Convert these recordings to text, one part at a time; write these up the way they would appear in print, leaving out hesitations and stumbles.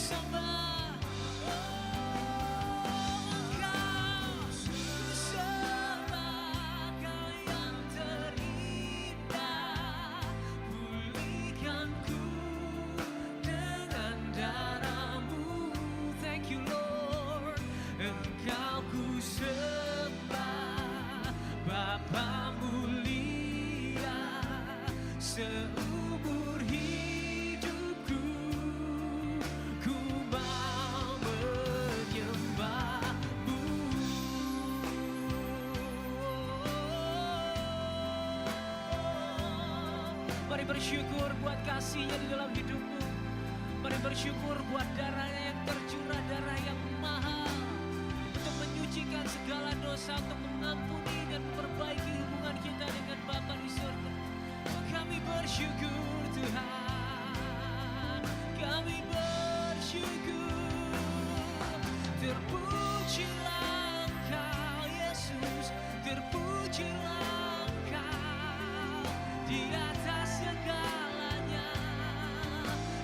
sembah. Engkau sembah, Kau yang terindah. Pulihkanku dengan darah-Mu. Thank you Lord. Engkau ku sembah, Bapa mulia. Seumur hidupku ku mau menyembah-Mu. Mari bersyukur buat kasih-Nya di dalam hidupmu. Mari bersyukur buat darah-Nya yang tercurah, darah yang mahal untuk menyucikan segala dosa, untuk mengampuni dan memperbaiki hubungan kita dengan Bapa di surga. Kami bersyukur Tuhan, kami bersyukur. Terpujilah Engkau Yesus, terpujilah Engkau di atas segalanya,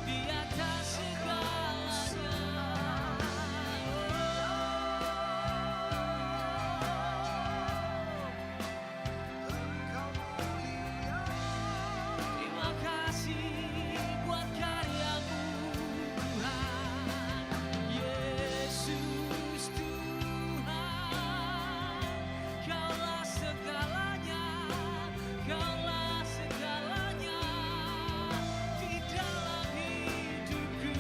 di atas segalanya. Terima kasih buat karya-Mu Tuhan. Yesus Tuhan, Kaulah segalanya, Kaulah segalanya di dalam hidupku,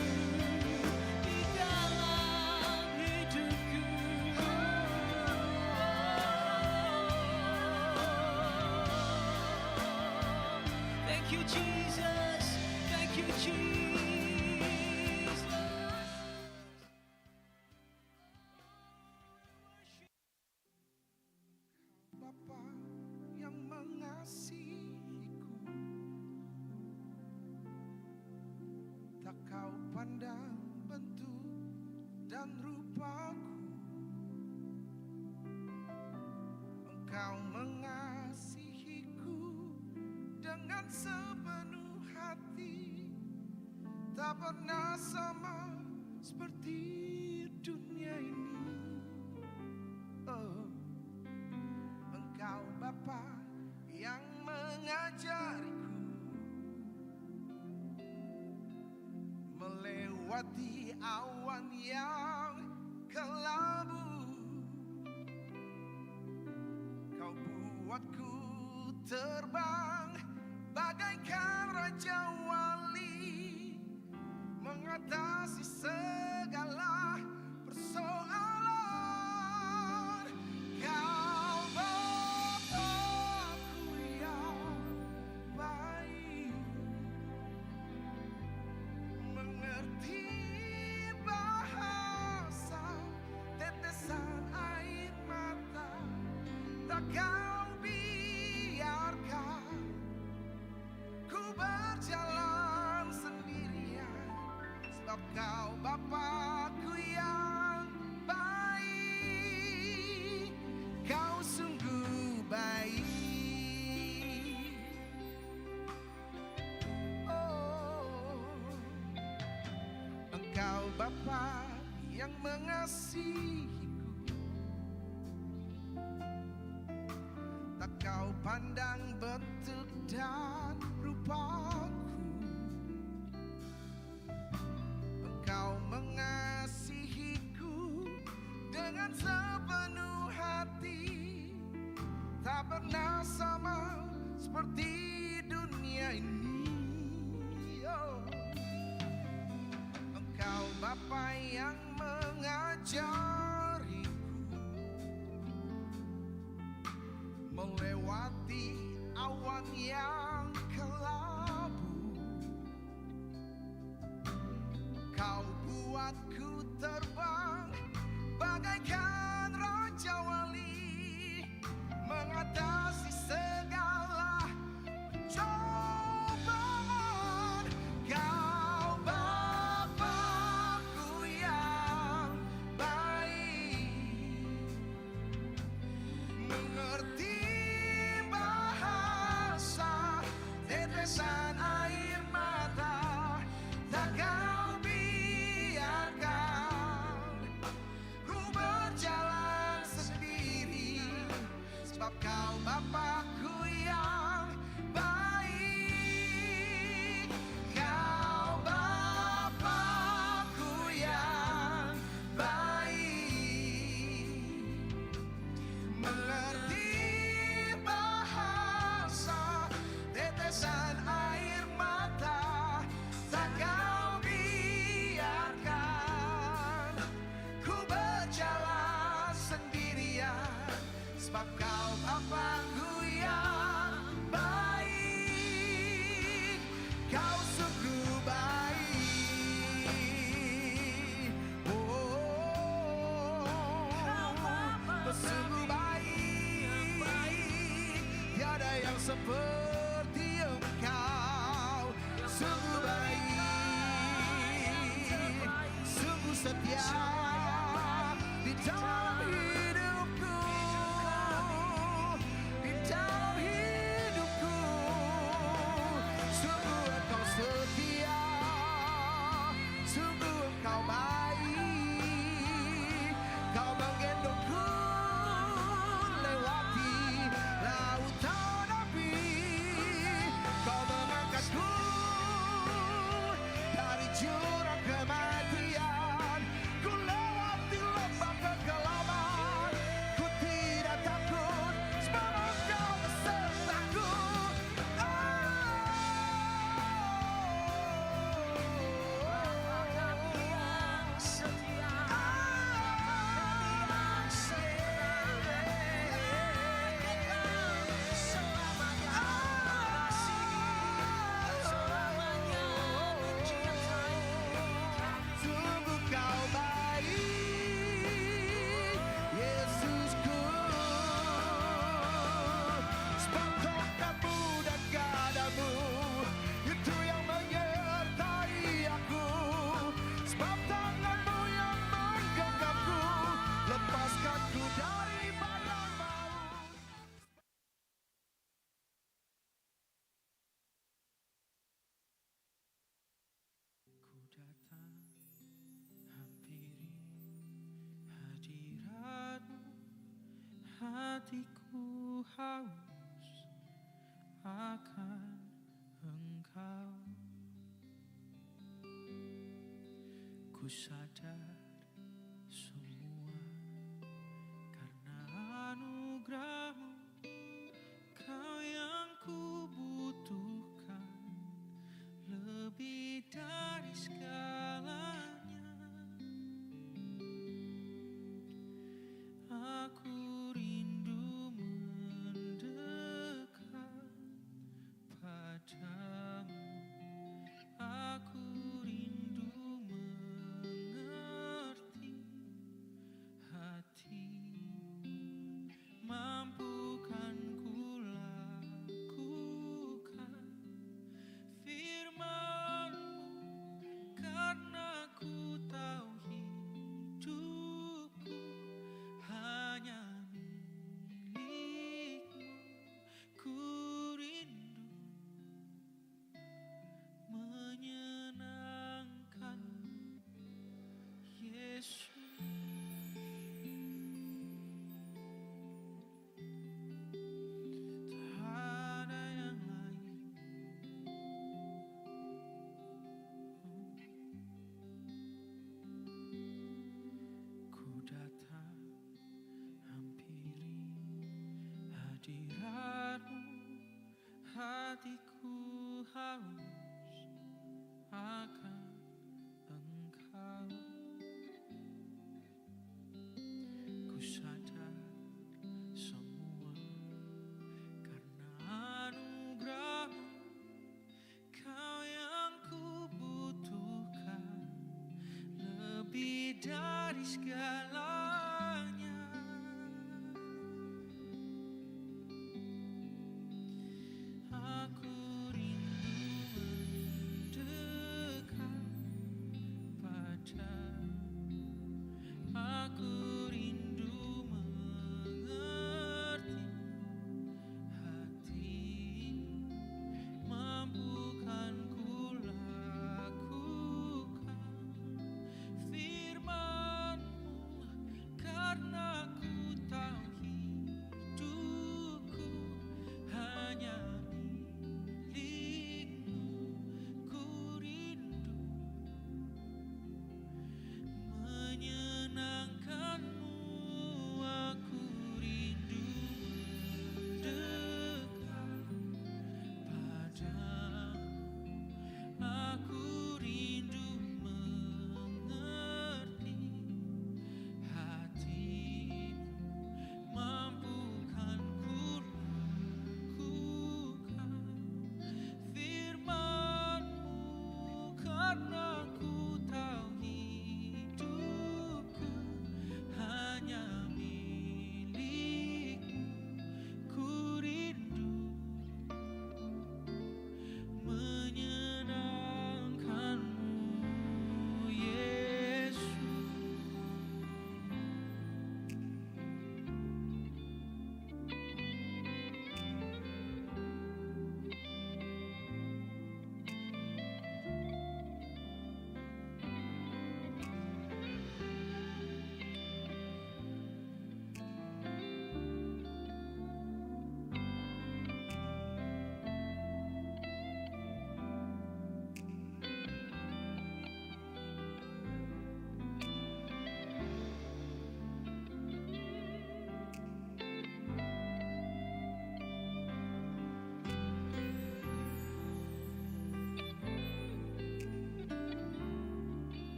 di dalam hidupku. Thank you Jesus, thank you Jesus. Bapa yang mengasihiku, tak Kau pandang bentuk dan rupaku. Engkau mengasihiku dengan sepenuh hati, tak pernah sama seperti dunia ini. Oh, Engkau Bapa yang mengajariku melewati awan yang kelabu. Kau buatku terbang bagaikan raja wali, mengatasi segala persoalan. Kau Bapakku yang baik, mengerti bahasa tetesan air mata. Tak Kau biarkan ku berjalan sendirian, sebab Kau Bapakku yang baik. Kau sungguh baik. Oh, Engkau Bapa yang mengasihiku, tak Kau pandang bentuk dan rupaku. Engkau mengasihiku dengan sepenuh hati, tak pernah sama seperti dunia ini. Oh, Engkau Bapa yang mengajariku melewati awan yang kelabu. Kau buatku terbang bagaikan raja wali, mengatasi segala cobaan. Kau Bapakku yang baik, mengerti bahasa tetesan air mata. Tak Kau biarkan seperti Engkau. Sungguh baik, sungguh setia di dalam hidupku, di dalam hidupku. Sungguh Engkau setia, sungguh Engkau baik. Kau menggendongku lewati lautan api. Kau mengangkatku dari jurang kematian. Ku lewati lembah kegelapan. Ku tidak takut, sebab Engkau besertaku. Sungguh Kau baik, Yesusku. Sebab tongkatmu dan gadamu itu yang menyertai aku. Sebab tanganmu yang menggenggamku, lepaskanku dari bayang maut. Ku datang hampiri hadirat-Mu, hatiku haus akan Engkau. Ku sadar semua karena anugerah-Mu, Kau yang ku butuhkan lebih dari segalanya. Aku rindu mendekat padamu. Aku rindu mengerti hati-Mu. Mampukan ku lakukan firman-Mu, karena ku tahu hidupku hanya milik-Mu. Ku rindu menyenangkan-Mu, Yesus. Tak ada yang lain. Ku datang hampiri hadirat-Mu, hatiku haus akan Engkau. Ku sadar semua karena anugerah-Mu, Kau yang ku butuhkan lebih dari segalanya. Aku rindu mendekat padamu. Aku rindu mengerti hati-Mu. Mampukan ku lakukan firman-Mu,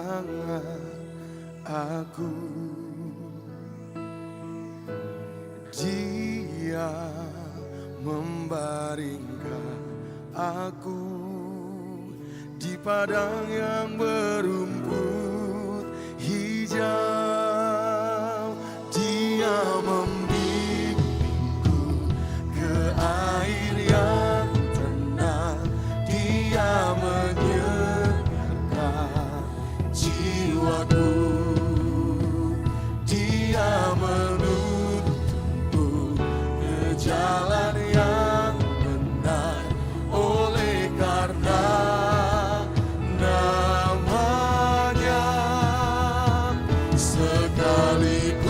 tangan aku. Dia membaringkan aku di padang yang berumput hijau. Dia membimbingku ke air yang tenang. Dia menyegarkan jiwaku. Dia menuntunku ke jalan yang benar oleh karena namanya. Sekalipun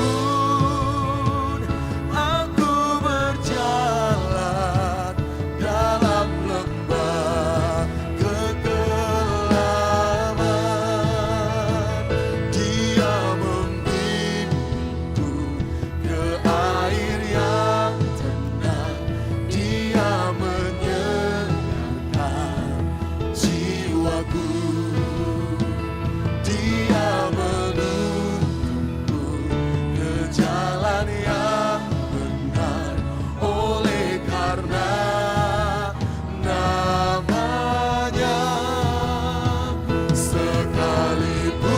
aku berjalan dalam lembah kekelaman, Dia membimbingku ke air yang tenang. Dia menyegarkan jiwaku. Dia menuntunku ke jalan yang benar oleh karena namanya. Sekalipun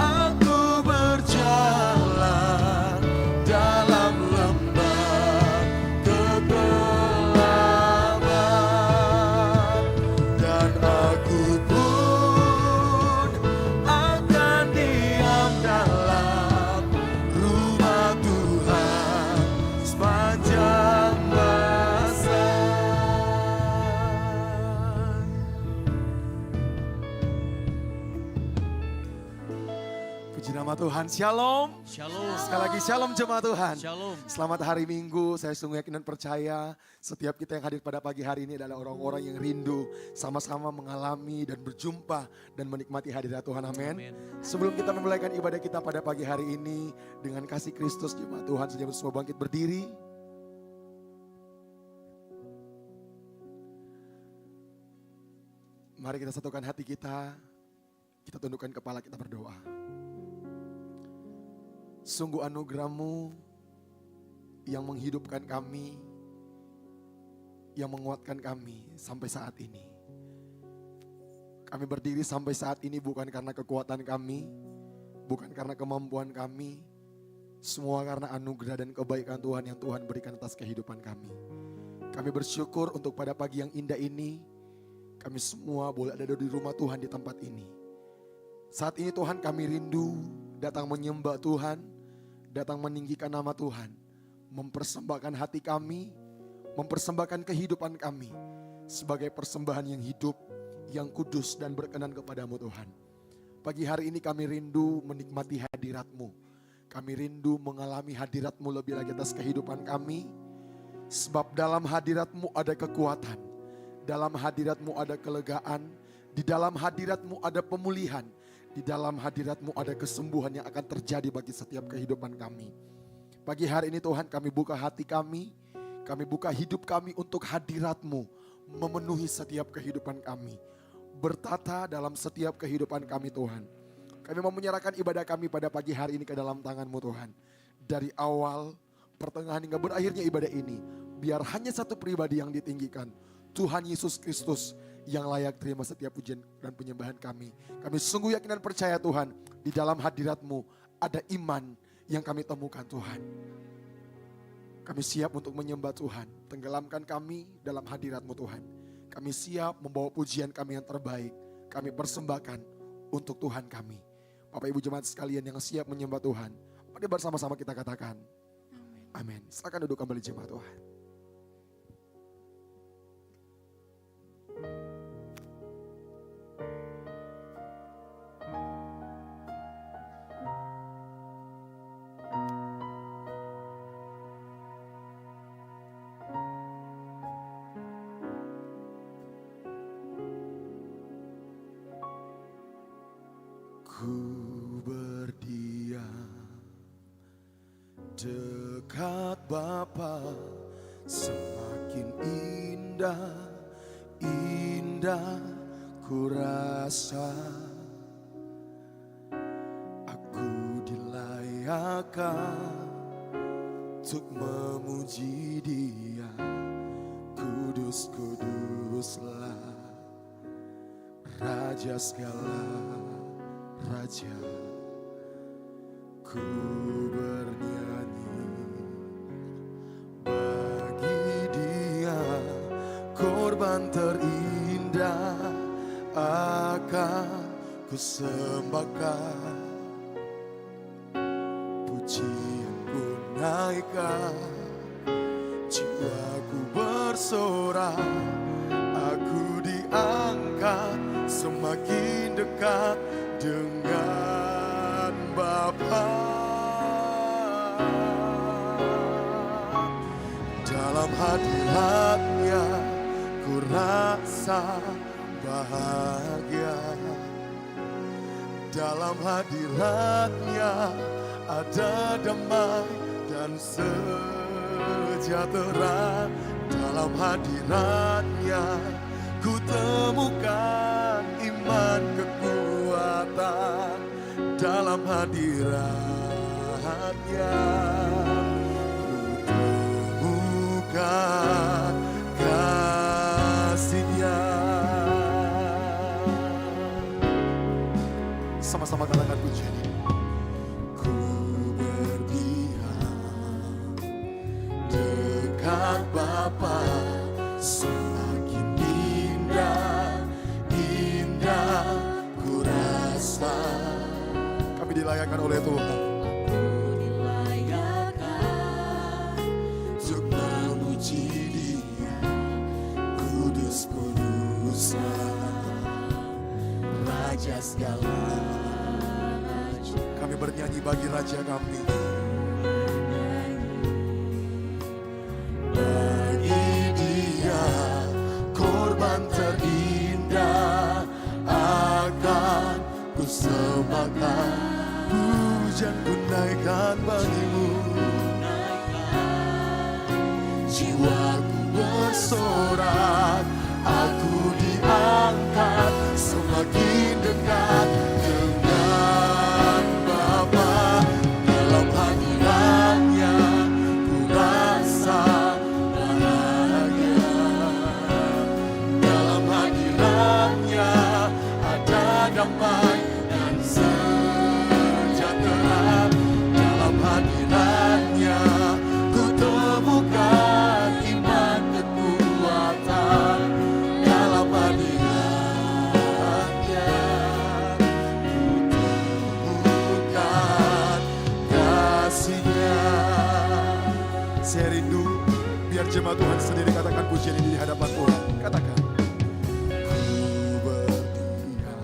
aku berjalan dalam lembah kegelapan, dan aku pun akan diam dalam rumah Tuhan sepanjang masa. Puji nama Tuhan. Shalom. Shalom. Sekali lagi shalom jemaat Tuhan. Shalom. Selamat hari Minggu. Saya sungguh yakin dan percaya setiap kita yang hadir pada pagi hari ini adalah orang-orang yang rindu sama-sama mengalami dan berjumpa dan menikmati hadirat Tuhan. Amin. Amin. Sebelum kita memulaikan ibadah kita pada pagi hari ini dengan kasih Kristus, jemaat Tuhan, sejak semua bangkit berdiri. Mari kita satukan hati kita tundukkan kepala, kita berdoa. Sungguh anugerah-Mu yang menghidupkan kami, yang menguatkan kami sampai saat ini. Kami berdiri sampai saat ini bukan karena kekuatan kami, bukan karena kemampuan kami, semua karena anugerah dan kebaikan Tuhan yang Tuhan berikan atas kehidupan kami. Kami bersyukur untuk pada pagi yang indah ini, kami semua boleh ada di rumah Tuhan di tempat ini. Saat ini Tuhan, kami rindu datang menyembah Tuhan, datang meninggikan nama Tuhan, mempersembahkan hati kami, mempersembahkan kehidupan kami sebagai persembahan yang hidup, yang kudus dan berkenan kepadamu Tuhan. Pagi hari ini kami rindu menikmati hadirat-Mu. Kami rindu mengalami hadirat-Mu lebih lagi atas kehidupan kami. Sebab dalam hadirat-Mu ada kekuatan, dalam hadirat-Mu ada kelegaan, di dalam hadirat-Mu ada pemulihan, di dalam hadirat-Mu ada kesembuhan yang akan terjadi bagi setiap kehidupan kami. Pagi hari ini Tuhan, kami buka hati kami buka hidup kami untuk hadirat-Mu memenuhi setiap kehidupan kami. Bertata dalam setiap kehidupan kami Tuhan. Kami mau menyerahkan ibadah kami pada pagi hari ini ke dalam tangan-Mu Tuhan. Dari awal, pertengahan hingga berakhirnya ibadah ini, biar hanya satu pribadi yang ditinggikan, Tuhan Yesus Kristus, yang layak terima setiap pujian dan penyembahan kami. Kami sungguh yakin dan percaya Tuhan, di dalam hadirat-Mu ada iman yang kami temukan Tuhan. Kami siap untuk menyembah Tuhan, tenggelamkan kami dalam hadirat-Mu Tuhan. Kami siap membawa pujian kami yang terbaik, kami persembahkan untuk Tuhan kami. Bapak Ibu jemaat sekalian yang siap menyembah Tuhan, mari bersama-sama kita katakan amin. Silakan duduk kembali jemaat Tuhan. Ku berdiam dekat Bapa, semakin indah, indah ku rasa. dilayakan untuk memuji Dia. Kudus, kuduslah Raja segala raja. Ku bernyanyi bagi Dia, korban terindah akan ku sembahkan, pujian ku naikkan, jiwaku bersorak, aku diangkat semakin dekat dengan Bapa. Dalam hadirat-Nya ku rasa bahagia. Dalam hadirat-Nya ada damai dan sejahtera. Dalam hadirat-Nya ku temukan iman kekuatan. Dalam hadirat-Nya ku temukan kasih-Nya. Sama-sama katakan pujian ini. Ku berdiam dekat Bapa, semakin indah, indah ku rasa. Kami dilayakan oleh Tuhan. Aku dilayakan untuk memuji Dia. Kudus, kuduslah Raja segala raja. Kami bernyanyi bagi Raja kami. Bagi Dia korban terindah akan ku sembahkan, pujian ku naikkan bagimu. Jiwaku bersorak, aku diangkat semakin dekat dengan Bapa. Dalam hadirat-Nya ku rasa bahagia. Dalam hadirat-Nya ada damai dan sejahtera. Dalam hadirat-Nya ku temukan iman kekuatan. Dalam hadirat-Nya ku temukan kasih-Nya. Saya rindu biar jemaat Tuhan sendiri katakan pujian ini di hadapan Tuhan. Katakan. Ku berdiam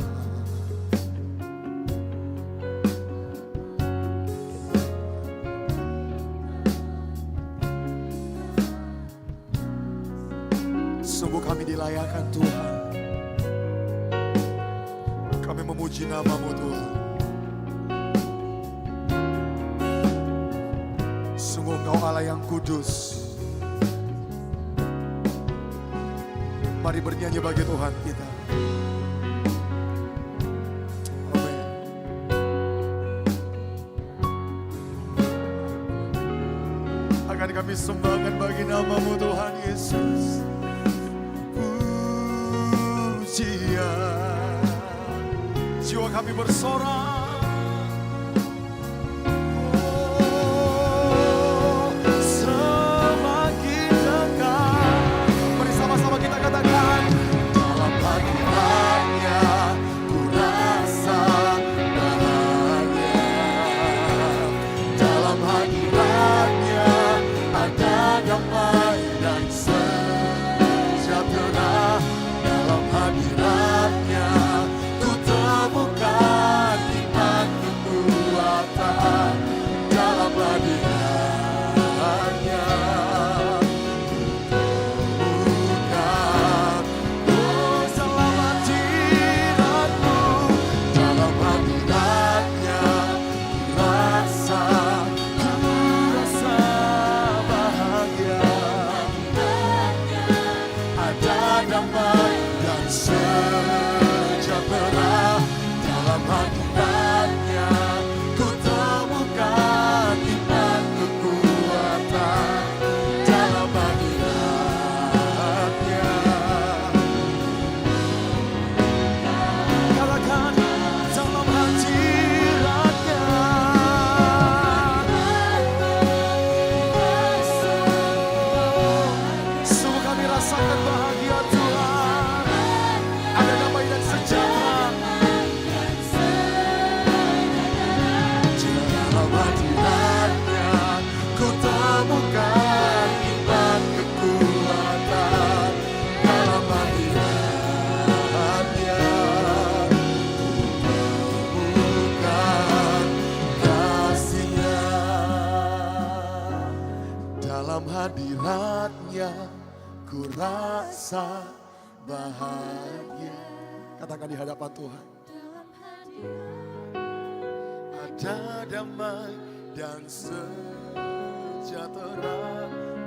sungguh kami dilayakan Tuhan. Kami memuji nama-Mu Tuhan. Sungguh Engkau Allah yang kudus. Mari bernyanyi bagi Tuhan kita. Amin. Akan kami sembahkan bagi nama-Mu Tuhan Yesus. Pujian, jiwa kami bersorak. Semakin dekat. Mari sama-sama kita katakan. Dalam hadirat-Nya ku rasa bahagia. Dalam hadirat-Nya ada damai dan sejahtera. Dalam hadirat-Nya ku temukan iman hadiratnya ku rasa bahagia. Katakan di hadapan Tuhan. Ada damai dan sejahtera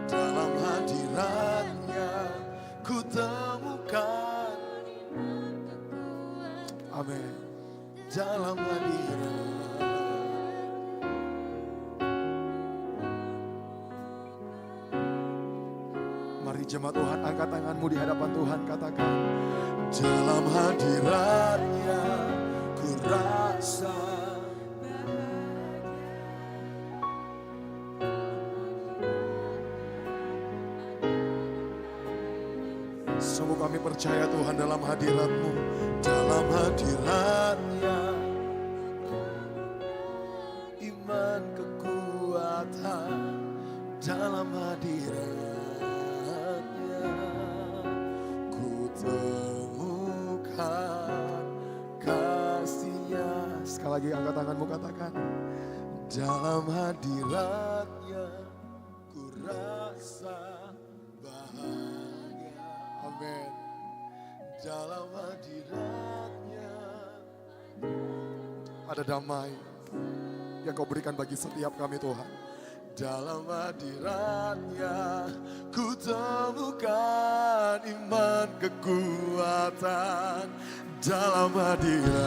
dalam hadiratnya ku temukan. Amin. Dalam hadirat. Mari jemaat Tuhan, angkat tanganmu di hadapan Tuhan, katakan, dalam hadiratnya ku rasa sungguh kami percaya Tuhan dalam hadirat-Mu, dalam hadiratnya iman kekuatan, dalam hadiratnya ku temukan kasih-Nya. Sekali lagi angkat tanganmu, katakan, dalam hadiratnya ku rasa bahagia. Amin. Dalam hadiratnya ada damai yang Kau berikan bagi setiap kami Tuhan. Dalam hadiratnya ku temukan iman kekuatan. Dalam hadiratnya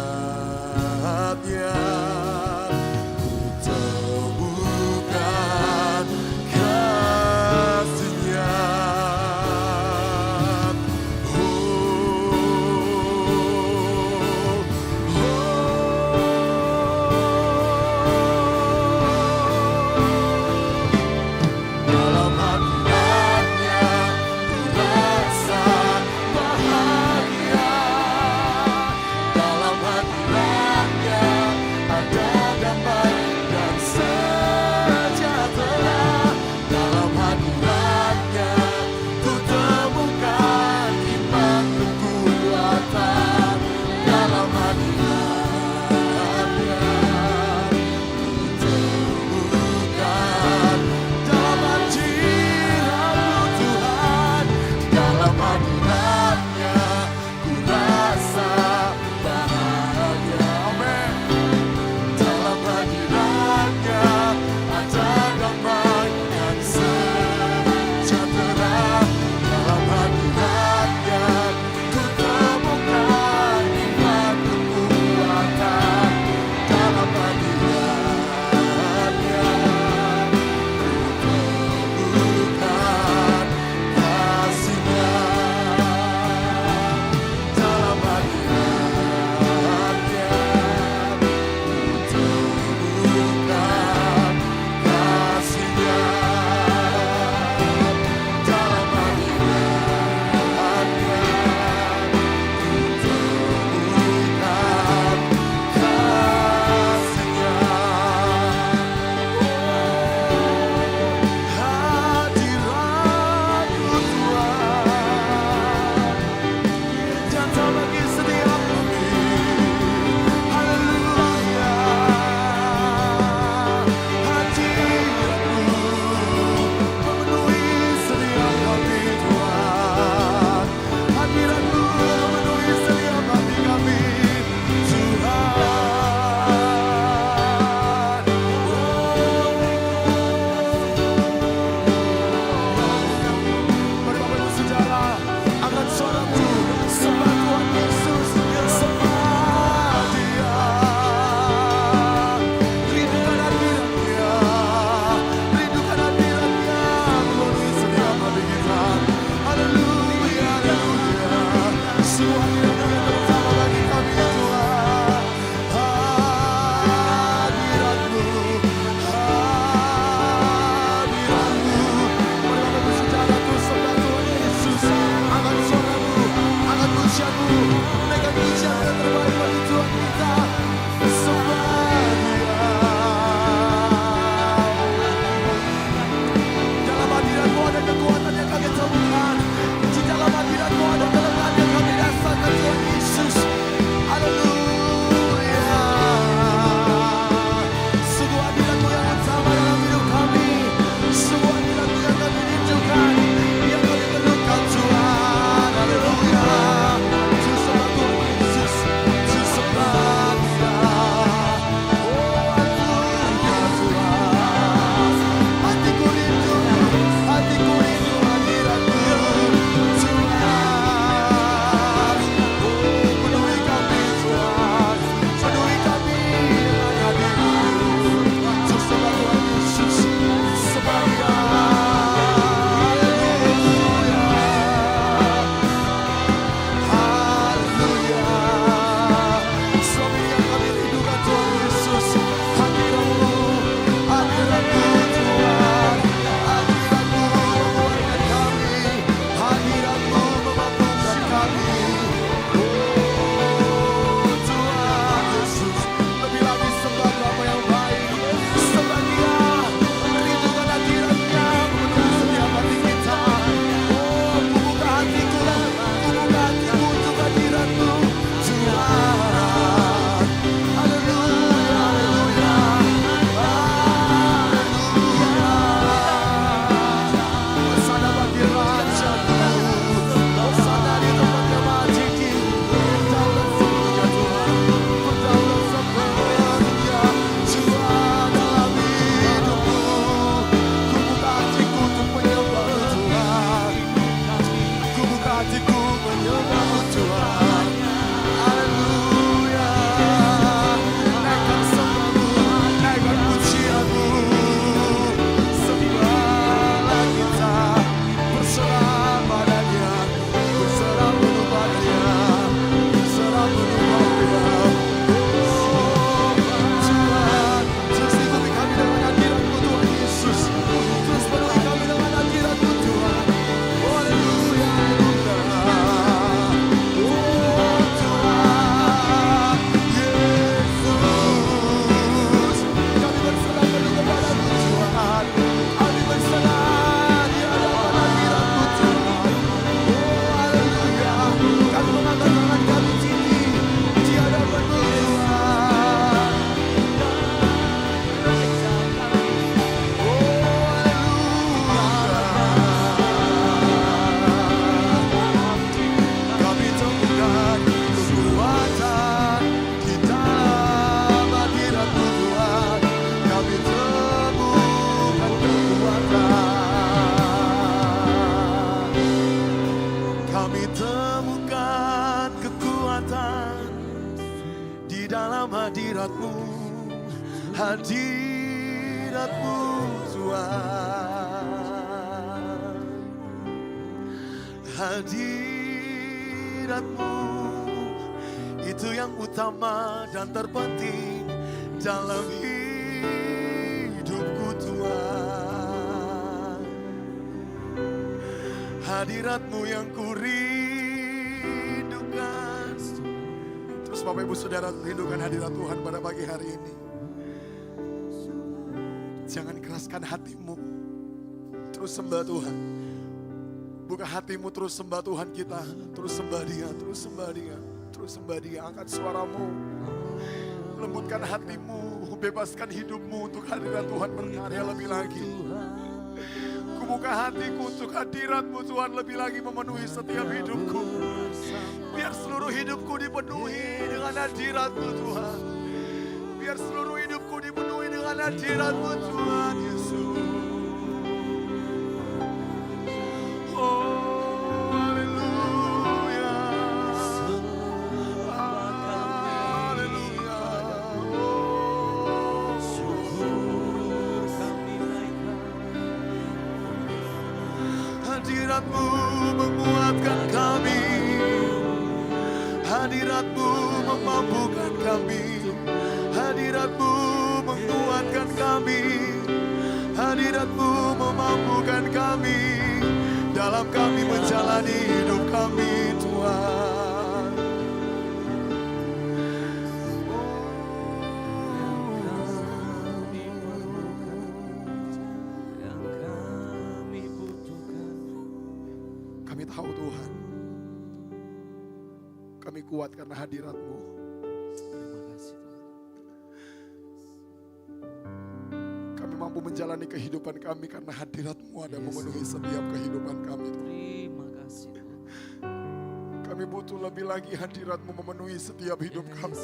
ku temukan kasih-Nya. Ada dalam hadirat-Mu, hadirat-Mu Tuhan. Hadirat-Mu itu yang utama dan terpenting dalam hidupku Tuhan. Hadirat-Mu yang kurindukan. Terus Bapak Ibu Saudara rindukan hadirat Tuhan pada pagi hari ini. Jangan keraskan hatimu, terus sembah Tuhan. Buka hatimu, terus sembah Tuhan kita. Terus sembah Dia, terus sembah Dia, terus sembah Dia. Angkat suaramu, lembutkan hatimu, bebaskan hidupmu untuk hadirat Tuhan berkarya lebih lagi. Kubuka hatiku untuk hadirat-Mu Tuhan lebih lagi memenuhi setiap hidupku. Biar seluruh hidupku dipenuhi dengan hadirat-Mu Tuhan. Biar seluruh hidupku dipenuhi dengan hadirat-Mu Tuhan Yesus. Oh, haleluya. Haleluya. Hadirat-Mu menguatkan kami. Hadirat-Mu memampukan kami. Hadirat-Mu menguatkan kami. Hadirat-Mu memampukan kami dalam kami menjalani hidup kami Tuhan. Kami tahu Tuhan, kami kuat karena hadirat-Mu. Kami mampu menjalani kehidupan kami karena hadirat-Mu ada memenuhi setiap kehidupan kami. Terima kasih. Kami butuh lebih lagi hadirat-Mu memenuhi setiap hidup kami.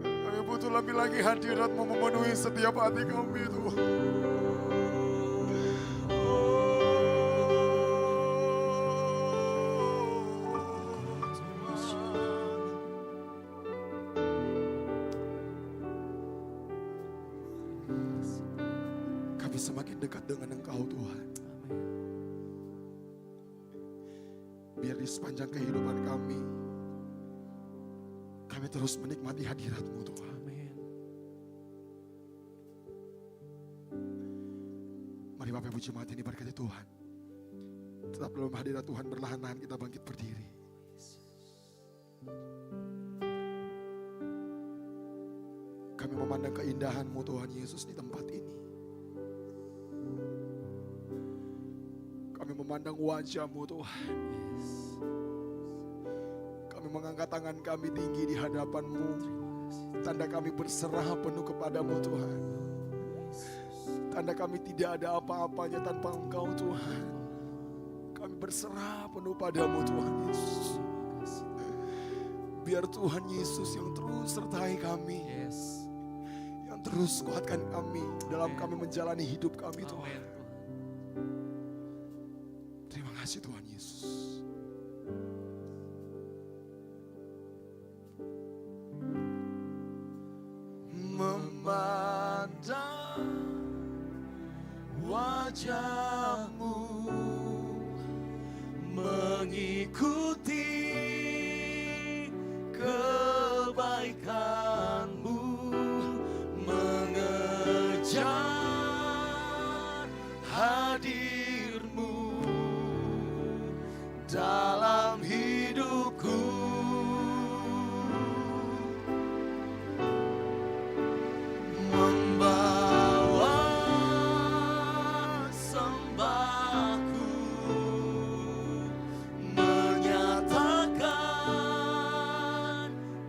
Kami butuh lebih lagi hadirat-Mu memenuhi setiap hati kami Tuhan. Semakin dekat dengan Engkau Tuhan. Biar di sepanjang kehidupan kami terus menikmati hadirat-Mu Tuhan. Mari Bapak Ibu jemaat ini berkati Tuhan. Tetap dalam hadirat Tuhan, berlahan-lahan kita bangkit berdiri. Kami memandang keindahan-Mu Tuhan Yesus di tempat ini. Kami memandang wajah-Mu Tuhan. Kami mengangkat tangan kami tinggi di hadapan-Mu. Tanda kami berserah penuh kepada-Mu Tuhan. Tanda kami tidak ada apa-apanya tanpa Engkau Tuhan. Kami berserah penuh pada-Mu Tuhan Yesus. Biar Tuhan Yesus yang terus sertai kami. Yang terus kuatkan kami dalam kami menjalani hidup kami Tuhan. Terima kasih Tuhan Yesus. Memandang wajah-Mu, mengikuti kebaikan-Mu, mengejar hadir-Mu dalam hidupku. Membawa sembahku, menyatakan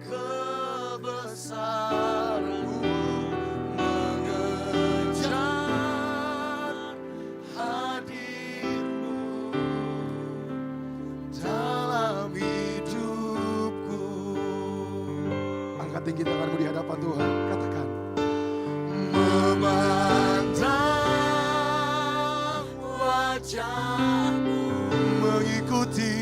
kebesaran-Mu, mengejar hadir-Mu dalam hidupku. Angkat tinggi tanganmu di hadapan Tuhan, katakan. Memandang wajah-Mu, mengikuti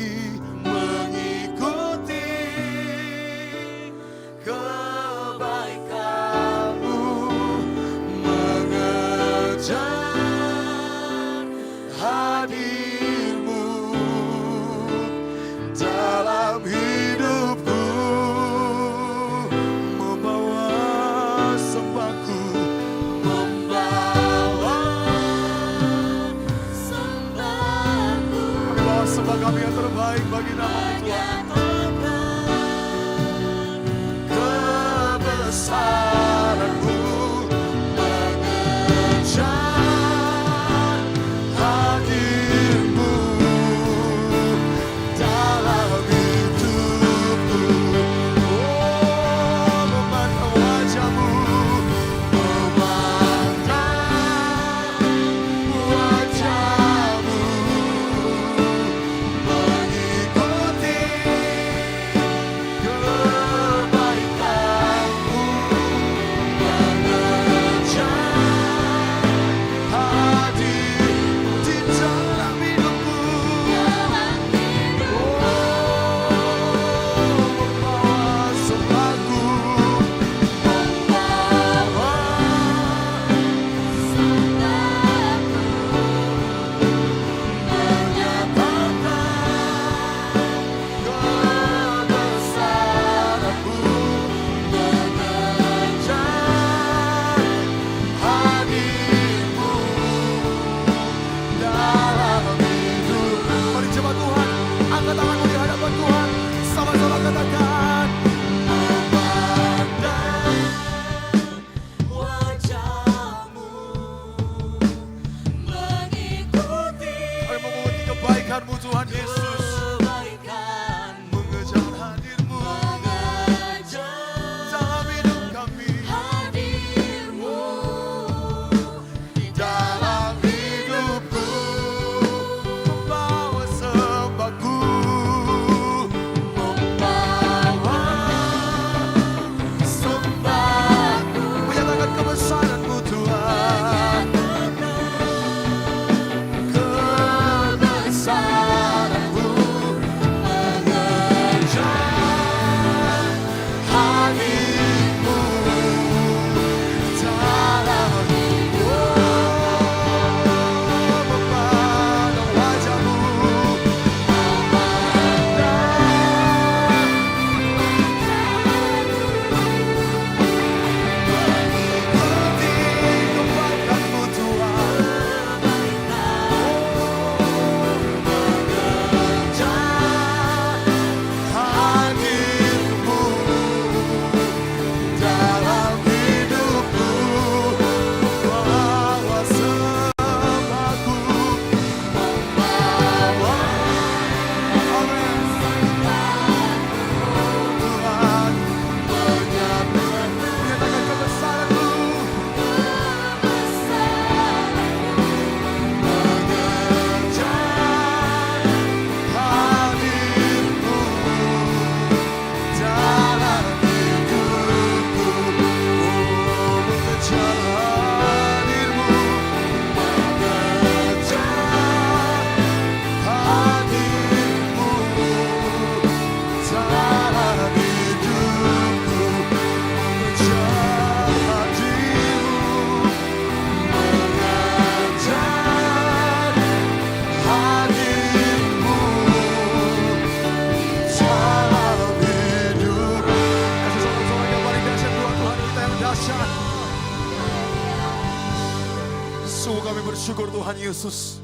bersyukur Tuhan Yesus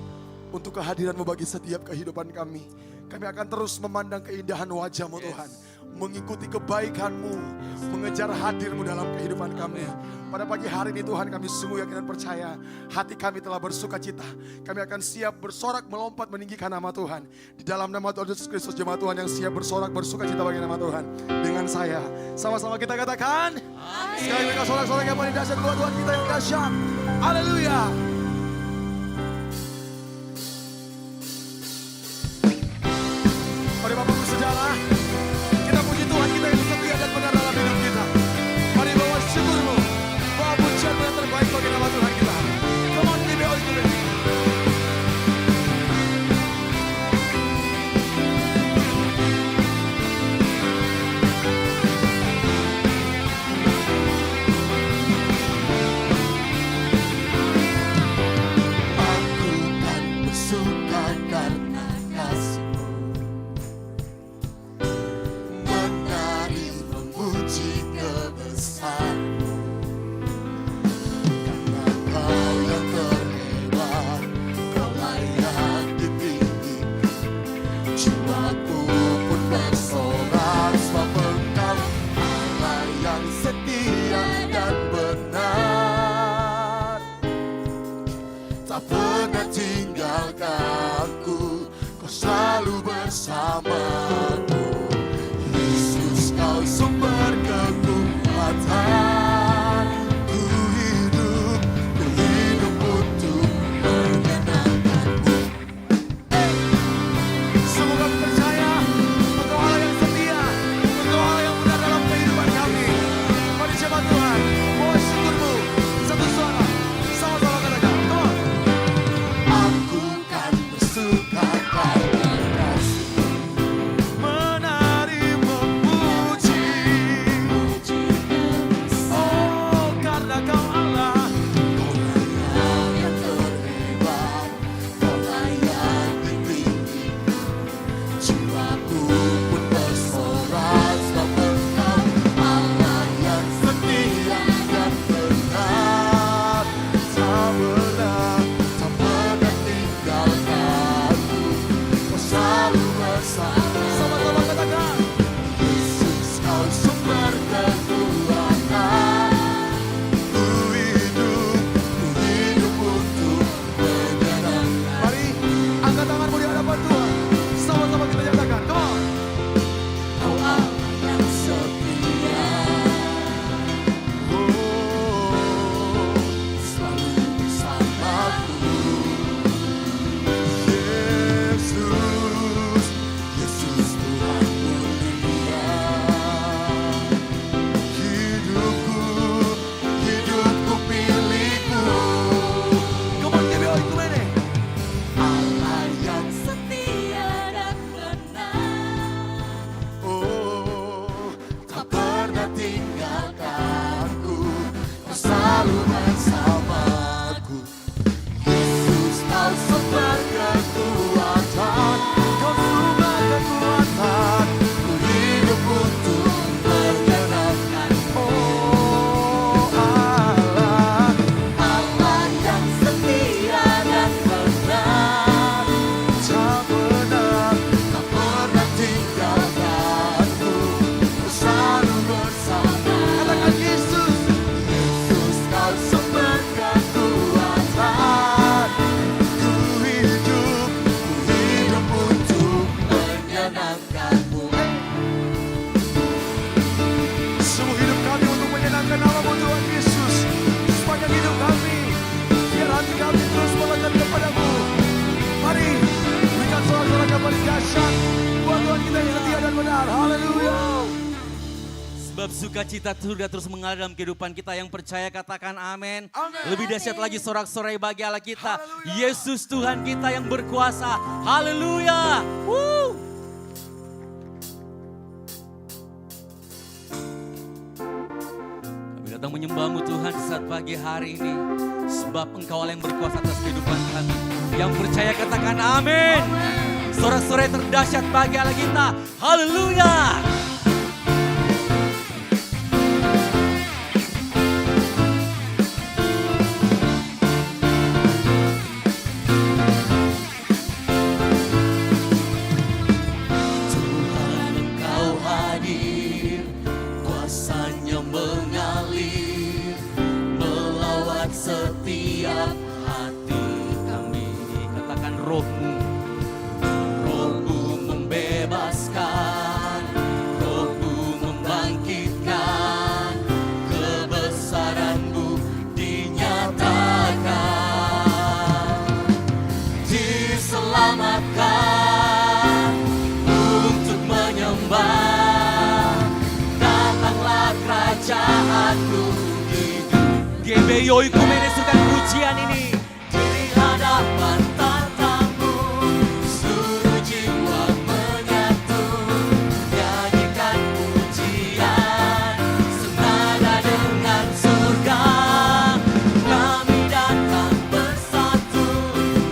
untuk kehadiran-Mu bagi setiap kehidupan kami. Kami akan terus memandang keindahan wajah-Mu Tuhan. Mengikuti kebaikan-Mu, mengejar hadir-Mu dalam kehidupan kami. Pada pagi hari ini Tuhan kami sungguh yakin dan percaya hati kami telah bersuka cita. Kami akan siap bersorak melompat meninggikan nama Tuhan. Di dalam nama Tuhan Yesus Kristus jemaat Tuhan yang siap bersorak bersuka cita bagi nama Tuhan. Dengan saya, sama-sama kita katakan. Amin. Sekali lagi sorak-sorak yang paling dahsyat buat Tuhan kita yang dahsyat. Haleluya. Mari Bapak Ibu Saudara, kita puji Tuhan kita yang setia dan benar dalam hidup kita. Mari bawa syukur-Mu, bawa pujian yang terbaik bagi nama Tuhan kita. Come on, give it all to Him. Aku kan bersuka karena kasih-Mu, menari memuji kebesaran-Mu. Karena Kau yang terhebat, Kau layak ditinggikan. Jiwaku pun bersorak sebab Engkau Allah yang setia dan benar. Tak pernah tinggalkanku, Kau selalu bersamaku. Yesus, Kau sumber kekuatan. Ku hidup untuk menyenangkan-Mu. Semua kami percaya Engkau Allah yang setia, Engkau Allah yang benar dalam kehidupan kami. Mari jemaat Tuhan, bawa syukur-Mu satu suara, sama-sama katakan, come on. Aku kan bersuka karena kasih-Mu, menari memuji. Oh, karena Kau Allah, Kau Allah yang terhebat, Kau layak ditinggikan. Jiwaku pun bersorak sebab Engkau Allah yang setia dan benar. Tak pernah tinggalkanku, Kau selalu bersama. Sama-sama katakan, Yesus, Kau sumber kekuatan. Ku hidup untuk menyenangkan. Mari angkat tanganmu di hadapan Tuhan. Sama-sama kita nyatakan, come on. Kau Allah yang setia, selalu bersamaku. Yesus, Yesus Tuhan mulia. Hidupku milikmu. Come on, give it all to me. Allah yang Setia dan benar. oh, tak pernah tinggalkanku, Kau selalu bersamaku. Yesus, Kau sumber kekuatan, Kau sumber kekuatan. Ku hidup untuk menyenangkan. Oh Allah, Allah yang setia dan benar. tak pernah tinggalkanku, Kau selalu bersama. Katakan Yesus, Yesus Kau sumber kekuatan. Ku hidup untuk menyenangkan-Mu. Semua hidup kami untuk menyenangkan nama-Mu Tuhan Yesus. Sepanjang hidup kami, biar hati kami terus melekat kepada-Mu. Mari berikan sorak-sorak yang paling dahsyat buat Tuhan kita yang setia dan benar. Haleluya. Sebab sukacita surga terus mengalir dalam kehidupan kita. Yang percaya katakan amin. Amin. Lebih dahsyat lagi sorak-sorai bagi Allah kita. Haleluya. Yesus Tuhan kita yang berkuasa. Haleluya. Woo. Kami datang menyembah-Mu Tuhan di saat pagi hari ini. Sebab Engkau Allah yang berkuasa atas kehidupan kami. Yang percaya katakan amin. Sorak-sorai terdahsyat bagi Allah kita. Haleluya. aku hidup GBI Oikumene suruhkan pujian ini. di hadapan tatamu, seluruh jiwa menyatu, nyanyikan pujian senada dengan surga. Kami datang bersatu,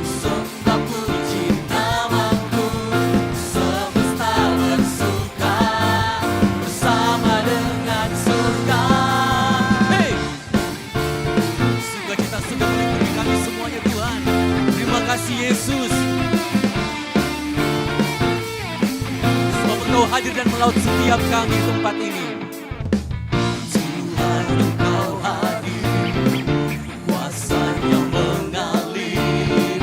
sembah puji namamu, semesta bersuka bersama dengan surga. Hey! Sukacita sudah meliputi kami semuanya Tuhan. Terima kasih Yesus. Sebab Engkau hadir dan melaut setiap kami di tempat ini. Tuhan Engkau hadir, kuasa-Nya mengalir,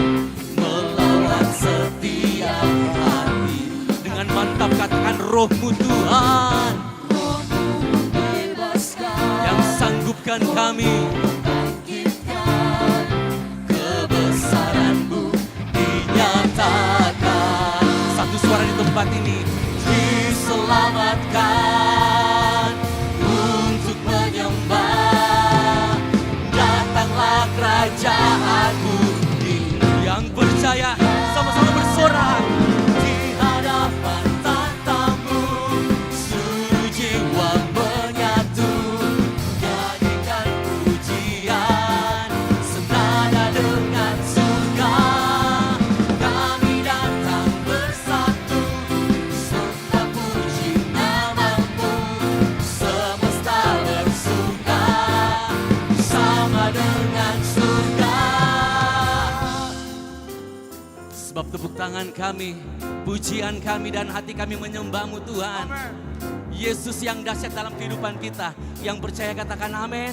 melawat setiap hati. Dengan mantap katakan rohmu Tuhan. Rohmu membebaskan, Yang sanggupkan kami. bangkitkan, kebesaran-Mu dinyatakan. Satu suara di tempat ini. Diselamatkan untuk menyembah, datanglah kerajaan-Mu Yang percaya sama-sama bersorak. di hadapan tatamu, seluruh jiwa menyatu, nyanyikan pujian senada dengan surga. Kami datang bersatu, sembah puji namamu, semesta bersuka bersama dengan surga. Sebab tepuk tangan kami, pujian kami dan hati kami menyembah-Mu Tuhan. Yesus yang dahsyat dalam kehidupan kita. Yang percaya katakan amin.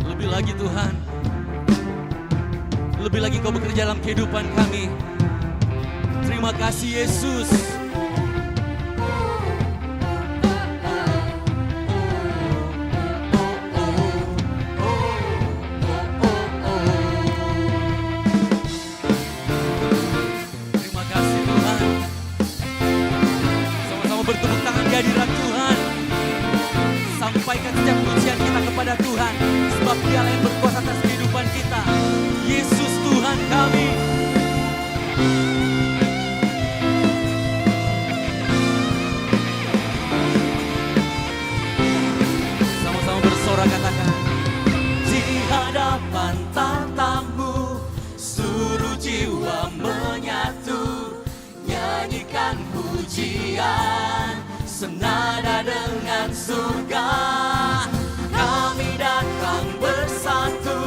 Lebih lagi Tuhan. Lebih lagi Kau bekerja dalam kehidupan kami. Terima kasih Yesus. Terima kasih Tuhan. Sama-sama bertepuk tangan di hadirat Tuhan. Sampaikan setiap pujian kita kepada Tuhan. Sebab Dialah yang berkuasa atas kehidupan kita. Yesus Tuhan kami. Sama-sama bersorak katakan. Di hadapan tatamu, seluruh jiwa menyatu, nyanyikan pujian senada dengan surga. Kami datang bersatu,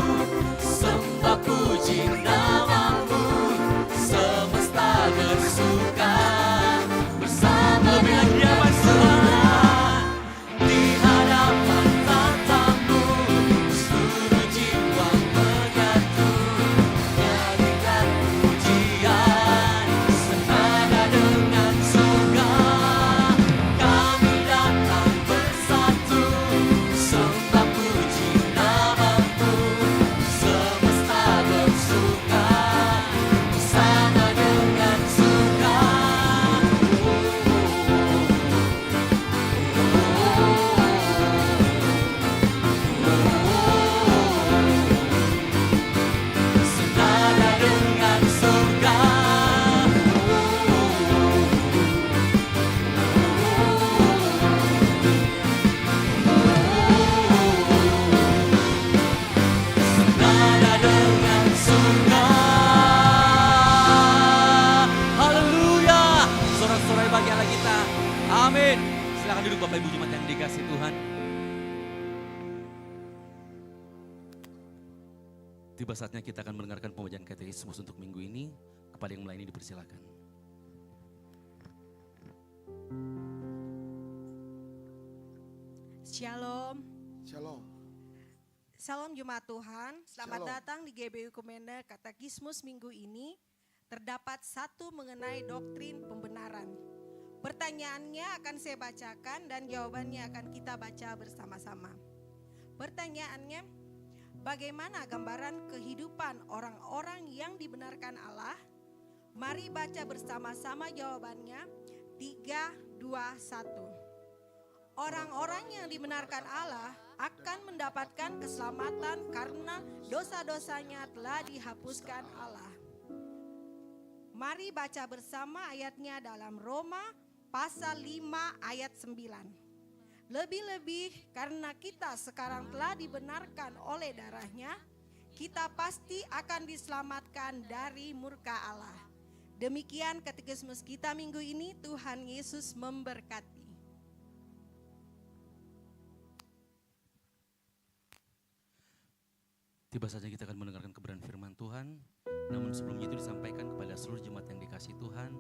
sembah puji namamu, semesta bersuka bersama dengan surga. Di hadapan tatamu, seluruh jiwa menyatu, nyanyikan pujian senada dengan surga. Kami datang bersatu, sembah puji namamu, semesta bersuka bersama dengan surga. Senada dengan surga. Senada dengan surga. Haleluya. Sorak-sorai bagianlah kita. Amin. Silakan duduk Bapak Ibu Jemaat yang dikasih Tuhan. Tiba saatnya kita akan mendengarkan pembacaan katekismus untuk minggu ini. Kepada yang melayani dipersilakan. Shalom. Shalom. Salam Jemaat Tuhan. Selamat Shalom. datang di GBI Kumene Katekismus minggu ini. Terdapat satu mengenai doktrin pembenaran. Pertanyaannya akan saya bacakan dan jawabannya akan kita baca bersama-sama. Pertanyaannya, bagaimana gambaran kehidupan orang-orang yang dibenarkan Allah? Mari baca bersama-sama jawabannya. 3, 2, 1. Orang-orang yang dibenarkan Allah akan mendapatkan keselamatan karena dosa-dosanya telah dihapuskan Allah. Mari baca bersama ayatnya dalam Roma pasal 5 ayat 9. Lebih-lebih karena kita sekarang telah dibenarkan oleh darahnya, kita pasti akan diselamatkan dari murka Allah. Demikian katekismus kita minggu ini. Tuhan Yesus memberkati. Tiba saja kita akan mendengarkan kebenaran firman Tuhan. Namun sebelumnya itu disampaikan kepada seluruh jemaat yang dikasihi Tuhan,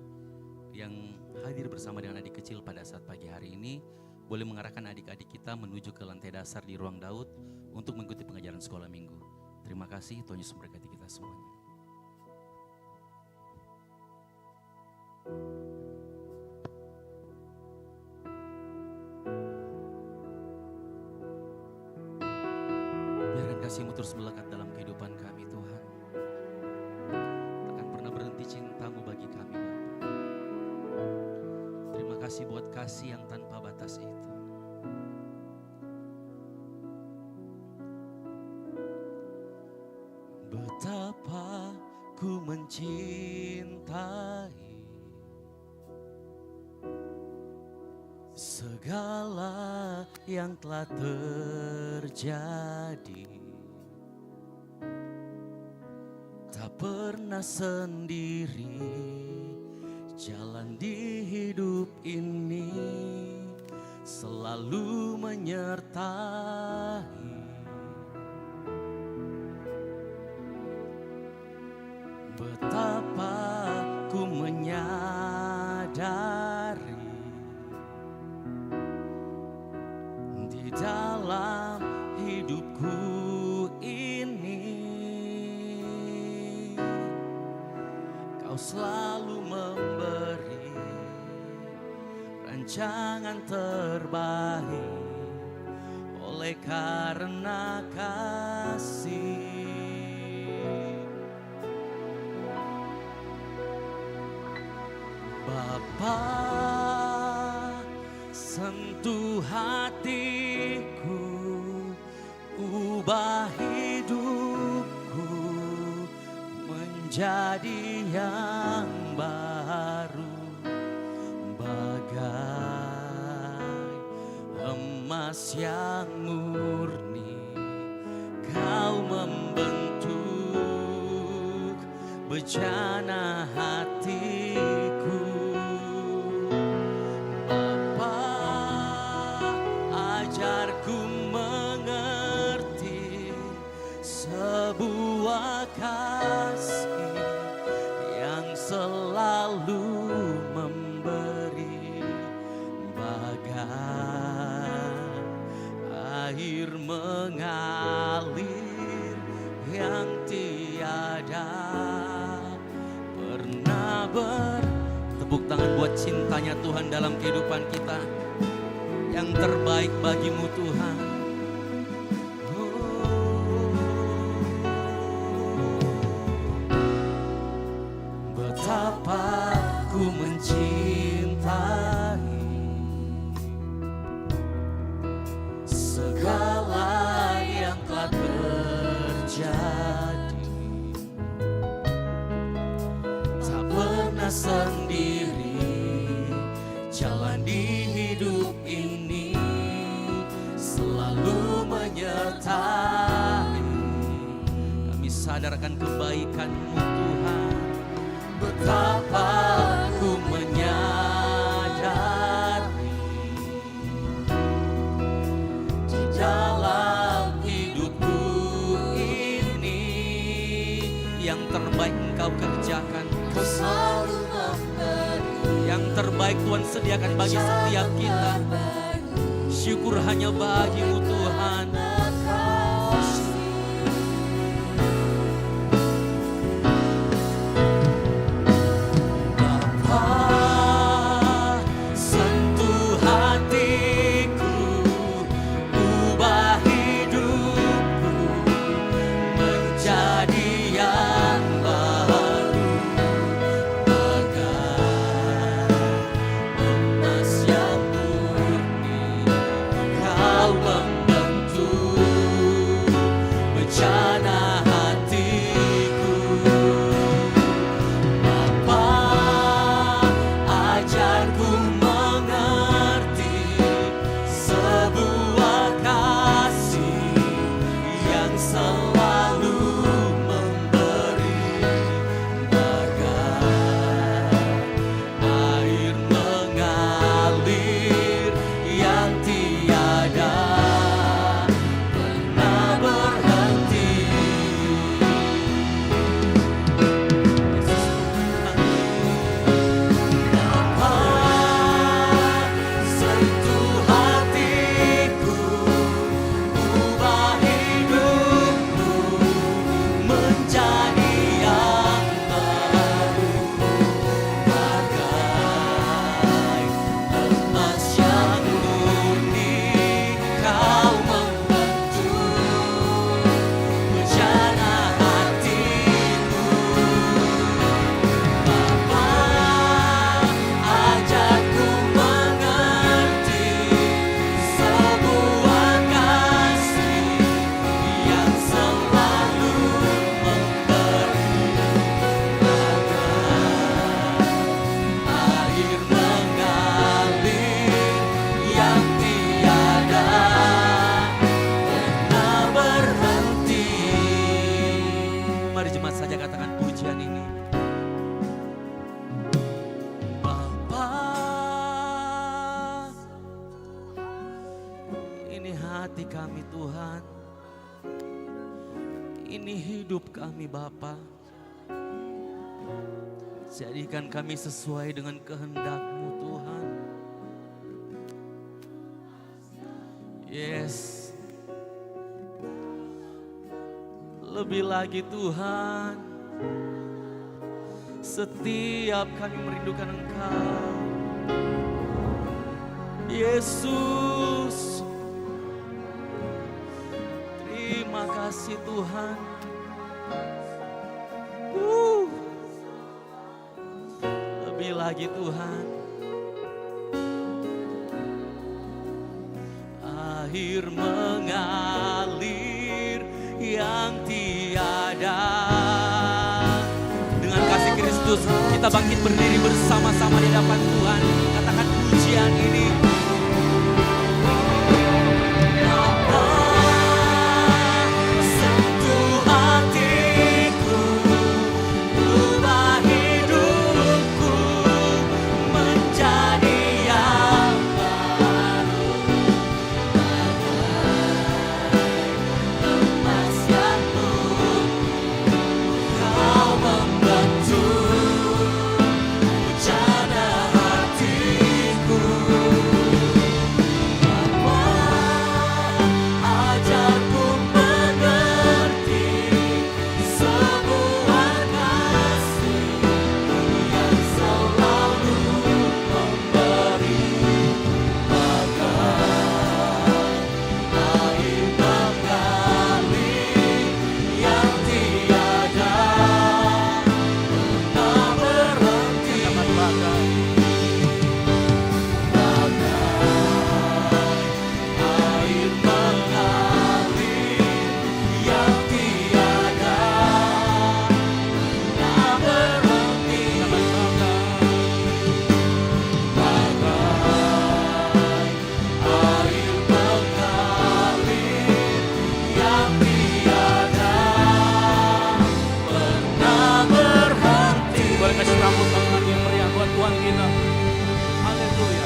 yang hadir bersama dengan adik kecil pada saat pagi hari ini, boleh mengarahkan adik-adik kita menuju ke lantai dasar di ruang Daud untuk mengikuti pengajaran sekolah minggu. Terima kasih, Tuhan Yesus memberkati kita semuanya. Biarkan kasih-Mu terus melekat dalam kehidupan kami, Tuhan. Takkan pernah berhenti cinta-Mu bagi kami, Bapa. Terima kasih buat kasih yang tanpa batas itu. Betapa ku mencintai segala yang telah terjadi. Tak pernah sendiri jalan di hidup ini, selalu menyertai. Betapa ku menyadari di dalam hidupku ini, Kau selalu memberi rancangan terbaik oleh karena kasih. Bapa, sentuh hatiku, ubah hidupku menjadi yang baru, bagai emas yang murni. Kau membentuk bejana hatiku. Ajarku mengerti sebuah kasih yang selalu memberi, bagai air mengalir yang tiada pernah Tepuk tangan buat cintanya Tuhan dalam kehidupan kita. Yang terbaik bagimu Tuhan. Betapa ku mencintai segala yang telah terjadi. Tak pernah sendiri jalan di hidup ini, selalu menyertai. Kami sadarkan kebaikan-Mu Tuhan. Betapa ku menyadari di dalam hidupku ini, yang terbaik Engkau kerjakan. Kau selalu memberi. Yang terbaik Tuhan sediakan bagi setiap kita. Syukur hanya bagi-Mu Tuhan. Bapa, sentuh hatiku, ubah hidupku menjadi yang baru, bagai air mengalir yang tiada pernah berhenti. Mari jemaat saja katakan pujian ini. Bapa, ini hati kami Tuhan, ini hidup kami Bapa. Jadikan kami sesuai dengan kehendak-Mu Tuhan. Yes. Lebih lagi Tuhan, setiap kami merindukan Engkau. Yesus, terima kasih Tuhan. Lebih lagi Tuhan, Air mengalir yang tiada. dengan kasih Kristus kita bangkit berdiri bersama-sama di hadapan Tuhan. Katakan pujian ini. Sentuh hatiku, ubah hidupku menjadi yang baru. Emas yang Kau membentuk rencana hatiku. Ajarku mengerti sebuah kasih yang selalu memberi bagai air mengalir yang tiada pernah berhenti. Air mengalir yang tiada pernah berhenti. Air mengalir yang tiada pernah berhenti. Boleh kasih tepuk tangan yang meriah buat Tuhan kita. Haleluya.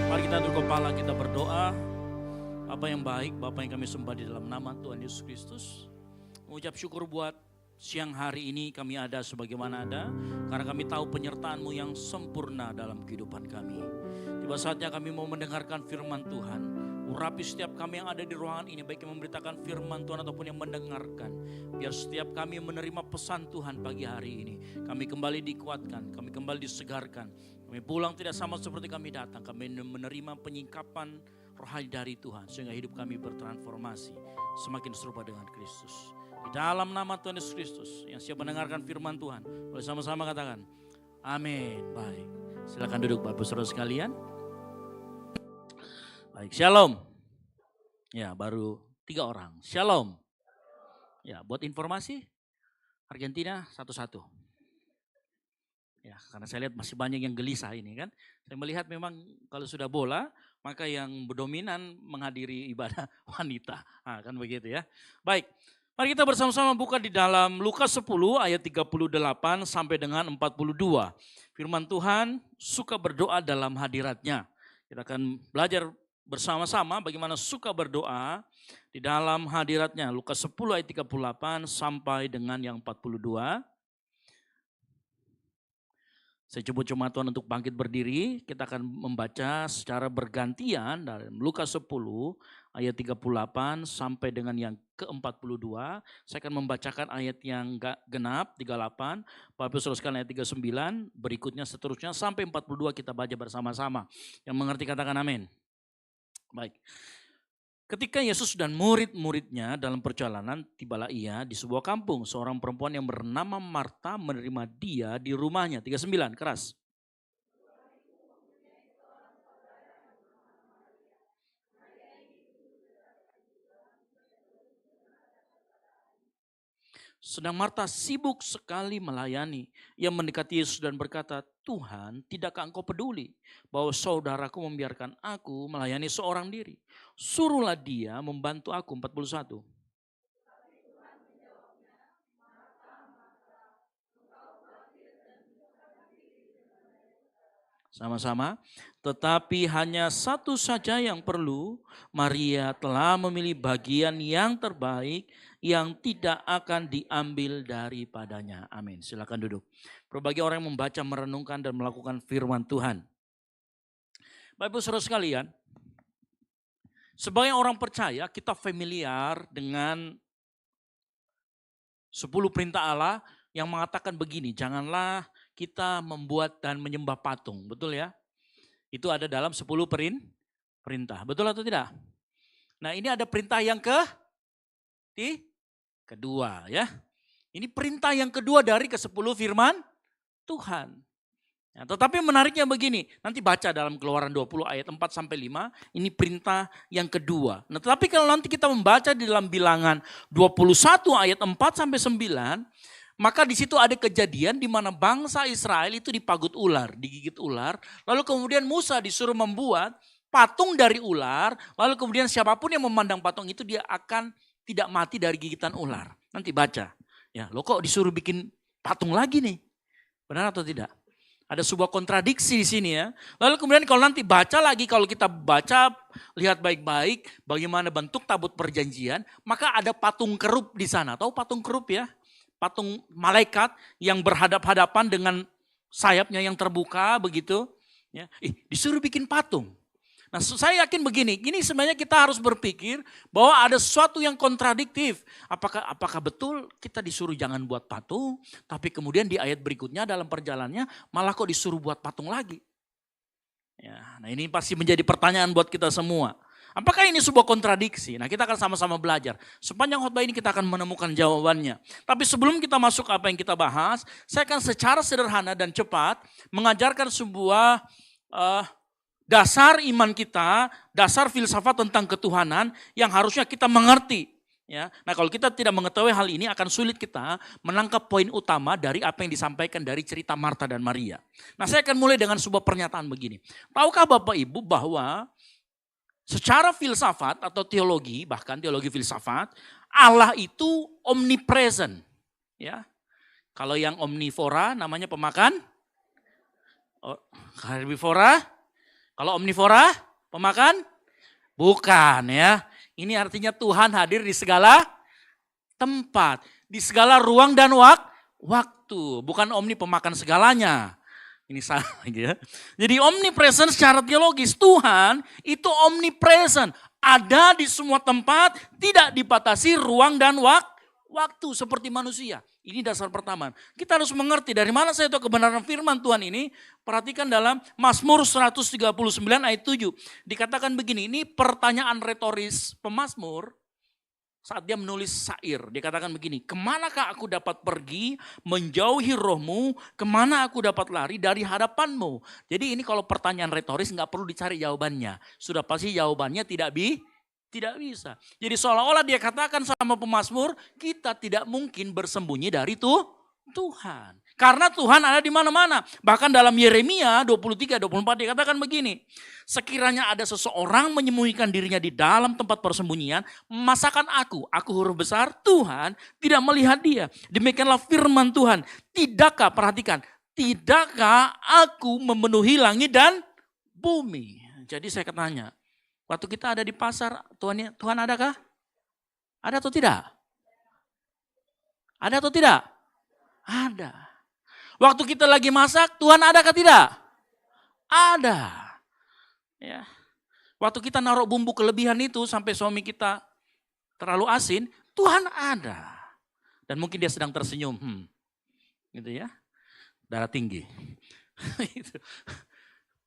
Mari kita tunduk kepala, kita berdoa. Bapa yang baik, Bapa yang kami sembah di dalam nama Tuhan Yesus Kristus. Mengucap syukur buat siang hari ini kami ada sebagaimana ada. Karena kami tahu penyertaan-Mu yang sempurna dalam kehidupan kami. Tiba saatnya kami mau mendengarkan firman Tuhan. Urapi setiap kami yang ada di ruangan ini, baik yang memberitakan firman Tuhan ataupun yang mendengarkan. Biar setiap kami menerima pesan Tuhan pagi hari ini. Kami kembali dikuatkan, kami kembali disegarkan. Kami pulang tidak sama seperti kami datang. Kami menerima penyingkapan rohani dari Tuhan. Sehingga hidup kami bertransformasi. Semakin serupa dengan Kristus. Di dalam nama Tuhan Yesus Kristus. Yang siap mendengarkan firman Tuhan. Boleh sama-sama katakan. Amin. Baik. Silakan duduk Bapak Saudara sekalian. Baik, shalom. Ya, baru 3 orang. Shalom. Ya, buat informasi, Argentina 1-1. Ya, karena saya lihat masih banyak yang gelisah ini kan. Saya melihat memang kalau sudah bola, maka yang dominan menghadiri ibadah wanita. Nah, kan begitu ya. Baik, mari kita bersama-sama buka di dalam Lukas 10 ayat 38 sampai dengan 42. Firman Tuhan suka berdoa dalam hadiratnya. Kita akan belajar bersama-sama bagaimana suka berdoa di dalam hadiratnya. Lukas 10 ayat 38 sampai dengan yang 42. Saya coba Tuhan untuk bangkit berdiri. Kita akan membaca secara bergantian dari Lukas 10 ayat 38 sampai dengan yang ke-42. Saya akan membacakan ayat yang genap 38, Bapak Saudara sekalian ayat 39, berikutnya seterusnya sampai 42 kita baca bersama-sama. Yang mengerti katakan amin. Baik. Ketika Yesus dan murid-muridnya dalam perjalanan, tibalah ia di sebuah kampung. Seorang perempuan yang bernama Marta menerima dia di rumahnya. 39, keras. Sedang Marta sibuk sekali melayani. Ia mendekati Yesus dan berkata, Tuhan, tidakkah engkau peduli bahwa saudaraku membiarkan aku melayani seorang diri? Suruhlah dia membantu aku. 41. Sama-sama. Tetapi hanya satu saja yang perlu. Maria telah memilih bagian yang terbaik yang tidak akan diambil daripadanya. Amin. Silakan duduk. Berbagai orang yang membaca, merenungkan dan melakukan firman Tuhan. Bapak Ibu Saudara sekalian, sebagai orang percaya kita familiar dengan 10 perintah Allah yang mengatakan begini, janganlah kita membuat dan menyembah patung, betul ya? Itu ada dalam 10 perintah, betul atau tidak? Nah ini ada perintah yang kedua ya. Ini perintah yang kedua dari ke-10 firman Tuhan. Ya, tetapi menariknya begini, nanti baca dalam Keluaran 20 ayat 4-5, ini perintah yang kedua. Nah tetapi kalau nanti kita membaca di dalam Bilangan 21 ayat 4-9, maka di situ ada kejadian di mana bangsa Israel itu dipagut ular, digigit ular. Lalu kemudian Musa disuruh membuat patung dari ular. Lalu kemudian siapapun yang memandang patung itu dia akan tidak mati dari gigitan ular. Nanti baca. Ya, lo kok disuruh bikin patung lagi nih? Benar atau tidak? Ada sebuah kontradiksi di sini ya. Lalu kemudian kalau nanti baca lagi, kalau kita baca, lihat baik-baik bagaimana bentuk tabut perjanjian, maka ada patung kerup di sana. Tahu patung kerup ya? Patung malaikat yang berhadap-hadapan dengan sayapnya yang terbuka begitu. Ya. Disuruh bikin patung. Nah saya yakin begini, ini sebenarnya kita harus berpikir bahwa ada sesuatu yang kontradiktif. Apakah betul kita disuruh jangan buat patung, tapi kemudian di ayat berikutnya dalam perjalanannya malah kok disuruh buat patung lagi. Ya, nah ini pasti menjadi pertanyaan buat kita semua. Apakah ini sebuah kontradiksi? Nah kita akan sama-sama belajar. Sepanjang khotbah ini kita akan menemukan jawabannya. Tapi sebelum kita masuk apa yang kita bahas, saya akan secara sederhana dan cepat mengajarkan sebuah dasar iman kita, dasar filsafat tentang ketuhanan yang harusnya kita mengerti. Ya, nah kalau kita tidak mengetahui hal ini akan sulit kita menangkap poin utama dari apa yang disampaikan dari cerita Marta dan Maria. Nah saya akan mulai dengan sebuah pernyataan begini. Tahukah Bapak Ibu bahwa secara filsafat atau teologi, bahkan teologi filsafat, Allah itu omnipresent. Ya, kalau yang omnivora namanya pemakan, herbivora. Kalau omnivora, pemakan? Bukan ya. Ini artinya Tuhan hadir di segala tempat. Di segala ruang dan waktu. Bukan omni pemakan segalanya. Ini salah lagi ya. Jadi omnipresent secara teologis. Tuhan itu omnipresent. Ada di semua tempat. Tidak dibatasi ruang dan waktu seperti manusia. Ini dasar pertama. Kita harus mengerti dari mana saya tahu kebenaran firman Tuhan ini. Perhatikan dalam Mazmur 139 ayat 7. Dikatakan begini, ini pertanyaan retoris pemazmur saat dia menulis syair. Dia katakan begini, kemanakah aku dapat pergi menjauhi rohmu, kemana aku dapat lari dari hadapanmu. Jadi ini kalau pertanyaan retoris nggak perlu dicari jawabannya. Sudah pasti jawabannya tidak bisa. Jadi seolah-olah dia katakan sama pemazmur, kita tidak mungkin bersembunyi dari Tuhan. Karena Tuhan ada di mana-mana. Bahkan dalam Yeremia 23-24 dia katakan begini. Sekiranya ada seseorang menyembunyikan dirinya di dalam tempat persembunyian, masakan aku huruf besar, Tuhan tidak melihat dia. Demikianlah firman Tuhan. Tidakkah, perhatikan, tidakkah aku memenuhi langit dan bumi? Jadi saya tanya, waktu kita ada di pasar, Tuhan adakah? Ada atau tidak? Ada atau tidak? Ada. Waktu kita lagi masak, Tuhan adakah tidak? Ada. Ya. Waktu kita naruh bumbu kelebihan itu sampai suami kita terlalu asin, Tuhan ada. Dan mungkin dia sedang tersenyum. Gitu ya. Darah tinggi.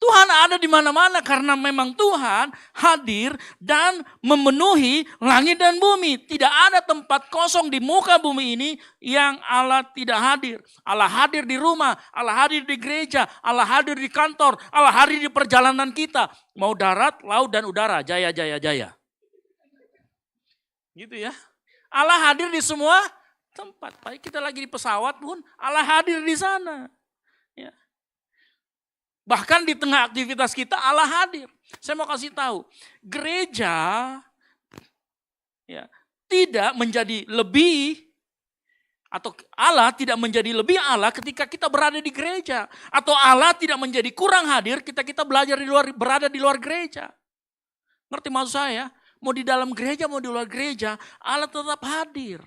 Tuhan ada di mana-mana karena memang Tuhan hadir dan memenuhi langit dan bumi. Tidak ada tempat kosong di muka bumi ini yang Allah tidak hadir. Allah hadir di rumah, Allah hadir di gereja, Allah hadir di kantor, Allah hadir di perjalanan kita. Mau darat, laut dan udara, jaya. Gitu ya. Allah hadir di semua tempat. Baik kita lagi di pesawat pun Allah hadir di sana. Ya. Bahkan di tengah aktivitas kita Allah hadir. Saya mau kasih tahu, gereja ya, tidak menjadi lebih, atau Allah tidak menjadi lebih Allah ketika kita berada di gereja. Atau Allah tidak menjadi kurang hadir ketika kita berada di luar gereja. Ngerti maksud saya? Mau di dalam gereja, mau di luar gereja, Allah tetap hadir.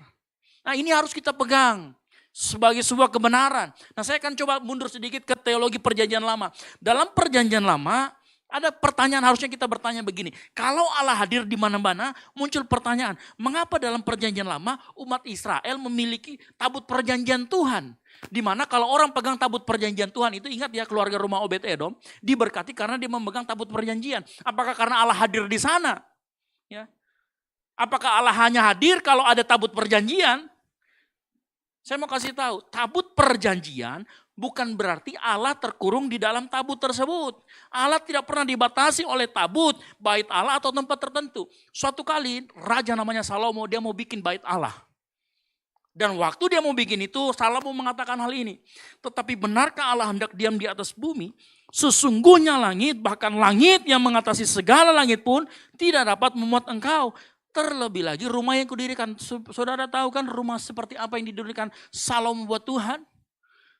Nah ini harus kita pegang sebagai sebuah kebenaran. Nah saya akan coba mundur sedikit ke teologi perjanjian lama. Dalam perjanjian lama, ada pertanyaan harusnya kita bertanya begini. Kalau Allah hadir di mana-mana, muncul pertanyaan. Mengapa dalam perjanjian lama umat Israel memiliki tabut perjanjian Tuhan? Di mana kalau orang pegang tabut perjanjian Tuhan itu, ingat ya keluarga rumah Obed-Edom, diberkati karena dia memegang tabut perjanjian. Apakah karena Allah hadir di sana? Ya. Apakah Allah hanya hadir kalau ada tabut perjanjian? Saya mau kasih tahu, tabut perjanjian bukan berarti Allah terkurung di dalam tabut tersebut. Allah tidak pernah dibatasi oleh tabut, bait Allah atau tempat tertentu. Suatu kali raja namanya Salomo, dia mau bikin bait Allah. Dan waktu dia mau bikin itu, Salomo mengatakan hal ini. Tetapi benarkah Allah hendak diam di atas bumi? Sesungguhnya langit, bahkan langit yang mengatasi segala langit pun tidak dapat memuat engkau. Terlebih lagi rumah yang kudirikan. Saudara tahu kan rumah seperti apa yang didirikan Salomo buat Tuhan?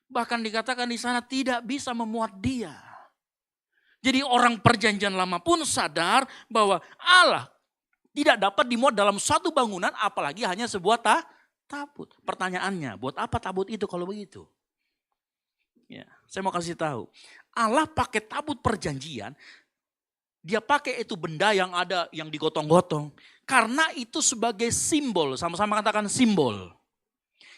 Bahkan dikatakan di sana tidak bisa memuat dia. Jadi orang perjanjian lama pun sadar bahwa Allah tidak dapat dimuat dalam satu bangunan, apalagi hanya sebuah tabut. Pertanyaannya, buat apa tabut itu kalau begitu? Ya, saya mau kasih tahu. Allah pakai tabut perjanjian, dia pakai itu benda yang ada yang digotong-gotong. Karena itu sebagai simbol, sama-sama katakan simbol.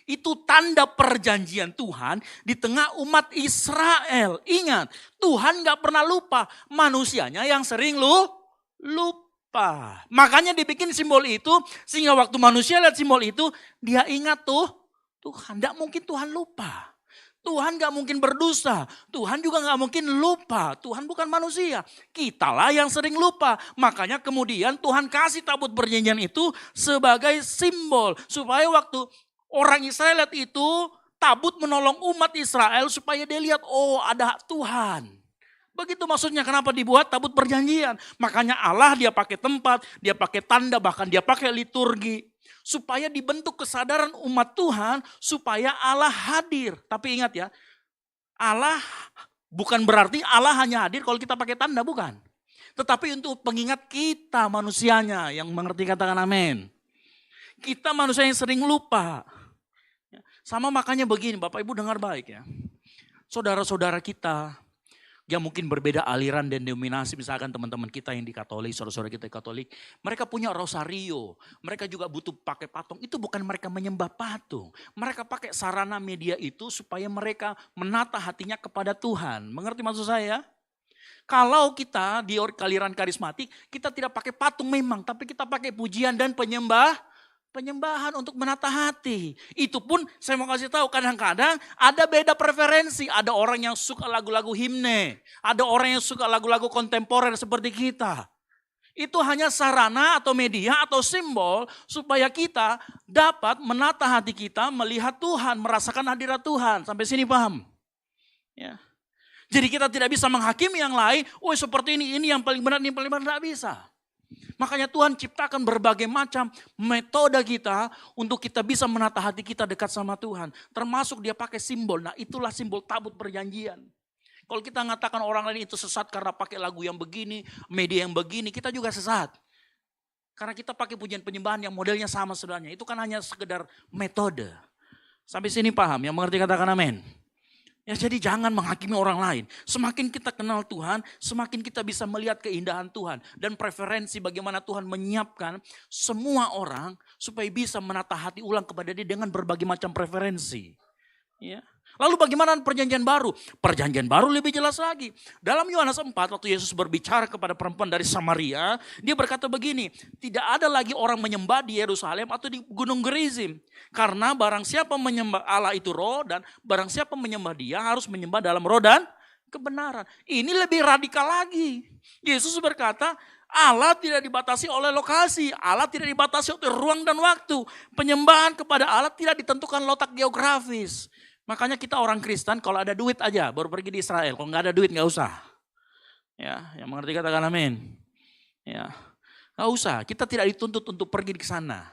Itu tanda perjanjian Tuhan di tengah umat Israel. Ingat, Tuhan gak pernah lupa. Manusianya yang sering lupa. Makanya dibikin simbol itu, sehingga waktu manusia lihat simbol itu, dia ingat Tuhan. Gak mungkin Tuhan lupa. Tuhan gak mungkin berdosa. Tuhan juga gak mungkin lupa. Tuhan bukan manusia. Kitalah yang sering lupa. Makanya kemudian Tuhan kasih tabut perjanjian itu sebagai simbol. Supaya waktu orang Israel lihat itu, tabut menolong umat Israel supaya dia lihat, oh ada Tuhan. Begitu maksudnya kenapa dibuat tabut perjanjian. Makanya Allah dia pakai tempat, dia pakai tanda, bahkan dia pakai liturgi. Supaya dibentuk kesadaran umat Tuhan, supaya Allah hadir. Tapi ingat ya, Allah bukan berarti Allah hanya hadir kalau kita pakai tanda, bukan. Tetapi untuk pengingat kita manusianya, yang mengerti katakan amin. Kita manusia yang sering lupa. Sama makanya begini, Bapak Ibu dengar baik ya. Saudara-saudara kita yang mungkin berbeda aliran dan denominasi, misalkan teman-teman kita yang di Katolik, saudara-saudara kita di Katolik, mereka punya rosario, mereka juga butuh pakai patung. Itu bukan mereka menyembah patung, mereka pakai sarana media itu supaya mereka menata hatinya kepada Tuhan. Mengerti maksud saya? Kalau kita di aliran karismatik, kita tidak pakai patung memang, tapi kita pakai pujian dan penyembahan untuk menata hati. Itu pun saya mau kasih tahu, kadang-kadang ada beda preferensi. Ada orang yang suka lagu-lagu himne. Ada orang yang suka lagu-lagu kontemporer seperti kita. Itu hanya sarana atau media atau simbol supaya kita dapat menata hati kita, melihat Tuhan, merasakan hadirat Tuhan. Sampai sini paham? Ya. Jadi kita tidak bisa menghakimi yang lain, oh seperti ini yang paling benar, ini yang paling benar, tidak bisa. Makanya Tuhan ciptakan berbagai macam metode kita untuk kita bisa menata hati kita dekat sama Tuhan. Termasuk dia pakai simbol. Nah itulah simbol tabut perjanjian. Kalau kita mengatakan orang lain itu sesat karena pakai lagu yang begini, media yang begini, kita juga sesat. Karena kita pakai pujian penyembahan yang modelnya sama sebenarnya. Itu kan hanya sekedar metode. Sampai sini paham? Yang mengerti katakan amin. Ya jadi jangan menghakimi orang lain. Semakin kita kenal Tuhan, semakin kita bisa melihat keindahan Tuhan. Dan preferensi bagaimana Tuhan menyiapkan semua orang supaya bisa menata hati ulang kepada dia dengan berbagai macam preferensi. Ya. Lalu bagaimana perjanjian baru? Perjanjian baru lebih jelas lagi. Dalam Yohanes 4 waktu Yesus berbicara kepada perempuan dari Samaria, dia berkata begini, tidak ada lagi orang menyembah di Yerusalem atau di Gunung Gerizim. Karena barang siapa menyembah Allah itu roh, dan barang siapa menyembah dia harus menyembah dalam roh dan kebenaran. Ini lebih radikal lagi. Yesus berkata, Allah tidak dibatasi oleh lokasi, Allah tidak dibatasi oleh ruang dan waktu. Penyembahan kepada Allah tidak ditentukan letak geografis. Makanya kita orang Kristen kalau ada duit aja baru pergi di Israel. Kalau nggak ada duit nggak usah. Ya, yang mengerti katakan amin. Ya, nggak usah. Kita tidak dituntut untuk pergi ke sana.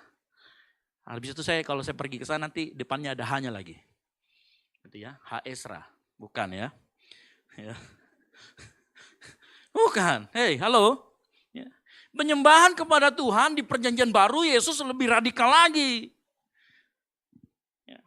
Habis itu kalau saya pergi ke sana nanti depannya ada hanya lagi. Gitu ya, H Esra, bukan ya. Ya. Bukan. Hei, halo. Ya. Penyembahan kepada Tuhan di perjanjian baru Yesus lebih radikal lagi. Ya.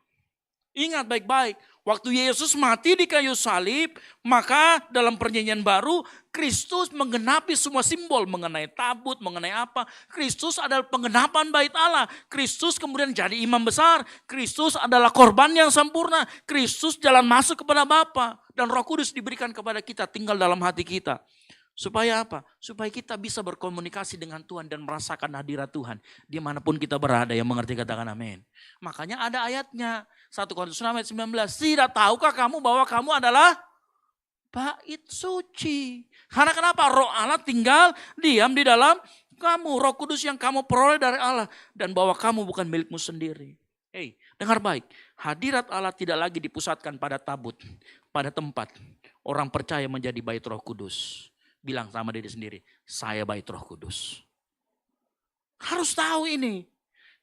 Ingat baik-baik. Waktu Yesus mati di kayu salib, maka dalam perjanjian baru Kristus menggenapi semua simbol mengenai tabut, mengenai apa. Kristus adalah penggenapan bait Allah. Kristus kemudian jadi imam besar. Kristus adalah korban yang sempurna. Kristus jalan masuk kepada Bapa. Dan Roh Kudus diberikan kepada kita, tinggal dalam hati kita. Supaya apa? Supaya kita bisa berkomunikasi dengan Tuhan dan merasakan hadirat Tuhan. Dimanapun kita berada, yang mengerti katakan amin. Makanya ada ayatnya. 1 Korintus 6 ayat 19. Tidak tahukah kamu bahwa kamu adalah bait suci. Karena kenapa? Roh Allah tinggal, diam di dalam kamu. Roh Kudus yang kamu peroleh dari Allah. Dan bahwa kamu bukan milikmu sendiri. Hei, dengar baik. Hadirat Allah tidak lagi dipusatkan pada tabut, pada tempat. Orang percaya menjadi bait Roh Kudus. Bilang sama diri sendiri, saya bait Roh Kudus. Harus tahu ini.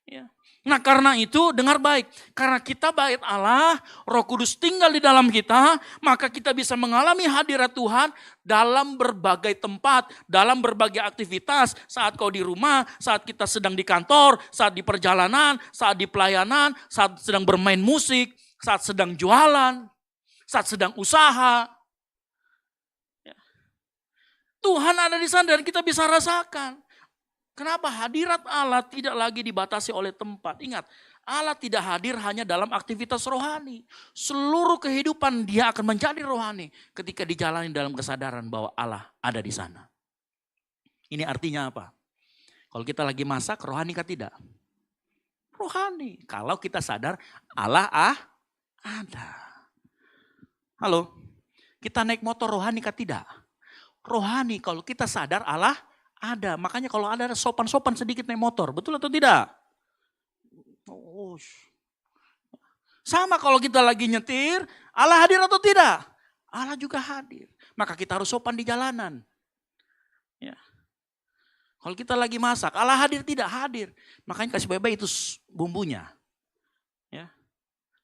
Ya. Nah karena itu dengar baik. Karena kita bait Allah, Roh Kudus tinggal di dalam kita, maka kita bisa mengalami hadirat Tuhan dalam berbagai tempat, dalam berbagai aktivitas. Saat kau di rumah, saat kita sedang di kantor, saat di perjalanan, saat di pelayanan, saat sedang bermain musik, saat sedang jualan, saat sedang usaha. Tuhan ada di sana dan kita bisa rasakan. Kenapa? Hadirat Allah tidak lagi dibatasi oleh tempat. Ingat, Allah tidak hadir hanya dalam aktivitas rohani. Seluruh kehidupan dia akan menjadi rohani ketika dijalani dalam kesadaran bahwa Allah ada di sana. Ini artinya apa? Kalau kita lagi masak, rohani kah tidak? Rohani. Kalau kita sadar Allah ada. Halo, kita naik motor rohani kah tidak? Rohani, kalau kita sadar Allah ada. Makanya kalau ada sopan-sopan sedikit naik motor, betul atau tidak? Oh. Sama kalau kita lagi nyetir, Allah hadir atau tidak? Allah juga hadir. Maka kita harus sopan di jalanan. Ya. Kalau kita lagi masak, Allah hadir tidak? Hadir. Makanya kasih baik-baik itu bumbunya. Ya.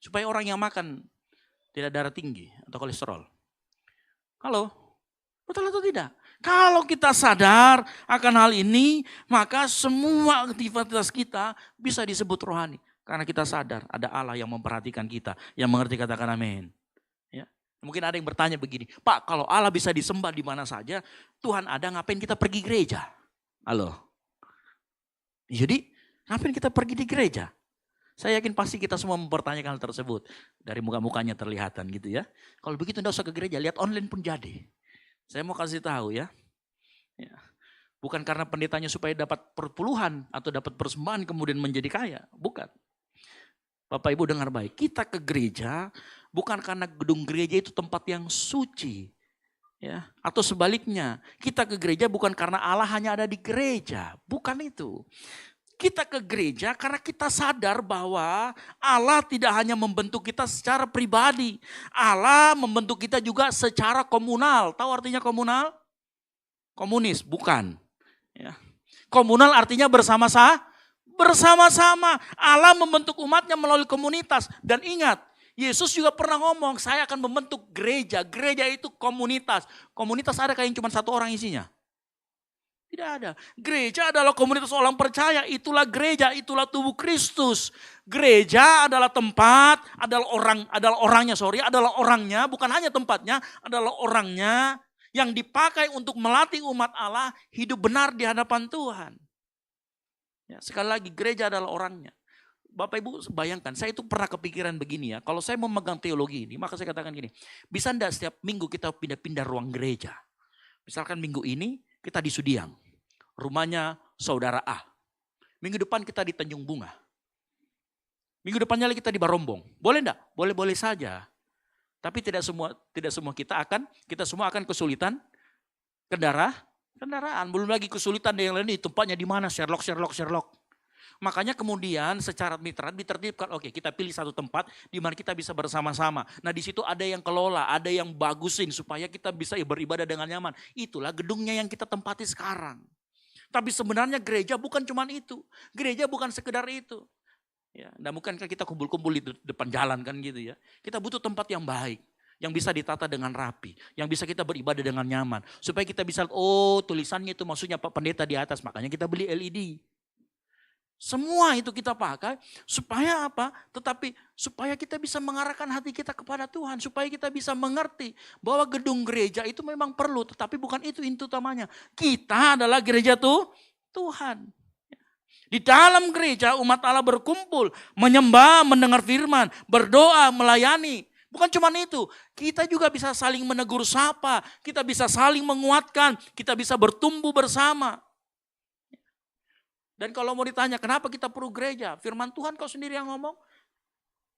Supaya orang yang makan tidak darah tinggi atau kolesterol. Halo? Betul atau tidak? Kalau kita sadar akan hal ini, maka semua aktivitas kita bisa disebut rohani. Karena kita sadar ada Allah yang memperhatikan kita. Yang mengerti katakan amin. Ya. Mungkin ada yang bertanya begini, Pak kalau Allah bisa disembah di mana saja, Tuhan ada ngapain kita pergi gereja? Halo? Jadi ngapain kita pergi di gereja? Saya yakin pasti kita semua mempertanyakan hal tersebut. Dari muka-mukanya terlihatan gitu ya. Kalau begitu enggak usah ke gereja, lihat online pun jadi. Saya mau kasih tahu ya. Bukan karena pendetanya supaya dapat perpuluhan atau dapat persembahan kemudian menjadi kaya. Bukan. Bapak Ibu dengar baik. Kita ke gereja bukan karena gedung gereja itu tempat yang suci. Ya, atau sebaliknya. Kita ke gereja bukan karena Allah hanya ada di gereja. Bukan itu. Kita ke gereja karena kita sadar bahwa Allah tidak hanya membentuk kita secara pribadi. Allah membentuk kita juga secara komunal. Tahu artinya komunal? Komunis, bukan. Ya. Komunal artinya bersama-sama. Allah membentuk umatnya melalui komunitas. Dan ingat, Yesus juga pernah ngomong, saya akan membentuk gereja. Gereja itu komunitas. Komunitas ada kayak yang cuma satu orang isinya? Tidak ada. Gereja adalah komunitas orang percaya. Itulah gereja, itulah tubuh Kristus. Gereja adalah tempat, adalah orangnya, bukan hanya tempatnya, adalah orangnya yang dipakai untuk melatih umat Allah hidup benar di hadapan Tuhan. Ya, sekali lagi, gereja adalah orangnya. Bapak Ibu bayangkan, saya itu pernah kepikiran begini ya. Kalau saya memegang teologi ini, maka saya katakan gini, bisa enggak setiap minggu kita pindah-pindah ruang gereja? Misalkan minggu ini kita di Sudiang, rumahnya saudara A. Minggu depan kita di Tanjung Bunga. Minggu depannya lagi kita di Barombong. Boleh enggak? Boleh-boleh saja. Tapi tidak semua kita semua akan kesulitan Kendaraan, belum lagi kesulitan yang lain, tempatnya di mana, Sherlock. Makanya kemudian secara mitra ditertibkan, oke kita pilih satu tempat di mana kita bisa bersama-sama. Nah di situ ada yang kelola, ada yang bagusin supaya kita bisa beribadah dengan nyaman. Itulah gedungnya yang kita tempati sekarang. Tapi sebenarnya gereja bukan cuma itu. Gereja bukan sekedar itu. Ya, dan bukankah kita kumpul-kumpul di depan jalan kan gitu ya. Kita butuh tempat yang baik. Yang bisa ditata dengan rapi. Yang bisa kita beribadah dengan nyaman. Supaya kita bisa, oh tulisannya itu maksudnya Pak Pendeta di atas. Makanya kita beli LED. Semua itu kita pakai supaya apa? Tetapi supaya kita bisa mengarahkan hati kita kepada Tuhan. Supaya kita bisa mengerti bahwa gedung gereja itu memang perlu. Tetapi bukan itu inti utamanya. Kita adalah gereja Tuhan. Di dalam gereja umat Allah berkumpul. Menyembah, mendengar firman, berdoa, melayani. Bukan cuma itu. Kita juga bisa saling menegur sapa. Kita bisa saling menguatkan. Kita bisa bertumbuh bersama. Dan kalau mau ditanya kenapa kita perlu gereja, firman Tuhan kau sendiri yang ngomong.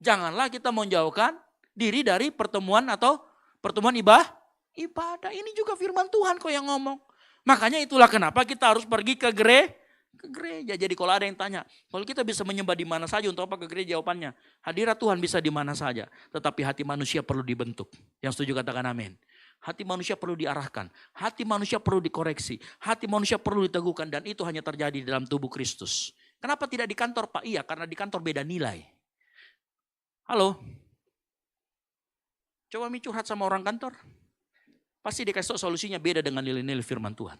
Janganlah kita menjauhkan diri dari pertemuan atau pertemuan ibadah. Ini juga firman Tuhan kok yang ngomong. Makanya itulah kenapa kita harus pergi ke gereja. Jadi kalau ada yang tanya, kalau kita bisa menyembah di mana saja, untuk apa ke gereja? Jawabannya, hadirat Tuhan bisa di mana saja. Tetapi hati manusia perlu dibentuk. Yang setuju katakan amin. Hati manusia perlu diarahkan, hati manusia perlu dikoreksi, hati manusia perlu diteguhkan, dan itu hanya terjadi dalam tubuh Kristus. Kenapa tidak di kantor Pak? Iya, karena di kantor beda nilai. Halo? Coba curhat sama orang kantor. Pasti dikasih solusinya beda dengan nilai-nilai firman Tuhan.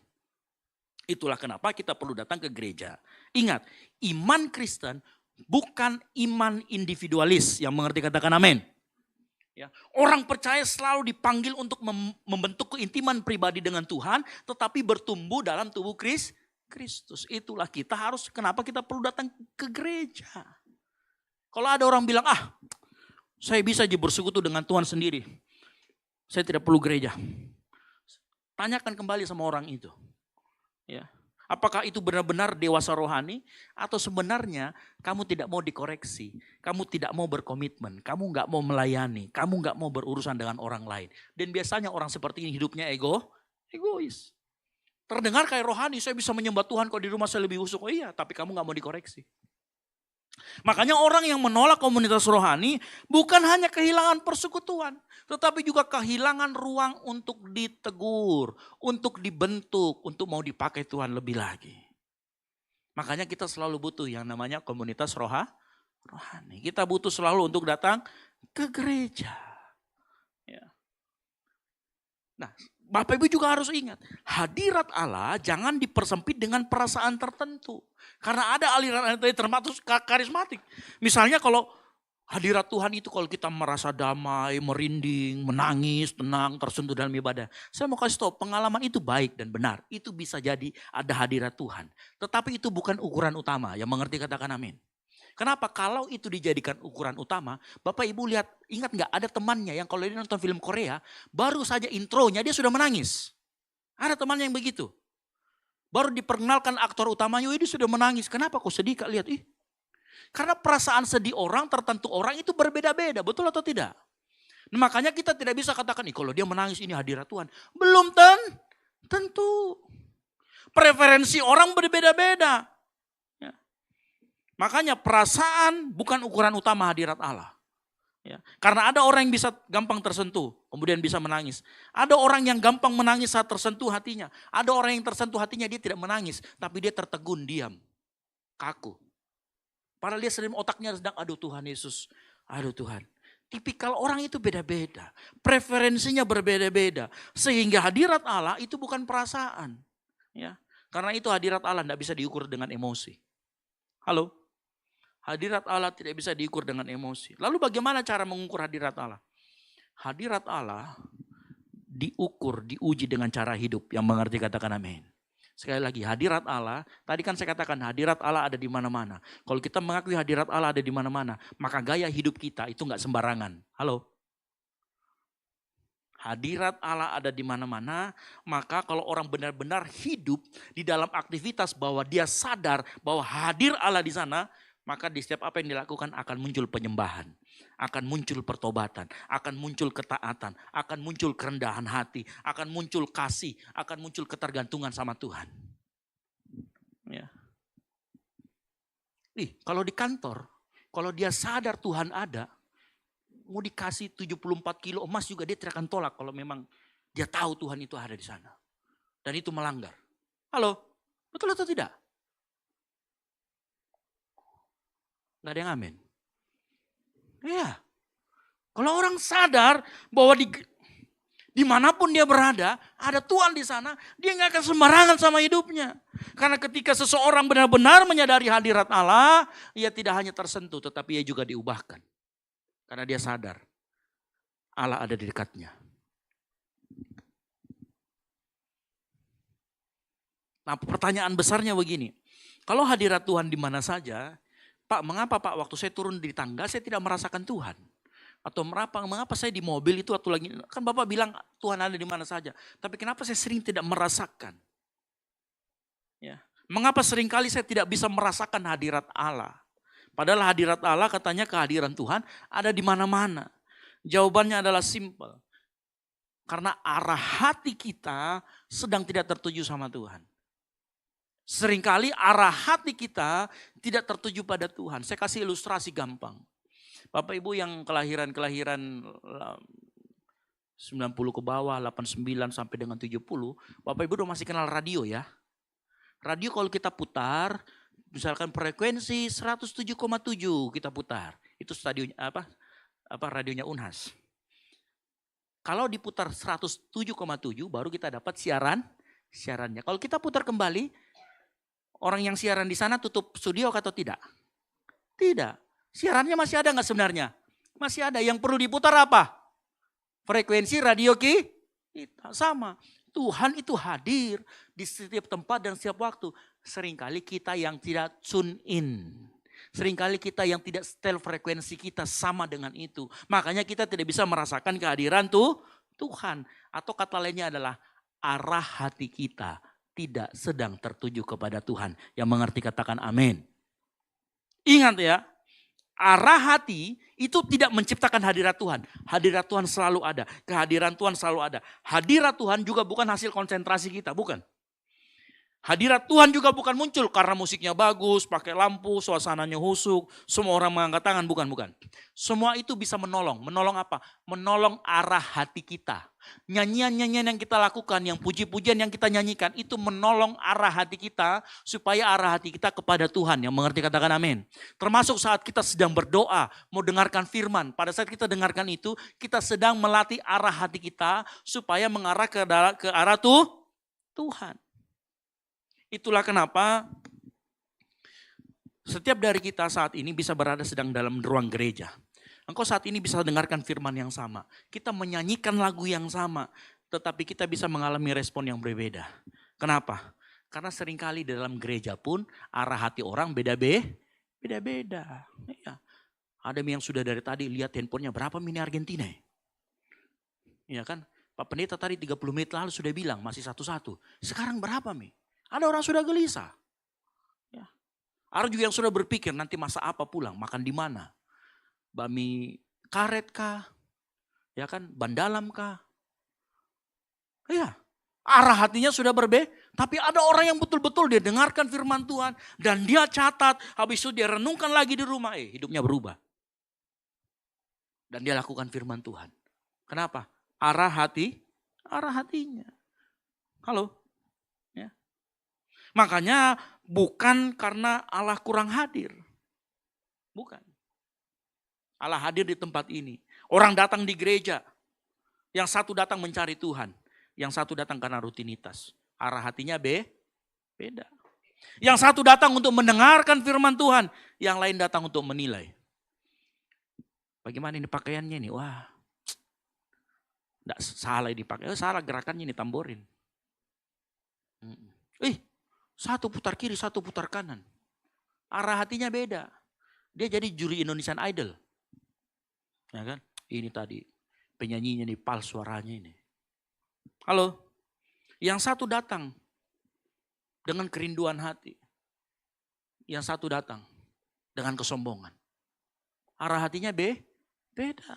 Itulah kenapa kita perlu datang ke gereja. Ingat, iman Kristen bukan iman individualis, yang mengerti katakan amin. Ya, orang percaya selalu dipanggil untuk membentuk keintiman pribadi dengan Tuhan, tetapi bertumbuh dalam tubuh Kristus. Itulah kita harus, kenapa kita perlu datang ke gereja. Kalau ada orang bilang, saya bisa aja bersekutu dengan Tuhan sendiri. Saya tidak perlu gereja. Tanyakan kembali sama orang itu. Ya. Apakah itu benar-benar dewasa rohani atau sebenarnya kamu tidak mau dikoreksi, kamu tidak mau berkomitmen, kamu nggak mau melayani, kamu nggak mau berurusan dengan orang lain. Dan biasanya orang seperti ini hidupnya egois. Terdengar kayak rohani, saya bisa menyembah Tuhan kok di rumah saya lebih husuk. Oh iya, tapi kamu nggak mau dikoreksi. Makanya orang yang menolak komunitas rohani bukan hanya kehilangan persekutuan, tetapi juga kehilangan ruang untuk ditegur, untuk dibentuk, untuk mau dipakai Tuhan lebih lagi. Makanya kita selalu butuh yang namanya komunitas rohani. Kita butuh selalu untuk datang ke gereja. Ya. Nah, Bapak Ibu juga harus ingat, hadirat Allah jangan dipersempit dengan perasaan tertentu. Karena ada aliran termasuk karismatik. Misalnya kalau hadirat Tuhan itu kalau kita merasa damai, merinding, menangis, tenang, tersentuh dalam ibadah. Saya mau kasih tahu, pengalaman itu baik dan benar. Itu bisa jadi ada hadirat Tuhan. Tetapi itu bukan ukuran utama. Yang mengerti katakan amin. Kenapa? Kalau itu dijadikan ukuran utama, Bapak Ibu lihat, ingat nggak ada temannya yang kalau dia nonton film Korea, baru saja intronya dia sudah menangis. Ada temannya yang begitu. Baru diperkenalkan aktor utamanya, dia sudah menangis. Kenapa kok sedih Kak? Lihat, karena perasaan sedih orang, tertentu orang itu berbeda-beda, betul atau tidak? Nah, makanya kita tidak bisa katakan, kalau dia menangis ini hadirat Tuhan. Belum tentu. Preferensi orang berbeda-beda. Makanya perasaan bukan ukuran utama hadirat Allah. Ya. Karena ada orang yang bisa gampang tersentuh, kemudian bisa menangis. Ada orang yang gampang menangis saat tersentuh hatinya. Ada orang yang tersentuh hatinya dia tidak menangis, tapi dia tertegun, diam, kaku. Padahal dia sering otaknya sedang, aduh Tuhan Yesus, aduh Tuhan. Tipikal orang itu beda-beda, preferensinya berbeda-beda. Sehingga hadirat Allah itu bukan perasaan. Ya. Karena itu hadirat Allah tidak bisa diukur dengan emosi. Halo? Hadirat Allah tidak bisa diukur dengan emosi. Lalu bagaimana cara mengukur hadirat Allah? Hadirat Allah diukur, diuji dengan cara hidup. Yang mengerti katakan amin. Sekali lagi, hadirat Allah, tadi kan saya katakan hadirat Allah ada di mana-mana. Kalau kita mengakui hadirat Allah ada di mana-mana, maka gaya hidup kita itu enggak sembarangan. Halo? Hadirat Allah ada di mana-mana, maka kalau orang benar-benar hidup di dalam aktivitas bahwa dia sadar bahwa hadir Allah di sana, maka di setiap apa yang dilakukan akan muncul penyembahan, akan muncul pertobatan, akan muncul ketaatan, akan muncul kerendahan hati, akan muncul kasih, akan muncul ketergantungan sama Tuhan. Ya. Kalau di kantor, kalau dia sadar Tuhan ada, mau dikasih 74 kilo emas juga dia tidak akan tolak kalau memang dia tahu Tuhan itu ada di sana. Dan itu melanggar. Halo, betul atau tidak? Gak ada yang amin. Iya. Kalau orang sadar bahwa dimanapun dia berada, ada Tuhan di sana, dia gak akan sembarangan sama hidupnya. Karena ketika seseorang benar-benar menyadari hadirat Allah, ia tidak hanya tersentuh, tetapi ia juga diubahkan. Karena dia sadar, Allah ada di dekatnya. Nah, pertanyaan besarnya begini, kalau hadirat Tuhan di mana saja, Pak, mengapa Pak waktu saya turun di tangga saya tidak merasakan Tuhan? Atau mengapa saya di mobil itu waktu lagi, kan Bapak bilang Tuhan ada di mana saja. Tapi kenapa saya sering tidak merasakan? Ya. Mengapa seringkali saya tidak bisa merasakan hadirat Allah? Padahal hadirat Allah katanya kehadiran Tuhan ada di mana-mana. Jawabannya adalah simpel. Karena arah hati kita sedang tidak tertuju sama Tuhan. Seringkali arah hati kita tidak tertuju pada Tuhan. Saya kasih ilustrasi gampang. Bapak Ibu yang kelahiran 90 ke bawah, 89 sampai dengan 70, Bapak Ibu udah masih kenal radio ya. Radio kalau kita putar, misalkan frekuensi 107,7 kita putar. Itu stadionnya radionya Unhas. Kalau diputar 107,7 baru kita dapat siarannya. Kalau kita putar kembali, orang yang siaran di sana tutup studio atau tidak? Tidak. Siarannya masih ada nggak sebenarnya? Masih ada. Yang perlu diputar apa? Frekuensi radio kita. Sama. Tuhan itu hadir di setiap tempat dan setiap waktu. Seringkali kita yang tidak tune in. Seringkali kita yang tidak setel frekuensi kita sama dengan itu. Makanya kita tidak bisa merasakan kehadiran Tuhan. Atau kata lainnya adalah arah hati kita tidak sedang tertuju kepada Tuhan. Yang mengerti katakan amin. Ingat ya. Arah hati itu tidak menciptakan hadirat Tuhan. Hadirat Tuhan selalu ada. Kehadiran Tuhan selalu ada. Hadirat Tuhan juga bukan hasil konsentrasi kita, bukan. Hadirat Tuhan juga bukan muncul karena musiknya bagus, pakai lampu, suasananya husuk, semua orang mengangkat tangan, bukan. Semua itu bisa menolong. Menolong apa? Menolong arah hati kita. Nyanyian-nyanyian yang kita lakukan, yang puji-pujian yang kita nyanyikan, itu menolong arah hati kita supaya arah hati kita kepada Tuhan. Yang mengerti katakan amin. Termasuk saat kita sedang berdoa, mau dengarkan firman. Pada saat kita dengarkan itu, kita sedang melatih arah hati kita supaya mengarah ke arah Tuhan. Itulah kenapa setiap dari kita saat ini bisa berada sedang dalam ruang gereja. Engkau saat ini bisa dengarkan firman yang sama. Kita menyanyikan lagu yang sama. Tetapi kita bisa mengalami respon yang berbeda. Kenapa? Karena seringkali di dalam gereja pun arah hati orang beda-beda. Ya. Ada yang sudah dari tadi lihat handphonenya berapa mini Argentina. Ya kan? Pak Pendeta tadi 30 menit lalu sudah bilang masih 1-1. Sekarang berapa Mi? Ada orang sudah gelisah. Ya. Ada juga yang sudah berpikir nanti masa apa pulang, makan di mana? Bami karet kah? Ya kan, bandalam kah? Ya, arah hatinya sudah berbeda. Tapi ada orang yang betul-betul dia dengarkan firman Tuhan. Dan dia catat, habis itu dia renungkan lagi di rumah. Hidupnya berubah. Dan dia lakukan firman Tuhan. Kenapa? Arah hatinya. Halo? Makanya bukan karena Allah kurang hadir. Bukan. Allah hadir di tempat ini. Orang datang di gereja. Yang satu datang mencari Tuhan. Yang satu datang karena rutinitas. Arah hatinya beda. Yang satu datang untuk mendengarkan firman Tuhan. Yang lain datang untuk menilai. Bagaimana ini pakaiannya nih? Wah. Enggak salah ini pakai. Salah gerakannya ini tamborin. Satu putar kiri, satu putar kanan. Arah hatinya beda. Dia jadi juri Indonesian Idol. Ya kan? Ini tadi penyanyinya nih, pal suaranya ini. Halo? Yang satu datang dengan kerinduan hati. Yang satu datang dengan kesombongan. Arah hatinya beda.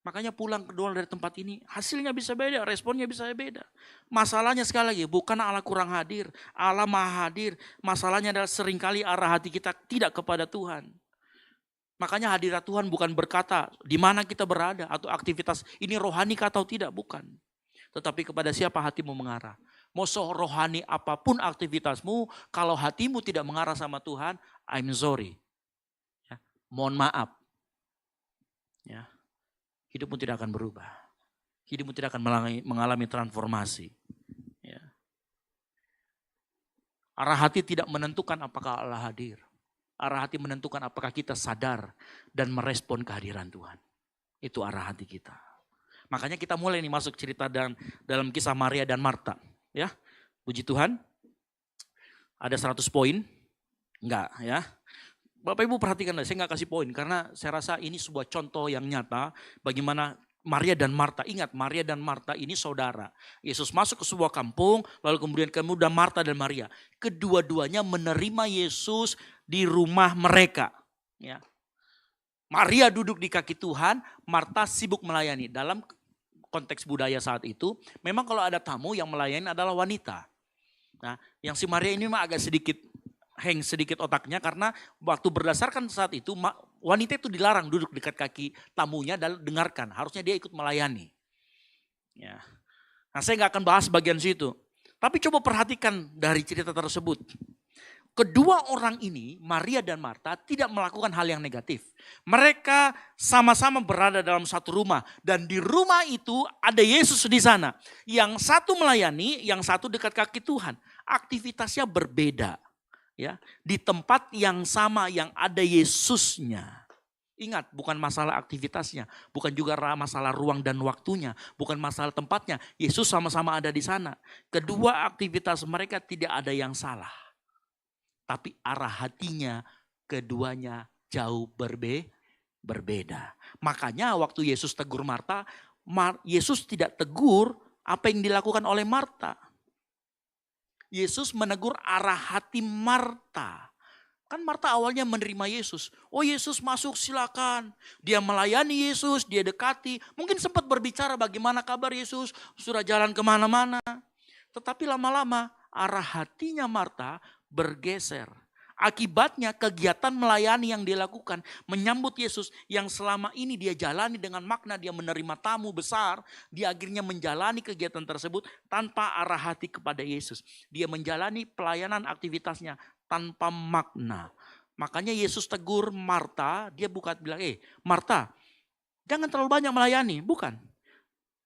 Makanya pulang keluar dari tempat ini, hasilnya bisa beda, responnya bisa beda. Masalahnya sekali lagi, bukan Allah kurang hadir, Allah maha hadir. Masalahnya adalah seringkali arah hati kita tidak kepada Tuhan. Makanya hadirat Tuhan bukan berkata di mana kita berada atau aktivitas ini rohani atau tidak, bukan. Tetapi kepada siapa hatimu mengarah. Mau rohani apapun aktivitasmu, kalau hatimu tidak mengarah sama Tuhan, I'm sorry. Ya, mohon maaf. Ya. Hidupmu tidak akan berubah. Hidupmu tidak akan mengalami transformasi. Ya. Arah hati tidak menentukan apakah Allah hadir. Arah hati menentukan apakah kita sadar dan merespon kehadiran Tuhan. Itu arah hati kita. Makanya kita mulai nih masuk cerita dalam kisah Maria dan Marta. Ya, puji Tuhan. Ada 100 poin? Enggak ya. Bapak Ibu perhatikan, saya nggak kasih poin karena saya rasa ini sebuah contoh yang nyata bagaimana Maria dan Marta. Ingat, Maria dan Marta ini saudara. Yesus masuk ke sebuah kampung, lalu kemudian Marta dan Maria. Kedua-duanya menerima Yesus di rumah mereka. Ya. Maria duduk di kaki Tuhan, Marta sibuk melayani. Dalam konteks budaya saat itu, memang kalau ada tamu yang melayani adalah wanita. Nah, yang si Maria ini memang agak sedikit otaknya karena waktu berdasarkan saat itu wanita itu dilarang duduk dekat kaki tamunya dan dengarkan. Harusnya dia ikut melayani. Ya. Nah, saya nggak akan bahas bagian situ. Tapi coba perhatikan dari cerita tersebut. Kedua orang ini, Maria dan Marta, tidak melakukan hal yang negatif. Mereka sama-sama berada dalam satu rumah. Dan di rumah itu ada Yesus di sana. Yang satu melayani, yang satu dekat kaki Tuhan. Aktivitasnya berbeda. Ya, di tempat yang sama yang ada Yesusnya. Ingat, bukan masalah aktivitasnya, bukan juga masalah ruang dan waktunya, bukan masalah tempatnya. Yesus sama-sama ada di sana. Kedua aktivitas mereka tidak ada yang salah. Tapi arah hatinya keduanya jauh berbeda. Makanya waktu Yesus tegur Marta, Yesus tidak tegur apa yang dilakukan oleh Marta. Yesus menegur arah hati Marta. Kan Marta awalnya menerima Yesus. Oh, Yesus masuk, silakan. Dia melayani Yesus, dia dekati. Mungkin sempat berbicara bagaimana kabar Yesus, sudah jalan kemana-mana. Tetapi lama-lama arah hatinya Marta bergeser. Akibatnya kegiatan melayani yang dilakukan, menyambut Yesus yang selama ini dia jalani dengan makna, dia menerima tamu besar, dia akhirnya menjalani kegiatan tersebut tanpa arah hati kepada Yesus. Dia menjalani pelayanan aktivitasnya tanpa makna. Makanya Yesus tegur Marta, dia bukan bilang, Marta, jangan terlalu banyak melayani, bukan.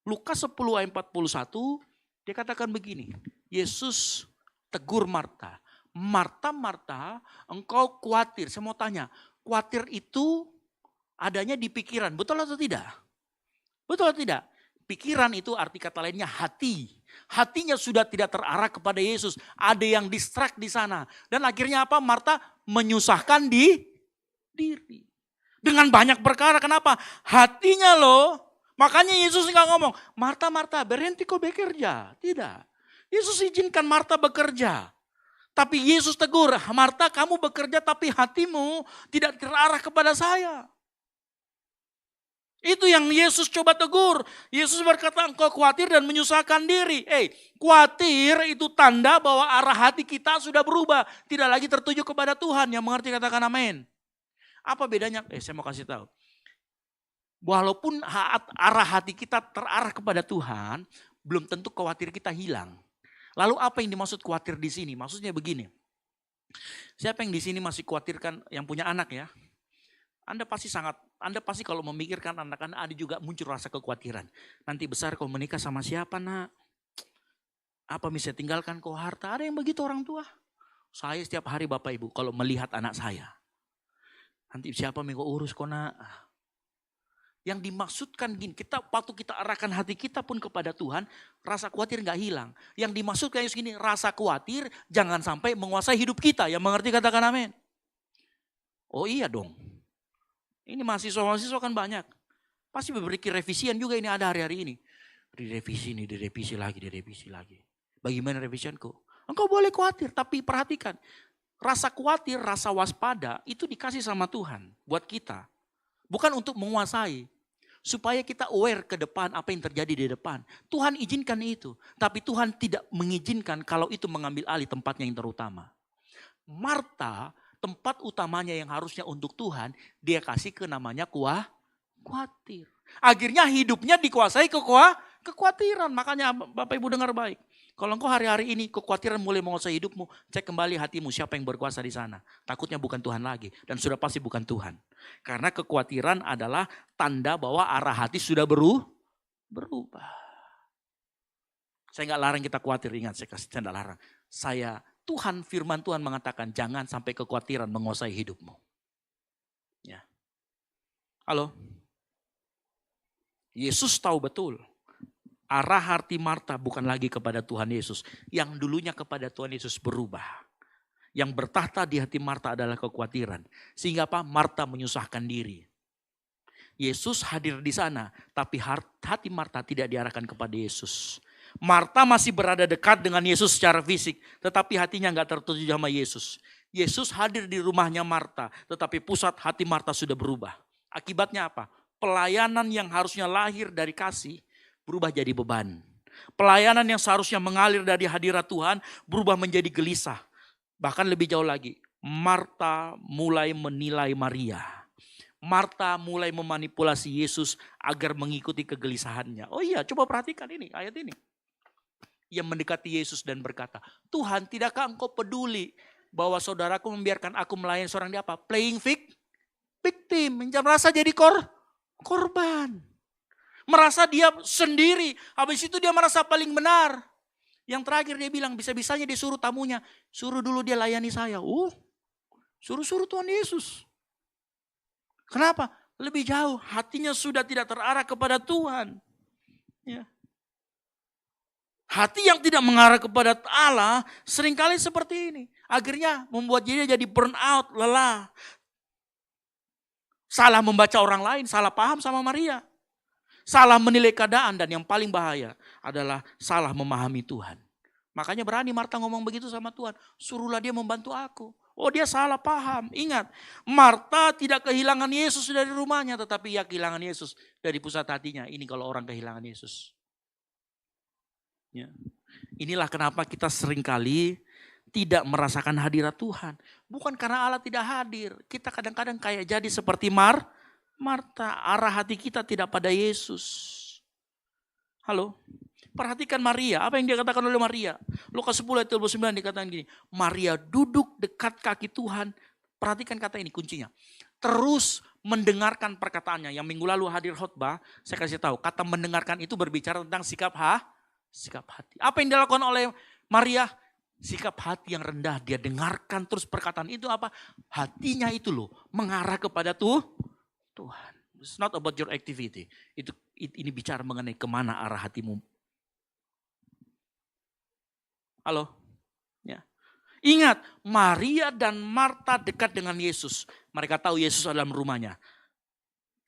Lukas 10 ayat 41, dia katakan begini, Yesus tegur Marta. Marta, engkau khawatir. Saya mau tanya, khawatir itu adanya di pikiran, betul atau tidak? Betul atau tidak? Pikiran itu arti kata lainnya hati. Hatinya sudah tidak terarah kepada Yesus. Ada yang distract di sana. Dan akhirnya apa? Marta menyusahkan diri. Dengan banyak perkara, kenapa? Hatinya loh. Makanya Yesus nggak ngomong, Marta, berhenti kau bekerja. Tidak. Yesus izinkan Marta bekerja. Tapi Yesus tegur, Marta kamu bekerja tapi hatimu tidak terarah kepada saya. Itu yang Yesus coba tegur. Yesus berkata engkau khawatir dan menyusahkan diri. Khawatir itu tanda bahwa arah hati kita sudah berubah. Tidak lagi tertuju kepada Tuhan. Yang mengerti katakan amin. Apa bedanya? Saya mau kasih tahu. Walaupun arah hati kita terarah kepada Tuhan, belum tentu khawatir kita hilang. Lalu apa yang dimaksud khawatir di sini? Maksudnya begini. Siapa yang di sini masih khawatirkan yang punya anak ya? Anda pasti kalau memikirkan anak ada juga muncul rasa kekhawatiran. Nanti besar kau menikah sama siapa nak? Apa bisa tinggalkan kau harta? Ada yang begitu orang tua. Saya setiap hari Bapak Ibu kalau melihat anak saya. Nanti siapa yang kau urus kau nak? Yang dimaksudkan gini, waktu kita arahkan hati kita pun kepada Tuhan, rasa khawatir gak hilang. Yang dimaksudkan Yesus gini, rasa khawatir jangan sampai menguasai hidup kita. Yang mengerti katakan amin. Oh iya dong. Ini mahasiswa kan banyak. Pasti berpikir revisian juga ini ada hari-hari ini. Direvisi lagi. Bagaimana revisianku? Engkau boleh khawatir, tapi perhatikan. rasa khawatir, rasa waspada itu dikasih sama Tuhan buat kita. Bukan untuk menguasai. Supaya kita aware ke depan apa yang terjadi di depan. Tuhan izinkan itu. Tapi Tuhan tidak mengizinkan kalau itu mengambil alih tempatnya yang terutama. Marta, tempat utamanya yang harusnya untuk Tuhan, dia kasih ke namanya khawatir. Akhirnya hidupnya dikuasai kekhawatiran. Makanya Bapak Ibu dengar baik. Kalau engkau hari-hari ini kekhawatiran mulai menguasai hidupmu, cek kembali hatimu siapa yang berkuasa di sana. Takutnya bukan Tuhan lagi dan sudah pasti bukan Tuhan. Karena kekhawatiran adalah tanda bahwa arah hati sudah berubah. Saya nggak larang kita khawatir, ingat saya tidak larang. Tuhan, firman Tuhan mengatakan jangan sampai kekhawatiran menguasai hidupmu. Ya. Halo? Yesus tahu betul. Arah hati Marta bukan lagi kepada Tuhan Yesus. Yang dulunya kepada Tuhan Yesus berubah. Yang bertahta di hati Marta adalah kekhawatiran. Sehingga apa? Marta menyusahkan diri. Yesus hadir di sana. Tapi hati Marta tidak diarahkan kepada Yesus. Marta masih berada dekat dengan Yesus secara fisik. Tetapi hatinya gak tertuju sama Yesus. Yesus hadir di rumahnya Marta. Tetapi pusat hati Marta sudah berubah. Akibatnya apa? Pelayanan yang harusnya lahir dari kasih berubah jadi beban. Pelayanan yang seharusnya mengalir dari hadirat Tuhan berubah menjadi gelisah. Bahkan lebih jauh lagi, Marta mulai menilai Maria. Marta mulai memanipulasi Yesus agar mengikuti kegelisahannya. Oh iya, coba perhatikan ini, ayat ini. Ia mendekati Yesus dan berkata, Tuhan, tidakkah engkau peduli bahwa saudaraku membiarkan aku melayani seorang dia apa? Playing victim, merasa jadi korban. Merasa dia sendiri. Habis itu dia merasa paling benar. Yang terakhir dia bilang bisa-bisanya dia suruh tamunya. Suruh dulu dia layani saya. Suruh Tuhan Yesus. Kenapa? Lebih jauh. Hatinya sudah tidak terarah kepada Tuhan. Ya. Hati yang tidak mengarah kepada Allah seringkali seperti ini. Akhirnya membuat dia jadi burn out, lelah. Salah membaca orang lain, salah paham sama Maria. Salah menilai keadaan dan yang paling bahaya adalah salah memahami Tuhan. Makanya berani Marta ngomong begitu sama Tuhan. Suruhlah dia membantu aku. Oh dia salah paham. Ingat, Marta tidak kehilangan Yesus dari rumahnya. Tetapi ia kehilangan Yesus dari pusat hatinya. Ini kalau orang kehilangan Yesus. Ya. Inilah kenapa kita seringkali tidak merasakan hadirat Tuhan. Bukan karena Allah tidak hadir. Kita kadang-kadang kayak jadi seperti Marta, arah hati kita tidak pada Yesus. Halo? Perhatikan Maria, apa yang dia katakan oleh Maria? Lukas 10 ayat 29 dikatakan gini, Maria duduk dekat kaki Tuhan. Perhatikan kata ini kuncinya. Terus mendengarkan perkataannya. Yang minggu lalu hadir khotbah, saya kasih tahu, kata mendengarkan itu berbicara tentang sikap hati. Apa yang dilakukan oleh Maria? Sikap hati yang rendah, dia dengarkan terus perkataan itu apa? Hatinya itu loh, mengarah kepada Tuhan. It's not about your activity. Ini bicara mengenai kemana arah hatimu. Halo? Ya. Ingat, Maria dan Marta dekat dengan Yesus. Mereka tahu Yesus dalam rumahnya.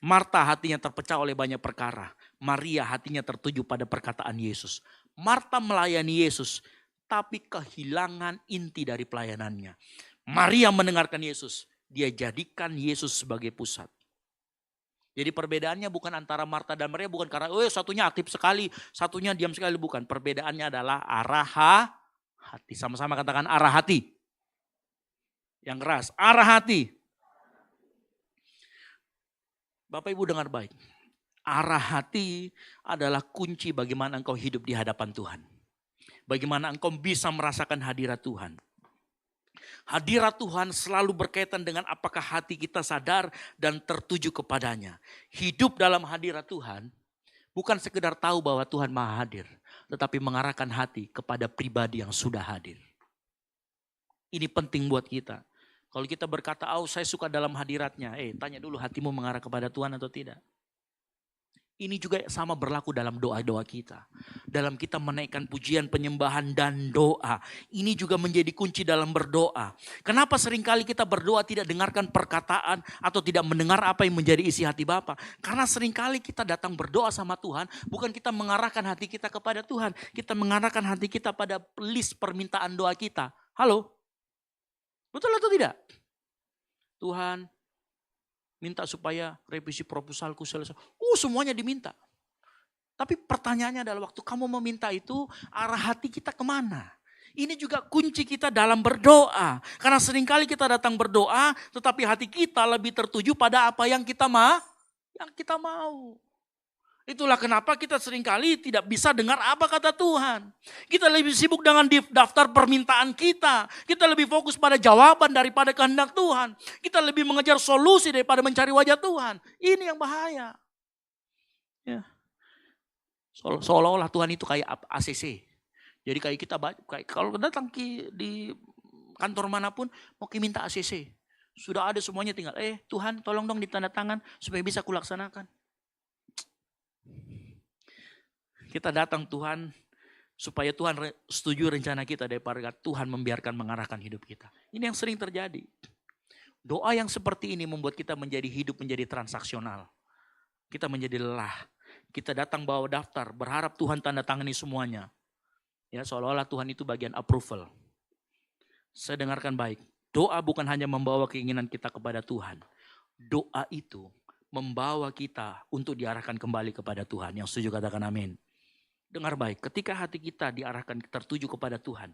Marta hatinya terpecah oleh banyak perkara. Maria hatinya tertuju pada perkataan Yesus. Marta melayani Yesus, tapi kehilangan inti dari pelayanannya. Maria mendengarkan Yesus. Dia jadikan Yesus sebagai pusat. Jadi perbedaannya bukan antara Marta dan Maria, bukan karena satunya aktif sekali, satunya diam sekali, bukan. Perbedaannya adalah arah hati. Sama-sama katakan arah hati. Yang keras, arah hati. Bapak Ibu dengar baik. Arah hati adalah kunci bagaimana engkau hidup di hadapan Tuhan. Bagaimana engkau bisa merasakan hadirat Tuhan. Hadirat Tuhan selalu berkaitan dengan apakah hati kita sadar dan tertuju kepadanya. Hidup dalam hadirat Tuhan bukan sekedar tahu bahwa Tuhan Maha Hadir, tetapi mengarahkan hati kepada pribadi yang sudah hadir. Ini penting buat kita. Kalau kita berkata, saya suka dalam hadiratnya. Tanya dulu hatimu mengarah kepada Tuhan atau tidak. Ini juga sama berlaku dalam doa-doa kita. Dalam kita menaikkan pujian, penyembahan, dan doa. Ini juga menjadi kunci dalam berdoa. Kenapa seringkali kita berdoa tidak dengarkan perkataan atau tidak mendengar apa yang menjadi isi hati Bapa? Karena seringkali kita datang berdoa sama Tuhan, bukan kita mengarahkan hati kita kepada Tuhan. Kita mengarahkan hati kita pada list permintaan doa kita. Halo? Betul atau tidak? Tuhan, minta supaya revisi proposalku selesai. Semuanya diminta. Tapi pertanyaannya adalah waktu kamu meminta itu, arah hati kita kemana? Ini juga kunci kita dalam berdoa. Karena seringkali kita datang berdoa, tetapi hati kita lebih tertuju pada apa yang kita mau. Itulah kenapa kita seringkali tidak bisa dengar apa kata Tuhan. Kita lebih sibuk dengan daftar permintaan kita. Kita lebih fokus pada jawaban daripada kehendak Tuhan. Kita lebih mengejar solusi daripada mencari wajah Tuhan. Ini yang bahaya. Ya. Seolah-olah Tuhan itu kayak ACC. Jadi kayak kita kalau datang di kantor manapun mau minta ACC. Sudah ada semuanya, tinggal Tuhan tolong dong ditanda tangan supaya bisa kulaksanakan. Kita datang Tuhan supaya Tuhan setuju rencana kita daripada Tuhan membiarkan mengarahkan hidup kita. Ini yang sering terjadi. Doa yang seperti ini membuat kita hidup menjadi transaksional. Kita menjadi lelah. Kita datang bawa daftar, berharap Tuhan tanda tangani semuanya. Ya, seolah-olah Tuhan itu bagian approval. Saya dengarkan baik. Doa bukan hanya membawa keinginan kita kepada Tuhan. Doa itu membawa kita untuk diarahkan kembali kepada Tuhan. Yang setuju katakan amin. Dengar baik, ketika hati kita diarahkan tertuju kepada Tuhan.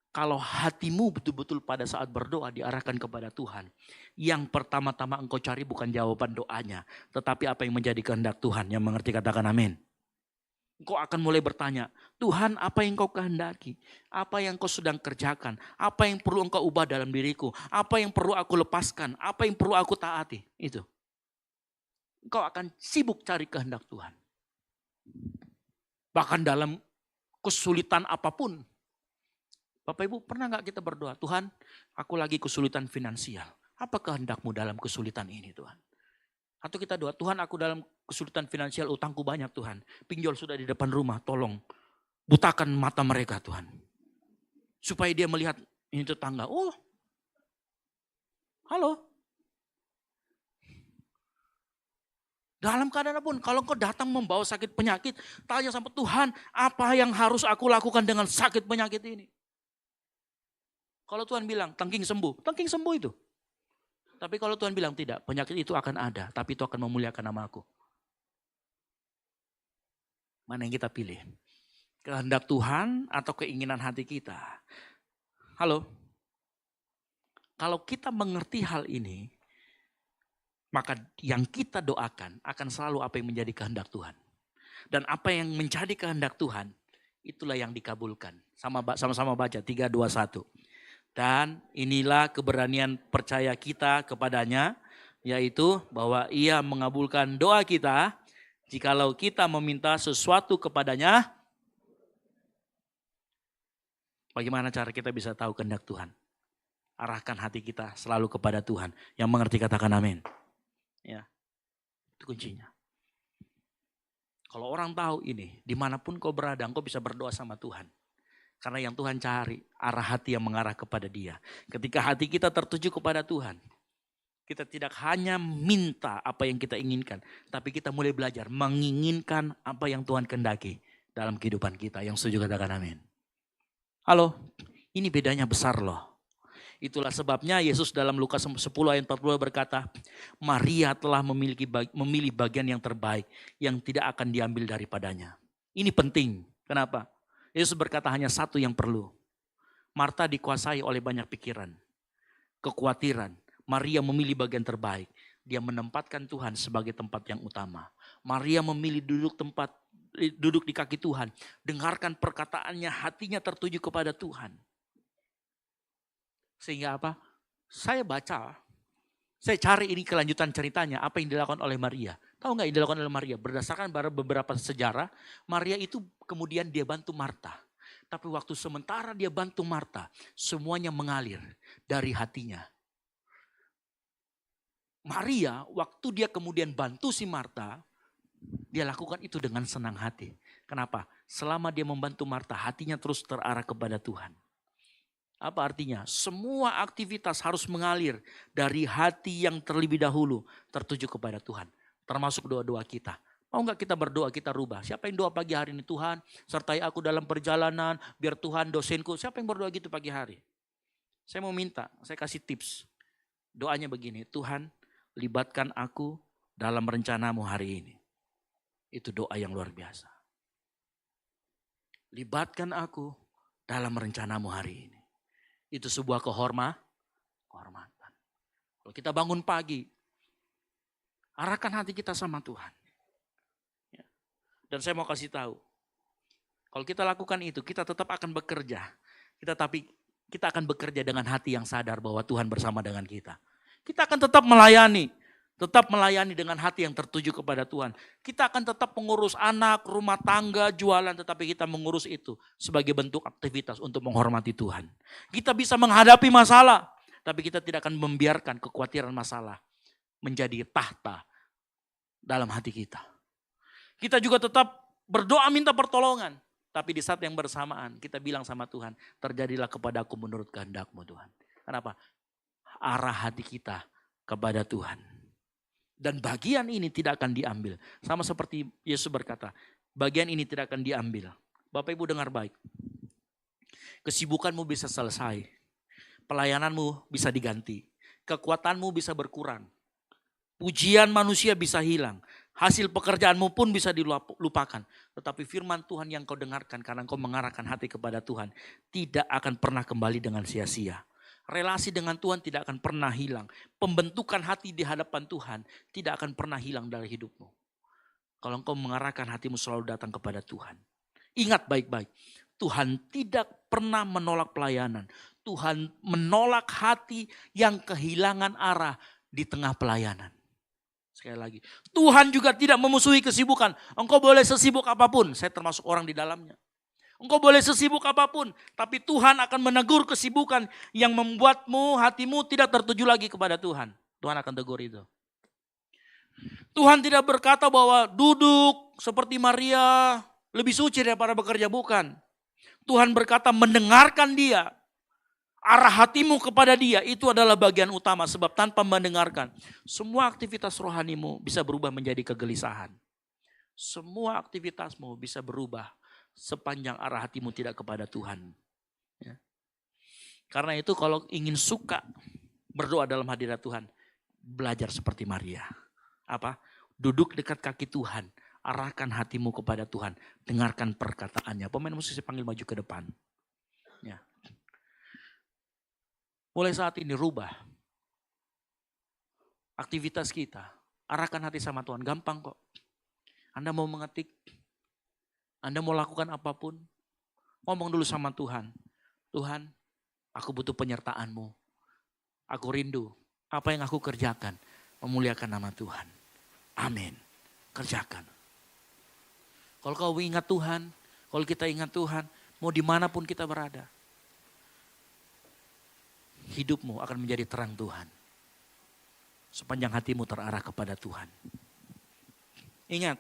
Kalau hatimu betul-betul pada saat berdoa diarahkan kepada Tuhan. Yang pertama-tama engkau cari bukan jawaban doanya. Tetapi apa yang menjadi kehendak Tuhan. Yang mengerti katakan amin. Engkau akan mulai bertanya, Tuhan apa yang kau kehendaki? Apa yang kau sedang kerjakan? Apa yang perlu engkau ubah dalam diriku? Apa yang perlu aku lepaskan? Apa yang perlu aku taati? Itu. Engkau akan sibuk cari kehendak Tuhan. Bahkan dalam kesulitan apapun. Bapak Ibu pernah gak kita berdoa, Tuhan aku lagi kesulitan finansial. Apa kehendakmu dalam kesulitan ini Tuhan? Atau kita doa, Tuhan aku dalam kesulitan finansial, utangku banyak Tuhan. Pinjol sudah di depan rumah, tolong butakan mata mereka Tuhan. Supaya dia melihat ini tetangga, halo. Dalam keadaan apapun, kalau engkau datang membawa sakit penyakit, tanya sama Tuhan, apa yang harus aku lakukan dengan sakit penyakit ini? Kalau Tuhan bilang, tangking sembuh itu. Tapi kalau Tuhan bilang tidak, penyakit itu akan ada, tapi itu akan memuliakan nama aku. Mana yang kita pilih? Kehendak Tuhan atau keinginan hati kita? Halo? Kalau kita mengerti hal ini, maka yang kita doakan akan selalu apa yang menjadi kehendak Tuhan. Dan apa yang menjadi kehendak Tuhan, itulah yang dikabulkan. Sama-sama baca, 3, 2, 1. Dan inilah keberanian percaya kita kepadanya, yaitu bahwa ia mengabulkan doa kita, jikalau kita meminta sesuatu kepadanya. Bagaimana cara kita bisa tahu kehendak Tuhan? Arahkan hati kita selalu kepada Tuhan. Yang mengerti katakan amin. Ya, itu kuncinya. Kalau orang tahu ini, dimanapun kau berada, kau bisa berdoa sama Tuhan. Karena yang Tuhan cari, arah hati yang mengarah kepada Dia. Ketika hati kita tertuju kepada Tuhan, kita tidak hanya minta apa yang kita inginkan, tapi kita mulai belajar menginginkan apa yang Tuhan kehendaki dalam kehidupan kita. Yang setuju katakan amin. Halo, ini bedanya besar loh. Itulah sebabnya Yesus dalam Lukas 10 ayat 40 berkata, Maria telah memilih bagian yang terbaik yang tidak akan diambil daripadanya. Ini penting. Kenapa? Yesus berkata hanya satu yang perlu. Marta dikuasai oleh banyak pikiran, kekhawatiran. Maria memilih bagian terbaik. Dia menempatkan Tuhan sebagai tempat yang utama. Maria memilih duduk di kaki Tuhan. Dengarkan perkataannya, hatinya tertuju kepada Tuhan. Sehingga apa? Saya cari ini kelanjutan ceritanya, apa yang dilakukan oleh Maria. Tahu nggak yang dilakukan oleh Maria? Berdasarkan beberapa sejarah, Maria itu kemudian dia bantu Marta. Tapi waktu sementara dia bantu Marta, semuanya mengalir dari hatinya. Maria, waktu dia kemudian bantu si Marta, dia lakukan itu dengan senang hati. Kenapa? Selama dia membantu Marta, hatinya terus terarah kepada Tuhan. Apa artinya? Semua aktivitas harus mengalir dari hati yang terlebih dahulu tertuju kepada Tuhan. Termasuk doa-doa kita. Mau gak kita berdoa, kita rubah? Siapa yang doa pagi hari ini? Tuhan, sertai aku dalam perjalanan, biar Tuhan dosenku. Siapa yang berdoa gitu pagi hari? Saya mau minta, saya kasih tips. Doanya begini, Tuhan libatkan aku dalam rencanamu hari ini. Itu doa yang luar biasa. Libatkan aku dalam rencanamu hari ini. Itu sebuah kehormatan. Kalau kita bangun pagi, arahkan hati kita sama Tuhan. Ya. Dan saya mau kasih tahu, kalau kita lakukan itu, kita tetap akan bekerja. Tapi kita akan bekerja dengan hati yang sadar bahwa Tuhan bersama dengan kita. Kita akan tetap melayani dengan hati yang tertuju kepada Tuhan. Kita akan tetap mengurus anak, rumah tangga, jualan, tetapi kita mengurus itu sebagai bentuk aktivitas untuk menghormati Tuhan. Kita bisa menghadapi masalah, tapi kita tidak akan membiarkan kekhawatiran masalah menjadi tahta dalam hati kita. Kita juga tetap berdoa minta pertolongan, tapi di saat yang bersamaan kita bilang sama Tuhan, terjadilah kepadaku menurut kehendak-Mu Tuhan. Kenapa? Arah hati kita kepada Tuhan. Dan bagian ini tidak akan diambil. Sama seperti Yesus berkata, bagian ini tidak akan diambil. Bapak Ibu dengar baik. Kesibukanmu bisa selesai. Pelayananmu bisa diganti. Kekuatanmu bisa berkurang. Pujian manusia bisa hilang. Hasil pekerjaanmu pun bisa dilupakan. Tetapi firman Tuhan yang kau dengarkan karena kau mengarahkan hati kepada Tuhan tidak akan pernah kembali dengan sia-sia. Relasi dengan Tuhan tidak akan pernah hilang. Pembentukan hati di hadapan Tuhan tidak akan pernah hilang dari hidupmu. Kalau engkau mengarahkan hatimu selalu datang kepada Tuhan. Ingat baik-baik. Tuhan tidak pernah menolak pelayanan. Tuhan menolak hati yang kehilangan arah di tengah pelayanan. Sekali lagi. Tuhan juga tidak memusuhi kesibukan. Engkau boleh sesibuk apapun. Saya termasuk orang di dalamnya. Engkau boleh sesibuk apapun, tapi Tuhan akan menegur kesibukan yang membuatmu, hatimu tidak tertuju lagi kepada Tuhan. Tuhan akan tegur itu. Tuhan tidak berkata bahwa duduk seperti Maria lebih suci daripada bekerja, bukan. Tuhan berkata mendengarkan dia, arah hatimu kepada dia, itu adalah bagian utama. Sebab tanpa mendengarkan, semua aktivitas rohanimu bisa berubah menjadi kegelisahan. Semua aktivitasmu bisa berubah sepanjang arah hatimu tidak kepada Tuhan. Ya. Karena itu kalau ingin suka berdoa dalam hadirat Tuhan, belajar seperti Maria. Apa? Duduk dekat kaki Tuhan, arahkan hatimu kepada Tuhan, dengarkan perkataannya. Pemain musik saya panggil maju ke depan. Ya. Mulai saat ini rubah aktivitas kita, arahkan hati sama Tuhan. Gampang kok. Anda mau mengetik, Anda mau lakukan apapun, ngomong dulu sama Tuhan. Tuhan, aku butuh penyertaan-Mu. Aku rindu apa yang aku kerjakan, memuliakan nama Tuhan. Amin. Kerjakan. Kalau kau ingat Tuhan, kalau kita ingat Tuhan, mau dimanapun kita berada, hidupmu akan menjadi terang Tuhan. Sepanjang hatimu terarah kepada Tuhan. Ingat,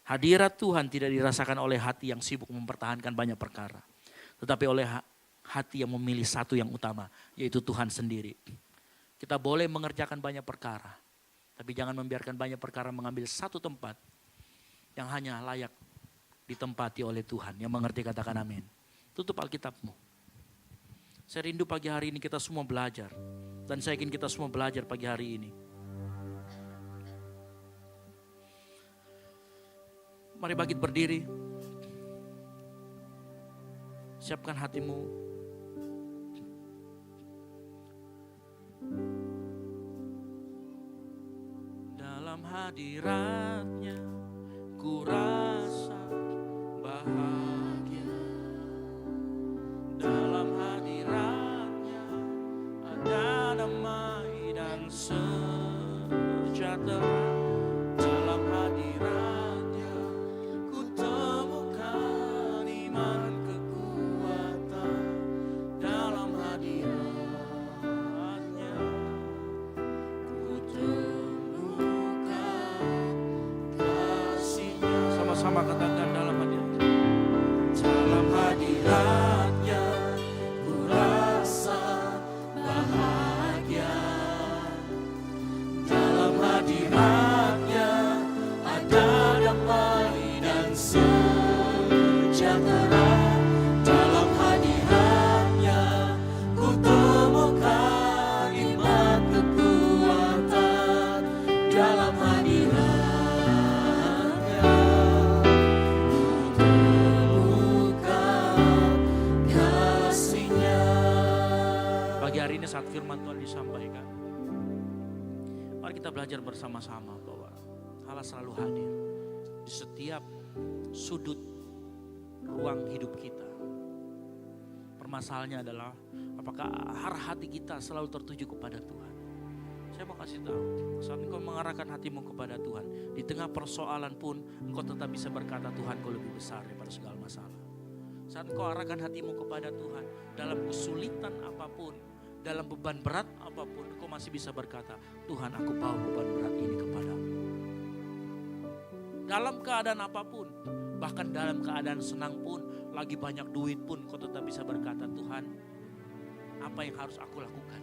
hadirat Tuhan tidak dirasakan oleh hati yang sibuk mempertahankan banyak perkara. Tetapi oleh hati yang memilih satu yang utama, yaitu Tuhan sendiri. Kita boleh mengerjakan banyak perkara, tapi jangan membiarkan banyak perkara mengambil satu tempat yang hanya layak ditempati oleh Tuhan. Yang mengerti katakan amin. Tutup Alkitabmu. Saya rindu pagi hari ini kita semua belajar. Dan saya yakin kita semua belajar pagi hari ini. Mari bangkit berdiri. Siapkan hatimu. Dalam hadirat-Nya ku rasa bahagia. Dalam hadirat-Nya ada damai dan sejahtera. Dalam hadirat-Nya ku temukan iman kekuatan. Dalam hadirat-Nya ku temukan kasih-Nya. Sama-sama katakan dalam hadirat. Dalam hadirat-Nya ku rasa bahagia. Dalam hadirat-Nya ada damai dan sejahtera. Dalam hadirat-Nya ku temukan hari ini saat firman Tuhan disampaikan, mari kita belajar bersama-sama bahwa Allah selalu hadir di setiap sudut ruang hidup kita. Permasalahannya adalah apakah arah hati kita selalu tertuju kepada Tuhan. Saya mau kasih tahu, saat engkau mengarahkan hatimu kepada Tuhan, di tengah persoalan pun engkau tetap bisa berkata, Tuhan kau lebih besar daripada segala masalah. Saat engkau arahkan hatimu kepada Tuhan, dalam kesulitan apapun, dalam beban berat apapun, engkau masih bisa berkata, Tuhan aku bawa beban berat ini kepadamu. Dalam keadaan apapun, bahkan dalam keadaan senang pun, lagi banyak duit pun, kau tetap bisa berkata, Tuhan apa yang harus aku lakukan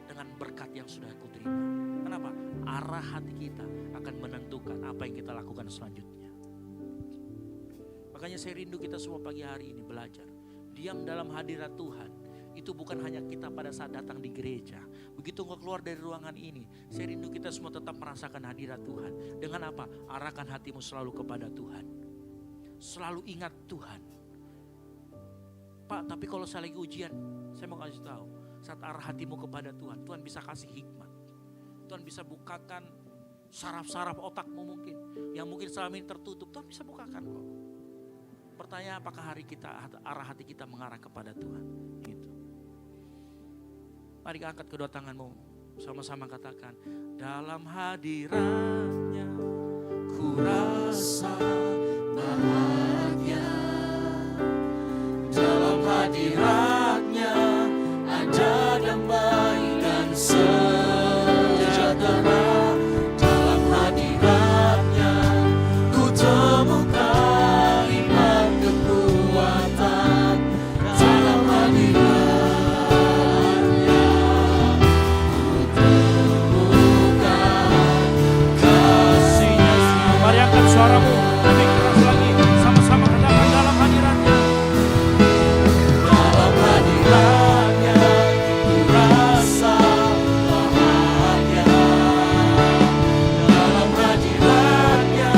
dengan berkat yang sudah aku terima. Kenapa? Arah hati kita akan menentukan apa yang kita lakukan selanjutnya. Makanya saya rindu kita semua pagi hari ini belajar. Diam dalam hadirat Tuhan. Itu bukan hanya kita pada saat datang di gereja. Begitu engkau keluar dari ruangan ini, saya rindu kita semua tetap merasakan hadirat Tuhan. Dengan apa? Arahkan hatimu selalu kepada Tuhan. Selalu ingat Tuhan. Pak, tapi kalau saya lagi ujian, saya mau kasih tahu. Saat arah hatimu kepada Tuhan, Tuhan bisa kasih hikmat. Tuhan bisa bukakan saraf-saraf otakmu mungkin. Yang mungkin selama ini tertutup, Tuhan bisa bukakan kok. Pertanyaan, apakah arah hati kita mengarah kepada Tuhan? Gitu. Mari angkat kedua tanganmu, sama-sama katakan, dalam hadiratnya ku rasa bahagia. Dalam hadiratnya ada damai dan sejahtera. Dalam hadiratnya ku temukan iman kekuatan. Dalam hadiratnya ku temukan kasih-Nya. Mari angkat suaramu lebih keras lagi, sama-sama katakan, dalam hadiratnya. Dalam hadiratnya ku rasa bahagia. Dalam hadiratnya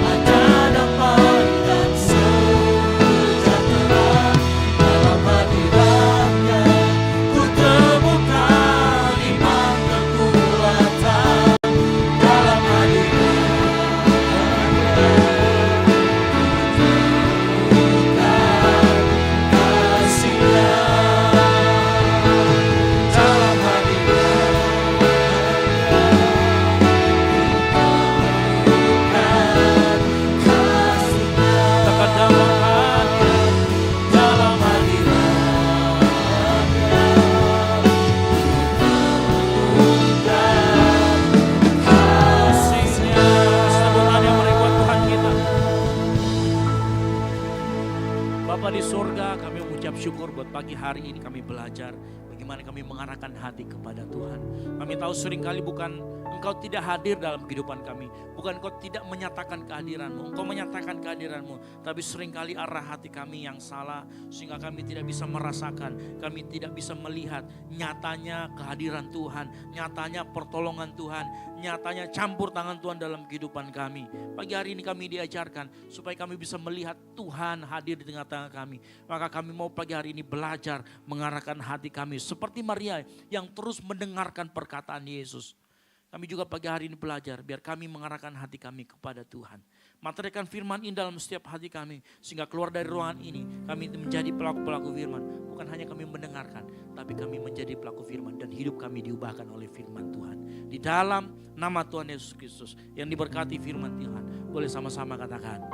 ada damai dan sejahtera. Dalam hadiratnya ku temukan iman kekuatan. Dalam Bapa di surga, kami mengucap syukur buat pagi hari ini kami belajar bagaimana kami mengarahkan hati kepada Tuhan. Kami tahu seringkali bukan Engkau tidak hadir dalam kehidupan kami, bukan Engkau tidak menyatakan kehadiran-Mu, Engkau menyatakan kehadiran-Mu, tapi seringkali arah hati kami yang salah sehingga kami tidak bisa merasakan, kami tidak bisa melihat nyatanya kehadiran Tuhan, nyatanya pertolongan Tuhan, nyatanya campur tangan Tuhan dalam kehidupan kami. Pagi hari ini kami diajarkan supaya kami bisa melihat Tuhan hadir di tengah-tengah kami. Maka kami mau pagi hari ini belajar mengarahkan hati kami seperti Maria yang terus mendengarkan perkataan Yesus. Kami juga pagi hari ini belajar biar kami mengarahkan hati kami kepada Tuhan. Materikan firman ini dalam setiap hati kami. Sehingga keluar dari ruangan ini kami menjadi pelaku-pelaku firman. Bukan hanya kami mendengarkan, tapi kami menjadi pelaku firman. Dan hidup kami diubahkan oleh firman Tuhan. Di dalam nama Tuhan Yesus Kristus yang diberkati firman Tuhan. Boleh sama-sama katakan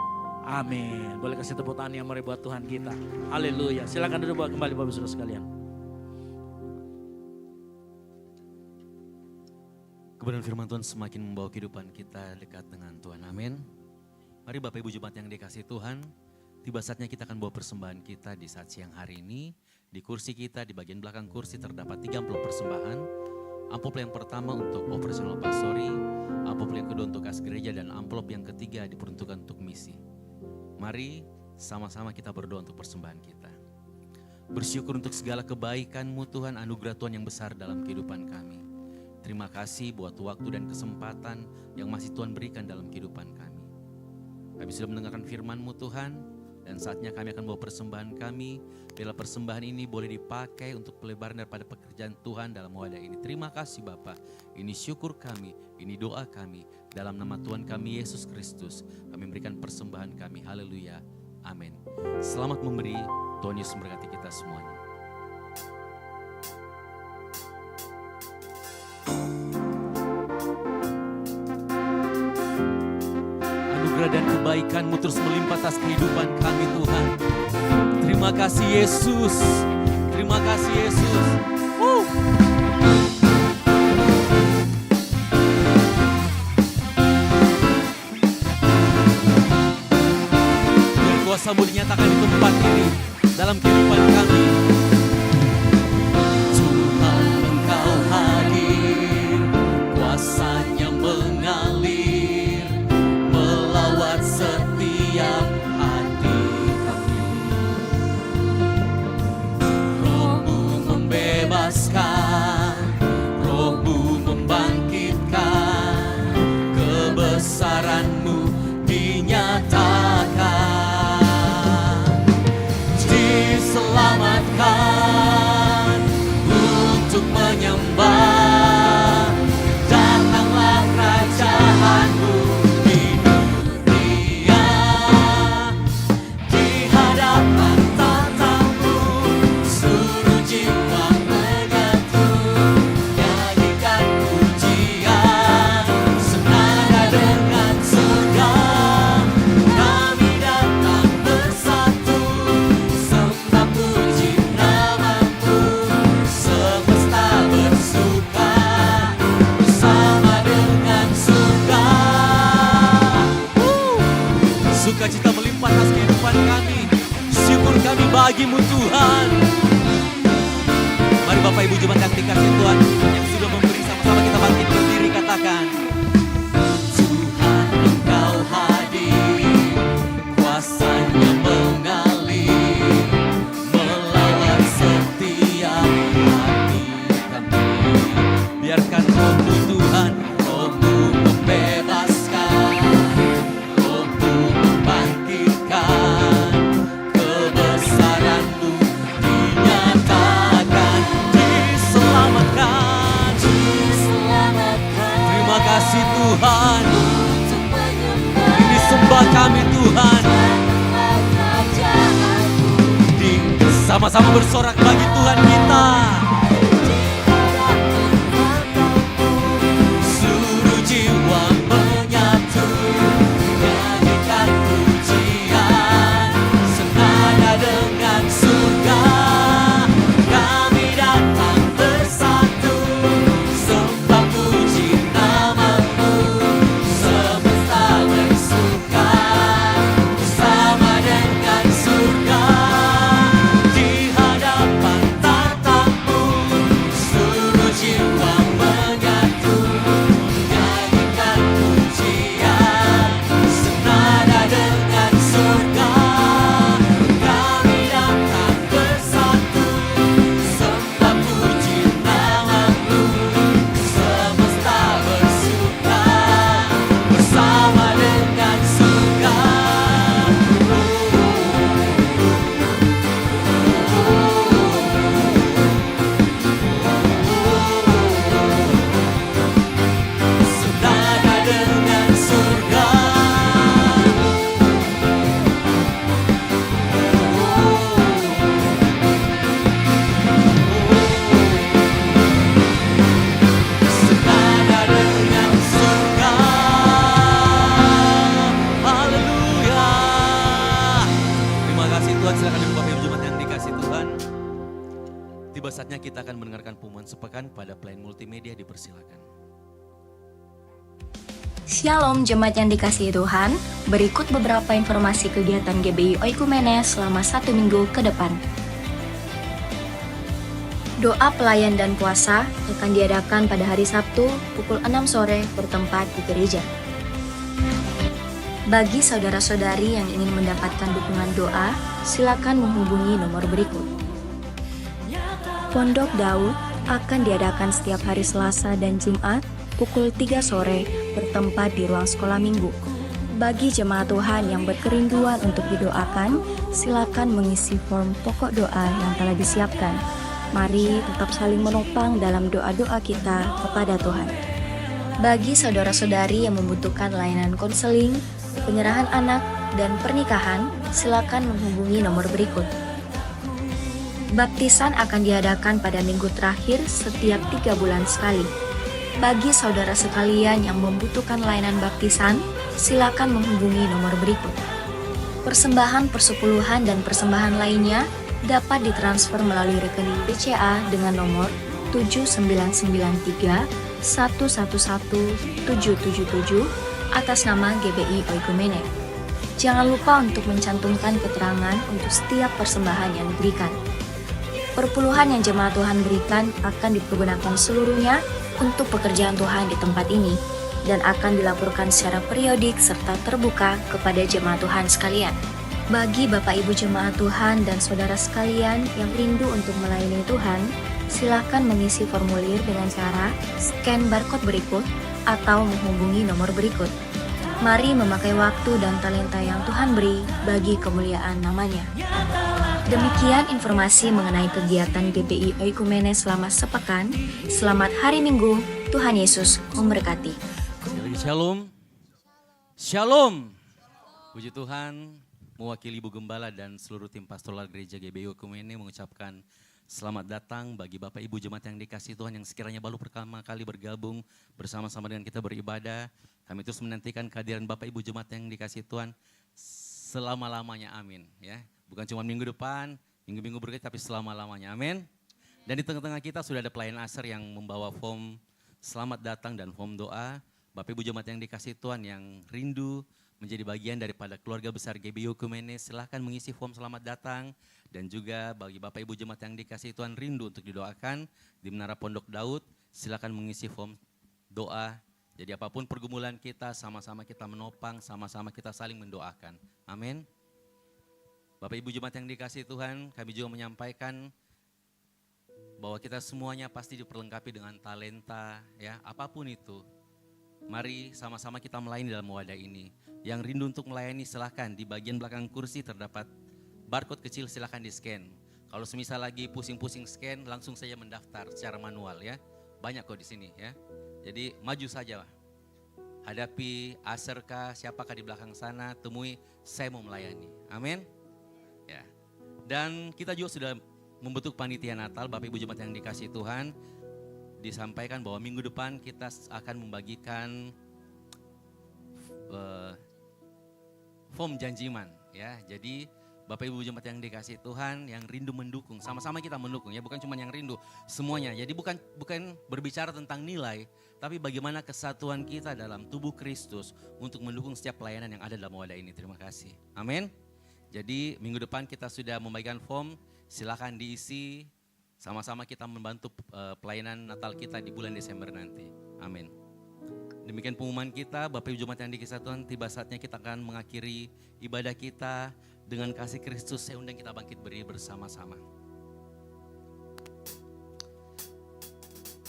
amin. Boleh kasih tepuk tangan yang meriah buat Tuhan kita. Haleluya. Silakan duduk kembali Bapak Saudara sekalian. Kebenaran firman Tuhan semakin membawa kehidupan kita dekat dengan Tuhan. Amin. Mari Bapak Ibu Jemaat yang dikasihi Tuhan, tiba saatnya kita akan bawa persembahan kita di saat siang hari ini. Di kursi kita, di bagian belakang kursi terdapat 3 amplop persembahan. Amplop yang pertama untuk operasional pastori, amplop yang kedua untuk kas gereja, dan amplop yang ketiga diperuntukkan untuk misi. Mari sama-sama kita berdoa untuk persembahan kita. Bersyukur untuk segala kebaikan-Mu Tuhan, anugerah Tuhan yang besar dalam kehidupan kami. Terima kasih buat waktu dan kesempatan yang masih Tuhan berikan dalam kehidupan kami. Kami sudah mendengarkan firman-Mu Tuhan, Dan saatnya kami akan bawa persembahan kami. Bila persembahan ini boleh dipakai untuk pelebaran daripada pekerjaan Tuhan dalam wadah ini. Terima kasih Bapa. Ini syukur kami, ini doa kami. Dalam nama Tuhan kami Yesus Kristus, kami memberikan persembahan kami. Haleluya. Amin. Selamat memberi. Tuhan Yesus memberkati kita semuanya. Anugerah dan kebaikan-Mu terus melimpah atas kehidupan kami Tuhan. Terima kasih Yesus. Terima kasih Yesus. Biar kuasa-Mu dinyatakan di tempat ini, dalam kehidupan kami. Tuhan Engkau hadir, kuasa-Nya mengalir, melawat setiap hati kami. Roh-Mu membebaskan, Roh-Mu membangkitkan, kebesaran-Mu dinyatakan. Diselamatkan untuk menyembah, datanglah kerajaan-Mu di dunia. Di hadapan tatamu, seluruh jiwa menyatu, nyanyikan pujian senada dengan surga. Kami datang bersatu, sembah puji nama-Mu, semesta bersuka bersama dengan surga. Sukacita melimpah atas kehidupan kami, syukur kami bagi-Mu Tuhan. Mari Bapak Ibu jemaat yang dikasihi Tuhan, yang sudah memberi, sama-sama kita bangkit berdiri, katakan. Tuhan Engkau hadir, kuasa-Nya mengalir, melawat setiap hati kami. Biarkan Roh-Mu Tuhan, Roh-Mu membebaskan, Roh-Mu membangkitkan, kebesaran-Mu dinyatakan. Diselamatkan, terima kasih Tuhan. Ini sembah kami Tuhan. Sama-sama bersorak bagi Tuhan kita. Seluruh jiwa menyatu, nyanyikan pujian senada dengan surga. Kami datang bersatu, sembah puji nama-Mu, semesta bersuka bersama dengan surga. Di hadapan tatamu, seluruh jiwa menyatu, nyanyikan pujian senada dengan surga. Kami datang bersatu, sembah puji nama-Mu, semesta bersuka bersama dengan surga. Senada dengan surga. Senada dengan surga. Haleluya. Terima kasih Tuhan. Silakan Ibu Bapak Ibu jemaat yang dikasihi Tuhan. Tiba saatnya kita akan mendengarkan pengumuman sepekan pada pelayan multimedia, dipersilakan. Shalom jemaat yang dikasihi Tuhan, berikut beberapa informasi kegiatan GBI Oikumene selama 1 minggu ke depan. Doa pelayan dan puasa akan diadakan pada hari Sabtu pukul 6 sore bertempat di gereja. Bagi saudara-saudari yang ingin mendapatkan dukungan doa, silakan menghubungi nomor berikut. Pondok Daud akan diadakan setiap hari Selasa dan Jumat pukul 3 sore bertempat di ruang sekolah minggu. Bagi jemaat Tuhan yang berkerinduan untuk didoakan, silakan mengisi form pokok doa yang telah disiapkan. Mari tetap saling menopang dalam doa-doa kita kepada Tuhan. Bagi saudara-saudari yang membutuhkan layanan konseling, penyerahan anak, dan pernikahan, silakan menghubungi nomor berikut. Baptisan akan diadakan pada minggu terakhir setiap 3 bulan sekali. Bagi saudara sekalian yang membutuhkan layanan baptisan, silakan menghubungi nomor berikut. Persembahan persepuluhan dan persembahan lainnya dapat ditransfer melalui rekening BCA dengan nomor 7993 111 777 atas nama GBI Oikumene. Jangan lupa untuk mencantumkan keterangan untuk setiap persembahan yang diberikan. Perpuluhan yang jemaat Tuhan berikan akan dipergunakan seluruhnya untuk pekerjaan Tuhan di tempat ini dan akan dilaporkan secara periodik serta terbuka kepada jemaat Tuhan sekalian. Bagi Bapak Ibu jemaat Tuhan dan saudara sekalian yang rindu untuk melayani Tuhan, silakan mengisi formulir dengan cara scan barcode berikut atau menghubungi nomor berikut. Mari memakai waktu dan talenta yang Tuhan beri bagi kemuliaan namanya. Demikian informasi mengenai kegiatan GBI Oikumene selama sepekan. Selamat hari Minggu, Tuhan Yesus memberkati. Shalom. Shalom. Puji Tuhan, mewakili Ibu Gembala dan seluruh tim pastoral gereja GBI Oikumene mengucapkan selamat datang bagi Bapak Ibu jemaat yang dikasihi Tuhan yang sekiranya baru pertama kali bergabung bersama-sama dengan kita beribadah. Kami terus menantikan kehadiran Bapak Ibu jemaat yang dikasihi Tuhan selama-lamanya, amin. Ya, bukan cuma minggu depan, minggu-minggu berikutnya, tapi selama-lamanya, amin. Dan di tengah-tengah kita sudah ada pelayan Asar yang membawa form selamat datang dan form doa. Bapak Ibu jemaat yang dikasihi Tuhan yang rindu menjadi bagian daripada keluarga besar GBI Oikumene, silahkan mengisi form selamat datang. Dan juga bagi Bapak Ibu jemaat yang dikasihi Tuhan rindu untuk didoakan di Menara Pondok Daud, silahkan mengisi form doa. Jadi apapun pergumulan kita, sama-sama kita menopang, sama-sama kita saling mendoakan. Amin. Bapak Ibu jemaat yang dikasihi Tuhan, kami juga menyampaikan bahwa kita semuanya pasti diperlengkapi dengan talenta, ya, apapun itu. Mari sama-sama kita melayani dalam wadah ini. Yang rindu untuk melayani silahkan, di bagian belakang kursi terdapat barcode kecil, silahkan di scan. Kalau semisal lagi pusing-pusing scan, langsung saja mendaftar secara manual, ya. Banyak kok di sini, ya. Jadi maju saja, hadapi Aserkah, siapakah di belakang sana, temui, saya mau melayani. Amin. Ya. Dan kita juga sudah membentuk panitia Natal, Bapak Ibu jemaat yang dikasihi Tuhan. Disampaikan bahwa minggu depan kita akan membagikan form janjiman, ya. Jadi Bapak Ibu jemaat yang dikasihi Tuhan yang rindu mendukung, sama-sama kita mendukung, ya, bukan cuma yang rindu, semuanya. Jadi bukan berbicara tentang nilai, tapi bagaimana kesatuan kita dalam tubuh Kristus untuk mendukung setiap pelayanan yang ada dalam wadah ini. Terima kasih. Amin. Jadi minggu depan kita sudah membagikan form, silakan diisi, sama-sama kita membantu pelayanan Natal kita di bulan Desember nanti. Amin. Demikian pengumuman kita, Bapak Ibu jemaat yang dikasihi Tuhan, tiba saatnya kita akan mengakhiri ibadah kita dengan kasih Kristus. Saya undang kita bangkit berdiri bersama-sama.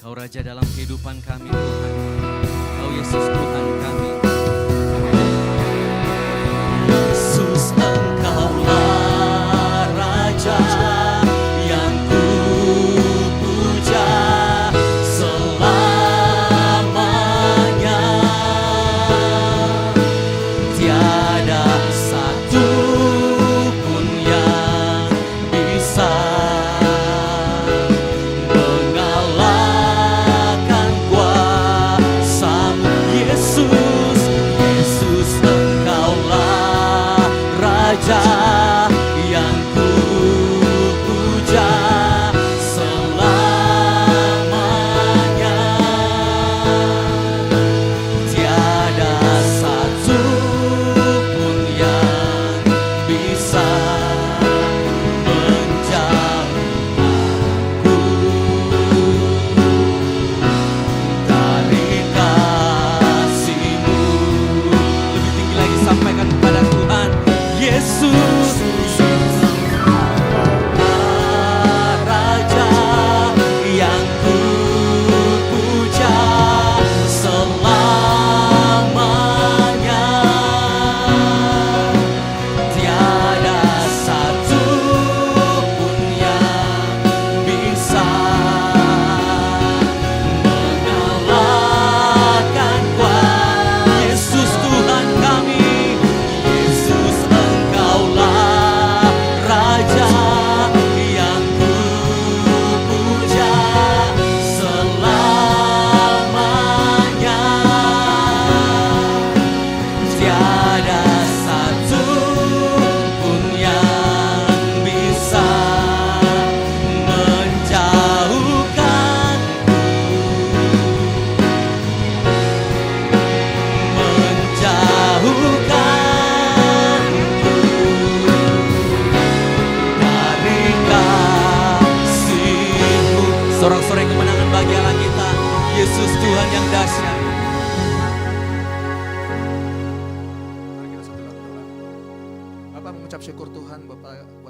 Kau Raja dalam kehidupan kami Tuhan, Kau Yesus Tuhan kami. Yesus, Engkaulah Raja yang kupuja selamanya. Tiada satu pun yang bisa mengalahkan kuasa-Mu, Yesus.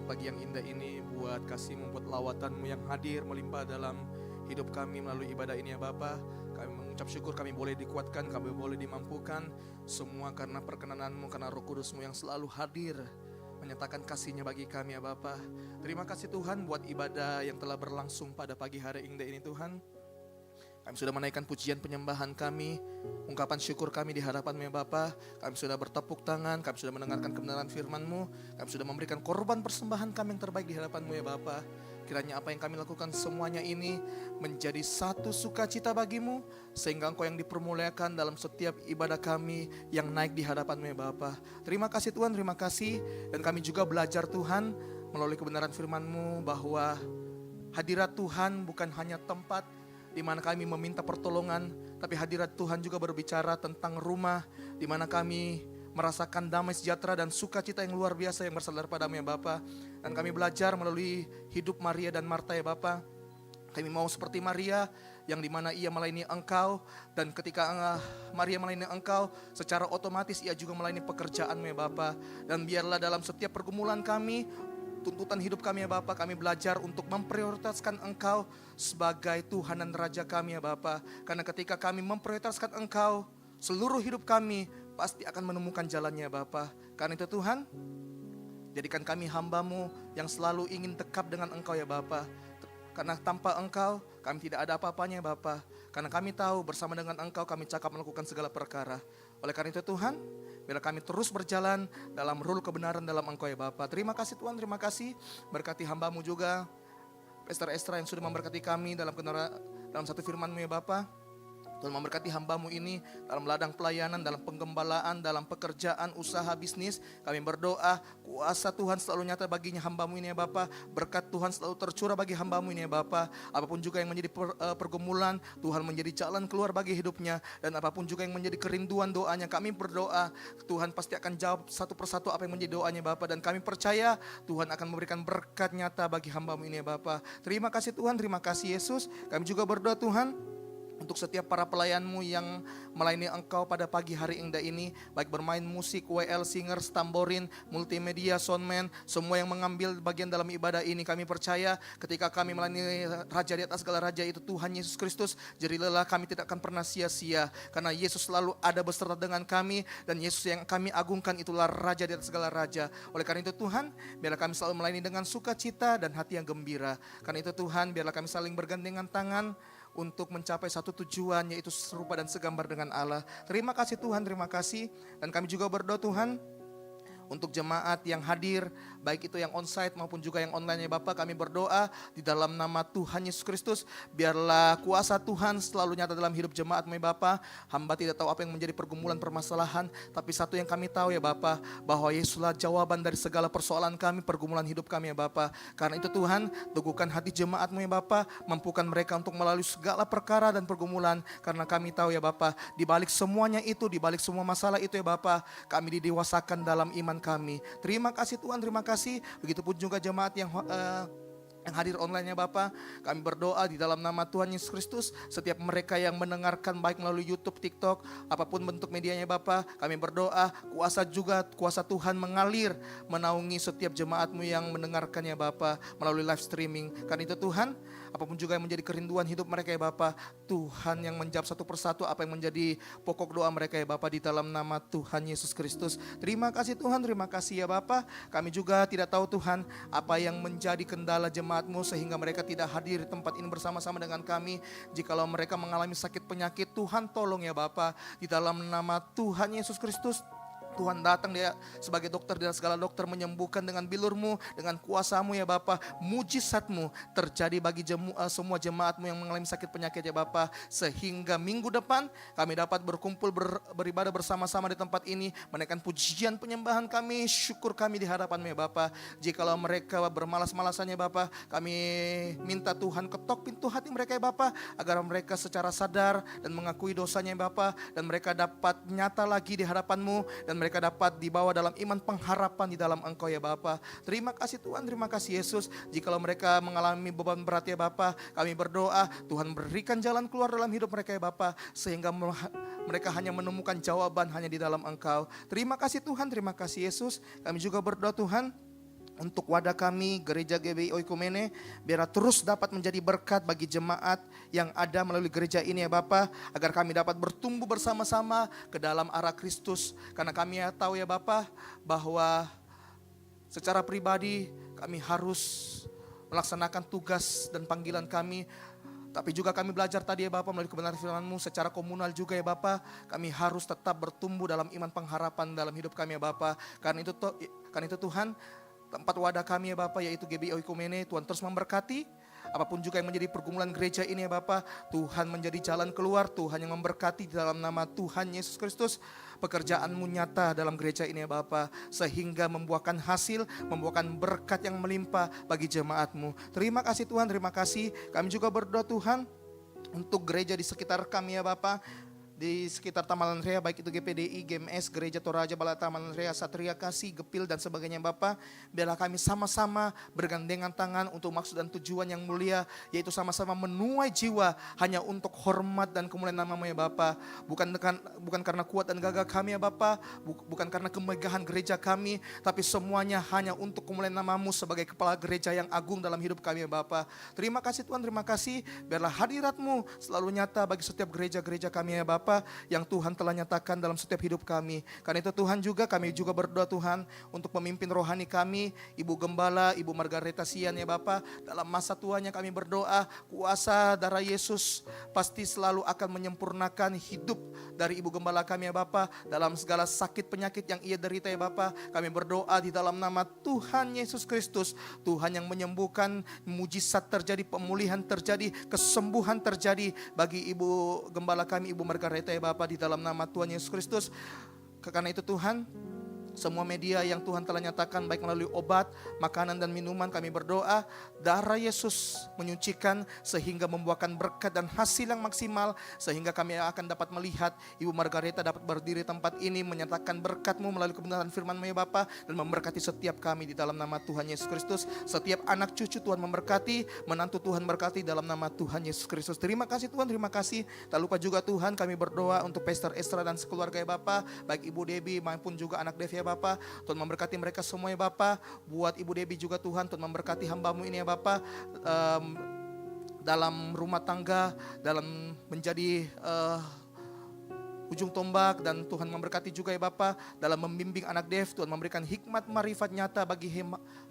buat pagi yang indah ini, buat kasih-Mu, buat lawatan-Mu yang hadir melimpah dalam hidup kami melalui ibadah ini ya Bapa. Kami mengucap syukur kami boleh dikuatkan, kami boleh dimampukan. Semua karena perkenanan-Mu, karena Roh Kudus-Mu yang selalu hadir menyatakan kasih-Nya bagi kami ya Bapa. Terima kasih Tuhan buat ibadah yang telah berlangsung pada pagi hari indah ini Tuhan. Kami sudah menaikkan pujian penyembahan kami, ungkapan syukur kami di hadapan-Mu ya Bapa. Kami sudah bertepuk tangan, kami sudah mendengarkan kebenaran firman-Mu, kami sudah memberikan korban persembahan kami yang terbaik di hadapan-Mu ya Bapa. Kiranya apa yang kami lakukan semuanya ini menjadi satu sukacita bagi-Mu, sehingga Engkau yang dipermuliakan dalam setiap ibadah kami yang naik di hadapan-Mu ya Bapa. Terima kasih Tuhan, terima kasih. Dan kami juga belajar Tuhan melalui kebenaran firman-Mu bahwa hadirat Tuhan bukan hanya tempat di mana kami meminta pertolongan, tapi hadirat Tuhan juga berbicara tentang rumah di mana kami merasakan damai sejahtera dan sukacita yang luar biasa yang bersandar padamu ya Bapa. Dan kami belajar melalui hidup Maria dan Marta ya Bapa. Kami mau seperti Maria yang dimana ia melayani Engkau, dan ketika Maria melayani Engkau, secara otomatis ia juga melayani pekerjaanmu ya Bapa. Dan biarlah dalam setiap pergumulan kami, tuntutan hidup kami ya Bapa, kami belajar untuk memprioritaskan Engkau sebagai Tuhan dan Raja kami ya Bapa. Karena ketika kami memprioritaskan Engkau, seluruh hidup kami pasti akan menemukan jalannya ya Bapa. Karena itu Tuhan, jadikan kami hamba-Mu yang selalu ingin dekat dengan Engkau ya Bapa. Karena tanpa Engkau kami tidak ada apa-apanya ya Bapa. Karena kami tahu bersama dengan Engkau kami cakap melakukan segala perkara. Oleh karena itu Tuhan, biarlah kami terus berjalan dalam rule kebenaran dalam Engkau ya Bapa. Terima kasih Tuhan, terima kasih. Berkati hamba-Mu juga, Pastor Estra yang sudah memberkati kami dalam satu firman-Mu ya Bapa. Tuhan memberkati hamba-Mu ini dalam ladang pelayanan, dalam penggembalaan, dalam pekerjaan, usaha, bisnis. Kami berdoa, kuasa Tuhan selalu nyata baginya hamba-Mu ini ya Bapa. Berkat Tuhan selalu tercurah bagi hamba-Mu ini ya Bapa. Apapun juga yang menjadi pergumulan, Tuhan menjadi jalan keluar bagi hidupnya. Dan apapun juga yang menjadi kerinduan doanya, kami berdoa, Tuhan pasti akan jawab satu persatu apa yang menjadi doanya Bapa. Dan kami percaya Tuhan akan memberikan berkat nyata bagi hamba-Mu ini ya Bapa. Terima kasih Tuhan, terima kasih Yesus. Kami juga berdoa Tuhan, untuk setiap para pelayan-Mu yang melayani Engkau pada pagi hari indah ini, baik bermain musik, WL, singers, tamborin, multimedia, soundman, semua yang mengambil bagian dalam ibadah ini, kami percaya ketika kami melayani Raja di atas segala Raja itu Tuhan Yesus Kristus, jerilah kami tidak akan pernah sia-sia, karena Yesus selalu ada beserta dengan kami, dan Yesus yang kami agungkan itulah Raja di atas segala Raja. Oleh karena itu Tuhan, biarlah kami selalu melayani dengan sukacita dan hati yang gembira. Karena itu Tuhan, biarlah kami saling bergandengan tangan untuk mencapai satu tujuan, yaitu serupa dan segambar dengan Allah. Terima kasih Tuhan, terima kasih. Dan kami juga berdoa Tuhan untuk jemaat yang hadir, baik itu yang onsite maupun juga yang online ya Bapak, kami berdoa di dalam nama Tuhan Yesus Kristus, biarlah kuasa Tuhan selalu nyata dalam hidup jemaat-Mu ya Bapak. Hamba tidak tahu apa yang menjadi pergumulan permasalahan, tapi satu yang kami tahu ya Bapak, bahwa Yesuslah jawaban dari segala persoalan kami, pergumulan hidup kami ya Bapak. Karena itu Tuhan, teguhkan hati jemaat-Mu ya Bapak, mampukan mereka untuk melalui segala perkara dan pergumulan, karena kami tahu ya Bapak, di balik semuanya itu, di balik semua masalah itu ya Bapak, kami didewasakan dalam iman kami. Terima kasih Tuhan, terima kasih. Begitupun juga jemaat yang hadir online ya Bapak, kami berdoa di dalam nama Tuhan Yesus Kristus, setiap mereka yang mendengarkan baik melalui YouTube, TikTok, apapun bentuk medianya Bapak, kami berdoa kuasa Tuhan mengalir menaungi setiap jemaat-Mu yang mendengarkannya Bapak melalui live streaming. Karena itu Tuhan, apapun juga yang menjadi kerinduan hidup mereka ya Bapak, Tuhan yang menjawab satu persatu apa yang menjadi pokok doa mereka ya Bapak, di dalam nama Tuhan Yesus Kristus. Terima kasih Tuhan, terima kasih ya Bapak. Kami juga tidak tahu Tuhan apa yang menjadi kendala jemaat-Mu sehingga mereka tidak hadir di tempat ini bersama-sama dengan kami. Jikalau mereka mengalami sakit penyakit, Tuhan tolong ya Bapak, di dalam nama Tuhan Yesus Kristus. Tuhan datang dia sebagai dokter dan segala dokter menyembuhkan dengan bilur-Mu, dengan kuasa-Mu ya Bapa. Mujizat-Mu terjadi bagi semua jemaat-Mu yang mengalami sakit penyakit ya Bapa, sehingga minggu depan kami dapat berkumpul beribadah bersama-sama di tempat ini, menaikkan pujian penyembahan kami, syukur kami di hadapan-Mu ya Bapa. Jikalau mereka bermalas-malasan ya Bapa, kami minta Tuhan ketok pintu hati mereka ya Bapa, agar mereka secara sadar dan mengakui dosanya ya Bapa, dan mereka dapat nyata lagi di hadapan-Mu, dan mereka dapat dibawa dalam iman pengharapan di dalam Engkau ya Bapa. Terima kasih Tuhan, terima kasih Yesus. Jikalau mereka mengalami beban berat ya Bapa, kami berdoa Tuhan berikan jalan keluar dalam hidup mereka ya Bapa, sehingga mereka hanya menemukan jawaban hanya di dalam Engkau. Terima kasih Tuhan, terima kasih Yesus. Kami juga berdoa Tuhan, untuk wadah kami, gereja GBI Oikumene, biar terus dapat menjadi berkat bagi jemaat yang ada melalui gereja ini ya Bapa, agar kami dapat bertumbuh bersama-sama ke dalam arah Kristus. Karena kami tahu ya Bapa, bahwa secara pribadi kami harus melaksanakan tugas dan panggilan kami. Tapi juga kami belajar tadi ya Bapak melalui kebenaran firman-Mu secara komunal juga ya Bapak. Kami harus tetap bertumbuh dalam iman pengharapan dalam hidup kami ya Bapak. Karena itu Tuhan, tempat wadah kami ya Bapak yaitu GBI Oikumene, Tuhan terus memberkati. Apapun juga yang menjadi pergumulan gereja ini ya Bapak, Tuhan menjadi jalan keluar, Tuhan yang memberkati dalam nama Tuhan Yesus Kristus. Pekerjaan-Mu nyata dalam gereja ini ya Bapak, sehingga membuahkan hasil, membuahkan berkat yang melimpah bagi jemaat-Mu. Terima kasih Tuhan, terima kasih. Kami juga berdoa Tuhan untuk gereja di sekitar kami ya Bapak, di sekitar Taman Rea, baik itu GPDI, GMS, Gereja Toraja, Balai Taman Rea, Satria Kasih, Gepil dan sebagainya Bapak. Biarlah kami sama-sama bergandengan tangan untuk maksud dan tujuan yang mulia, yaitu sama-sama menuai jiwa hanya untuk hormat dan kemuliaan nama-Mu ya Bapak. Bukan karena kuat dan gagah kami ya Bapak, bukan karena kemegahan gereja kami, tapi semuanya hanya untuk kemuliaan nama-Mu sebagai kepala gereja yang agung dalam hidup kami ya Bapak. Terima kasih Tuhan, terima kasih. Biarlah hadirat-Mu selalu nyata bagi setiap gereja-gereja kami ya Bapak, yang Tuhan telah nyatakan dalam setiap hidup kami. Karena itu Tuhan juga, kami juga berdoa Tuhan untuk pemimpin rohani kami, Ibu Gembala, Ibu Margareta Sian ya Bapak. Dalam masa tuanya kami berdoa, kuasa darah Yesus pasti selalu akan menyempurnakan hidup dari Ibu Gembala kami ya Bapak. Dalam segala sakit penyakit yang ia derita ya Bapak, kami berdoa di dalam nama Tuhan Yesus Kristus. Tuhan yang menyembuhkan, mujizat terjadi, pemulihan terjadi, kesembuhan terjadi bagi Ibu Gembala kami, Ibu Margareta ya Bapak, di dalam nama Tuhan Yesus Kristus. Karena itu Tuhan, semua media yang Tuhan telah nyatakan baik melalui obat, makanan dan minuman, kami berdoa darah Yesus menyucikan sehingga membuahkan berkat dan hasil yang maksimal, sehingga kami akan dapat melihat Ibu Margareta dapat berdiri tempat ini menyatakan berkat-Mu melalui kebenaran firman-Mu ya Bapa, dan memberkati setiap kami di dalam nama Tuhan Yesus Kristus. Setiap anak cucu Tuhan memberkati, menantu Tuhan berkati dalam nama Tuhan Yesus Kristus. Terima kasih Tuhan, terima kasih. Tak lupa juga Tuhan, kami berdoa untuk Pastor Estra dan sekeluarga ya Bapa, baik Ibu Debbie maupun juga anak Dev ya Bapak. Tuhan memberkati mereka semua ya Bapak. Buat Ibu Debbie juga Tuhan, Tuhan memberkati hamba-Mu ini ya Bapak, dalam rumah tangga, dalam menjadi ujung tombak, dan Tuhan memberkati juga ya Bapak dalam membimbing anak Dev. Tuhan memberikan hikmat marifat nyata bagi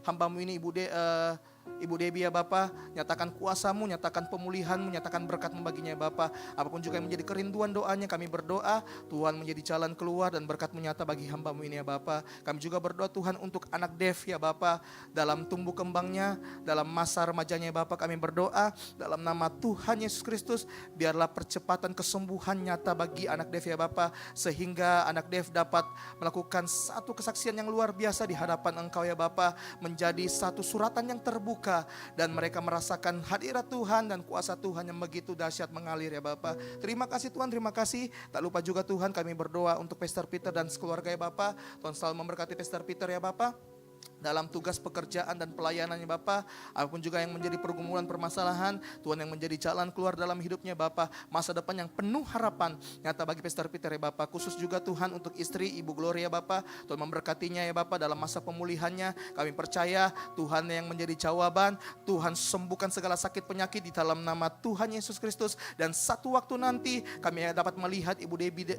hamba-Mu ini Ibu Debbie ya Bapak. Nyatakan kuasa-Mu, nyatakan pemulihan-Mu, nyatakan berkat-Mu baginya ya Bapak. Apapun juga yang menjadi kerinduan doanya, kami berdoa Tuhan menjadi jalan keluar dan berkat-Mu nyata bagi hamba-Mu ini ya Bapak. Kami juga berdoa Tuhan untuk anak Dev ya Bapak, dalam tumbuh kembangnya, dalam masa remajanya ya Bapak. Kami berdoa dalam nama Tuhan Yesus Kristus, biarlah percepatan kesembuhan nyata bagi anak Dev ya Bapak, sehingga anak Dev dapat melakukan satu kesaksian yang luar biasa di hadapan Engkau ya Bapak, menjadi satu suratan yang terbuka, dan mereka merasakan hadirat Tuhan dan kuasa Tuhan yang begitu dahsyat mengalir ya Bapak. Terima kasih Tuhan, terima kasih. Tak lupa juga Tuhan, kami berdoa untuk Pastor Peter dan sekeluarga ya Bapak. Tuhan selalu memberkati Pastor Peter ya Bapak dalam tugas pekerjaan dan pelayanannya Bapak. Apapun juga yang menjadi pergumulan permasalahan, Tuhan yang menjadi jalan keluar dalam hidupnya Bapak. Masa depan yang penuh harapan nyata bagi Pastor Peter ya Bapak. Khusus juga Tuhan untuk istri Ibu Gloria Bapak, Tuhan memberkatinya ya Bapak dalam masa pemulihannya. Kami percaya Tuhan yang menjadi jawaban. Tuhan sembuhkan segala sakit penyakit di dalam nama Tuhan Yesus Kristus. Dan satu waktu nanti kami dapat melihat Ibu Debbie,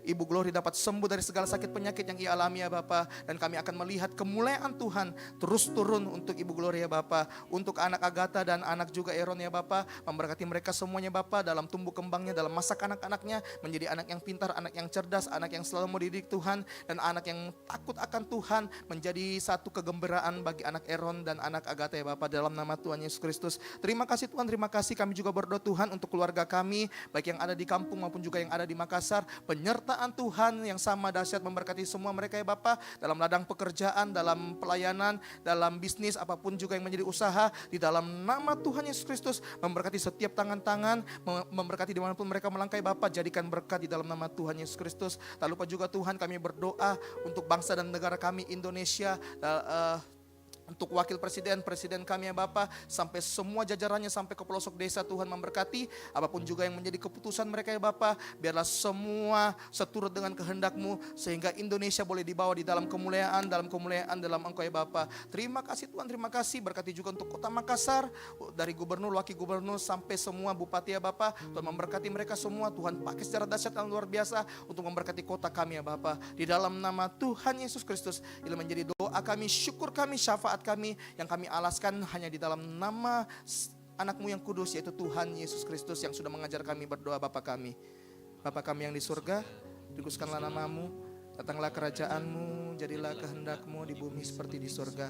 Ibu Gloria dapat sembuh dari segala sakit penyakit yang ia alami ya Bapak. Dan kami akan melihat kemuliaan Tuhan terus turun untuk Ibu Gloria Bapak, untuk anak Agatha dan anak juga Aaron ya Bapak. Memberkati mereka semuanya Bapak dalam tumbuh kembangnya, dalam masa kanak-kanaknya, menjadi anak yang pintar, anak yang cerdas, anak yang selalu mendidik Tuhan, dan anak yang takut akan Tuhan, menjadi satu kegembiraan bagi anak Aaron dan anak Agatha ya Bapak, dalam nama Tuhan Yesus Kristus. Terima kasih Tuhan, terima kasih. Kami juga berdoa Tuhan untuk keluarga kami, baik yang ada di kampung maupun juga yang ada di Makassar. Penyertaan Tuhan yang sama dahsyat memberkati semua mereka ya Bapak, dalam ladang pekerjaan, dalam pelayanan, dalam bisnis, apapun juga yang menjadi usaha, di dalam nama Tuhan Yesus Kristus. Memberkati setiap tangan-tangan, memberkati dimanapun mereka melangkah Bapak, jadikan berkat di dalam nama Tuhan Yesus Kristus. Tak lupa juga Tuhan, kami berdoa untuk bangsa dan negara kami Indonesia, untuk wakil presiden kami ya Bapa, sampai semua jajarannya sampai ke pelosok desa. Tuhan memberkati apapun juga yang menjadi keputusan mereka ya Bapa, biarlah semua seturut dengan kehendak-Mu sehingga Indonesia boleh dibawa di dalam kemuliaan dalam Engkau ya Bapa. Terima kasih Tuhan, terima kasih. Berkati juga untuk Kota Makassar, dari gubernur, wakil gubernur sampai semua bupati ya Bapa. Tuhan memberkati mereka semua. Tuhan pakai secara dahsyat dan luar biasa untuk memberkati kota kami ya Bapa. Di dalam nama Tuhan Yesus Kristus, ini menjadi doa kami, syukur kami, syafaat kami yang kami alaskan hanya di dalam nama anak-Mu yang kudus, yaitu Tuhan Yesus Kristus yang sudah mengajar kami berdoa. Bapa kami yang di surga, dikuduskanlah nama-Mu, datanglah kerajaan-Mu, jadilah kehendak-Mu di bumi seperti di surga.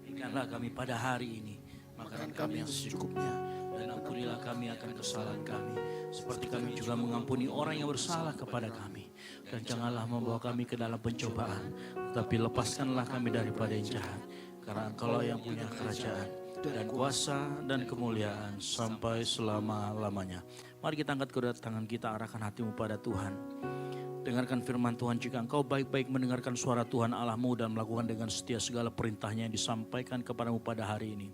Berikanlah kami pada hari ini makanan kami yang secukupnya, dan ampunilah kami akan kesalahan kami, seperti kami juga mengampuni orang yang bersalah kepada kami. Dan janganlah membawa kami ke dalam pencobaan, tetapi lepaskanlah kami daripada yang jahat. Karena Engkaulah yang punya kerajaan dan kuasa dan kemuliaan sampai selama-lamanya. Mari kita angkat kedua tangan kita, arahkan hatimu pada Tuhan. Dengarkan firman Tuhan. Jika engkau baik-baik mendengarkan suara Tuhan Allahmu dan melakukan dengan setia segala perintahnya yang disampaikan kepadamu pada hari ini,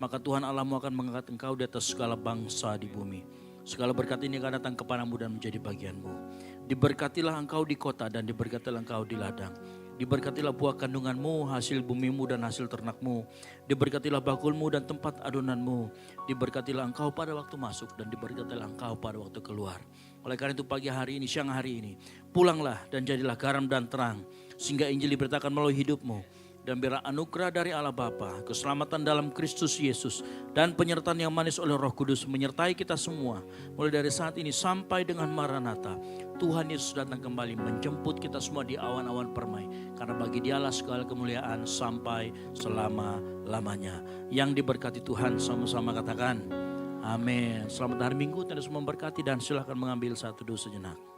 maka Tuhan Allahmu akan mengangkat engkau di atas segala bangsa di bumi. Segala berkat ini akan datang kepadamu dan menjadi bagianmu. Diberkatilah engkau di kota dan diberkatilah engkau di ladang. Diberkatilah buah kandunganmu, hasil bumimu dan hasil ternakmu. Diberkatilah bakulmu dan tempat adonanmu. Diberkatilah engkau pada waktu masuk dan diberkatilah engkau pada waktu keluar. Oleh karena itu pagi hari ini, siang hari ini, pulanglah dan jadilah garam dan terang, sehingga Injil diberitakan melalui hidupmu. Dan biarlah anugerah dari Allah Bapa, keselamatan dalam Kristus Yesus, dan penyertaan yang manis oleh Roh Kudus menyertai kita semua. Mulai dari saat ini sampai dengan Maranatha, Tuhan Yesus datang kembali menjemput kita semua di awan-awan permai. Karena bagi Dialah segala kemuliaan sampai selama-lamanya. Yang diberkati Tuhan sama-sama katakan, amin. Selamat hari Minggu, Tuhan Yesus memberkati, dan silakan mengambil satu duduk sejenak.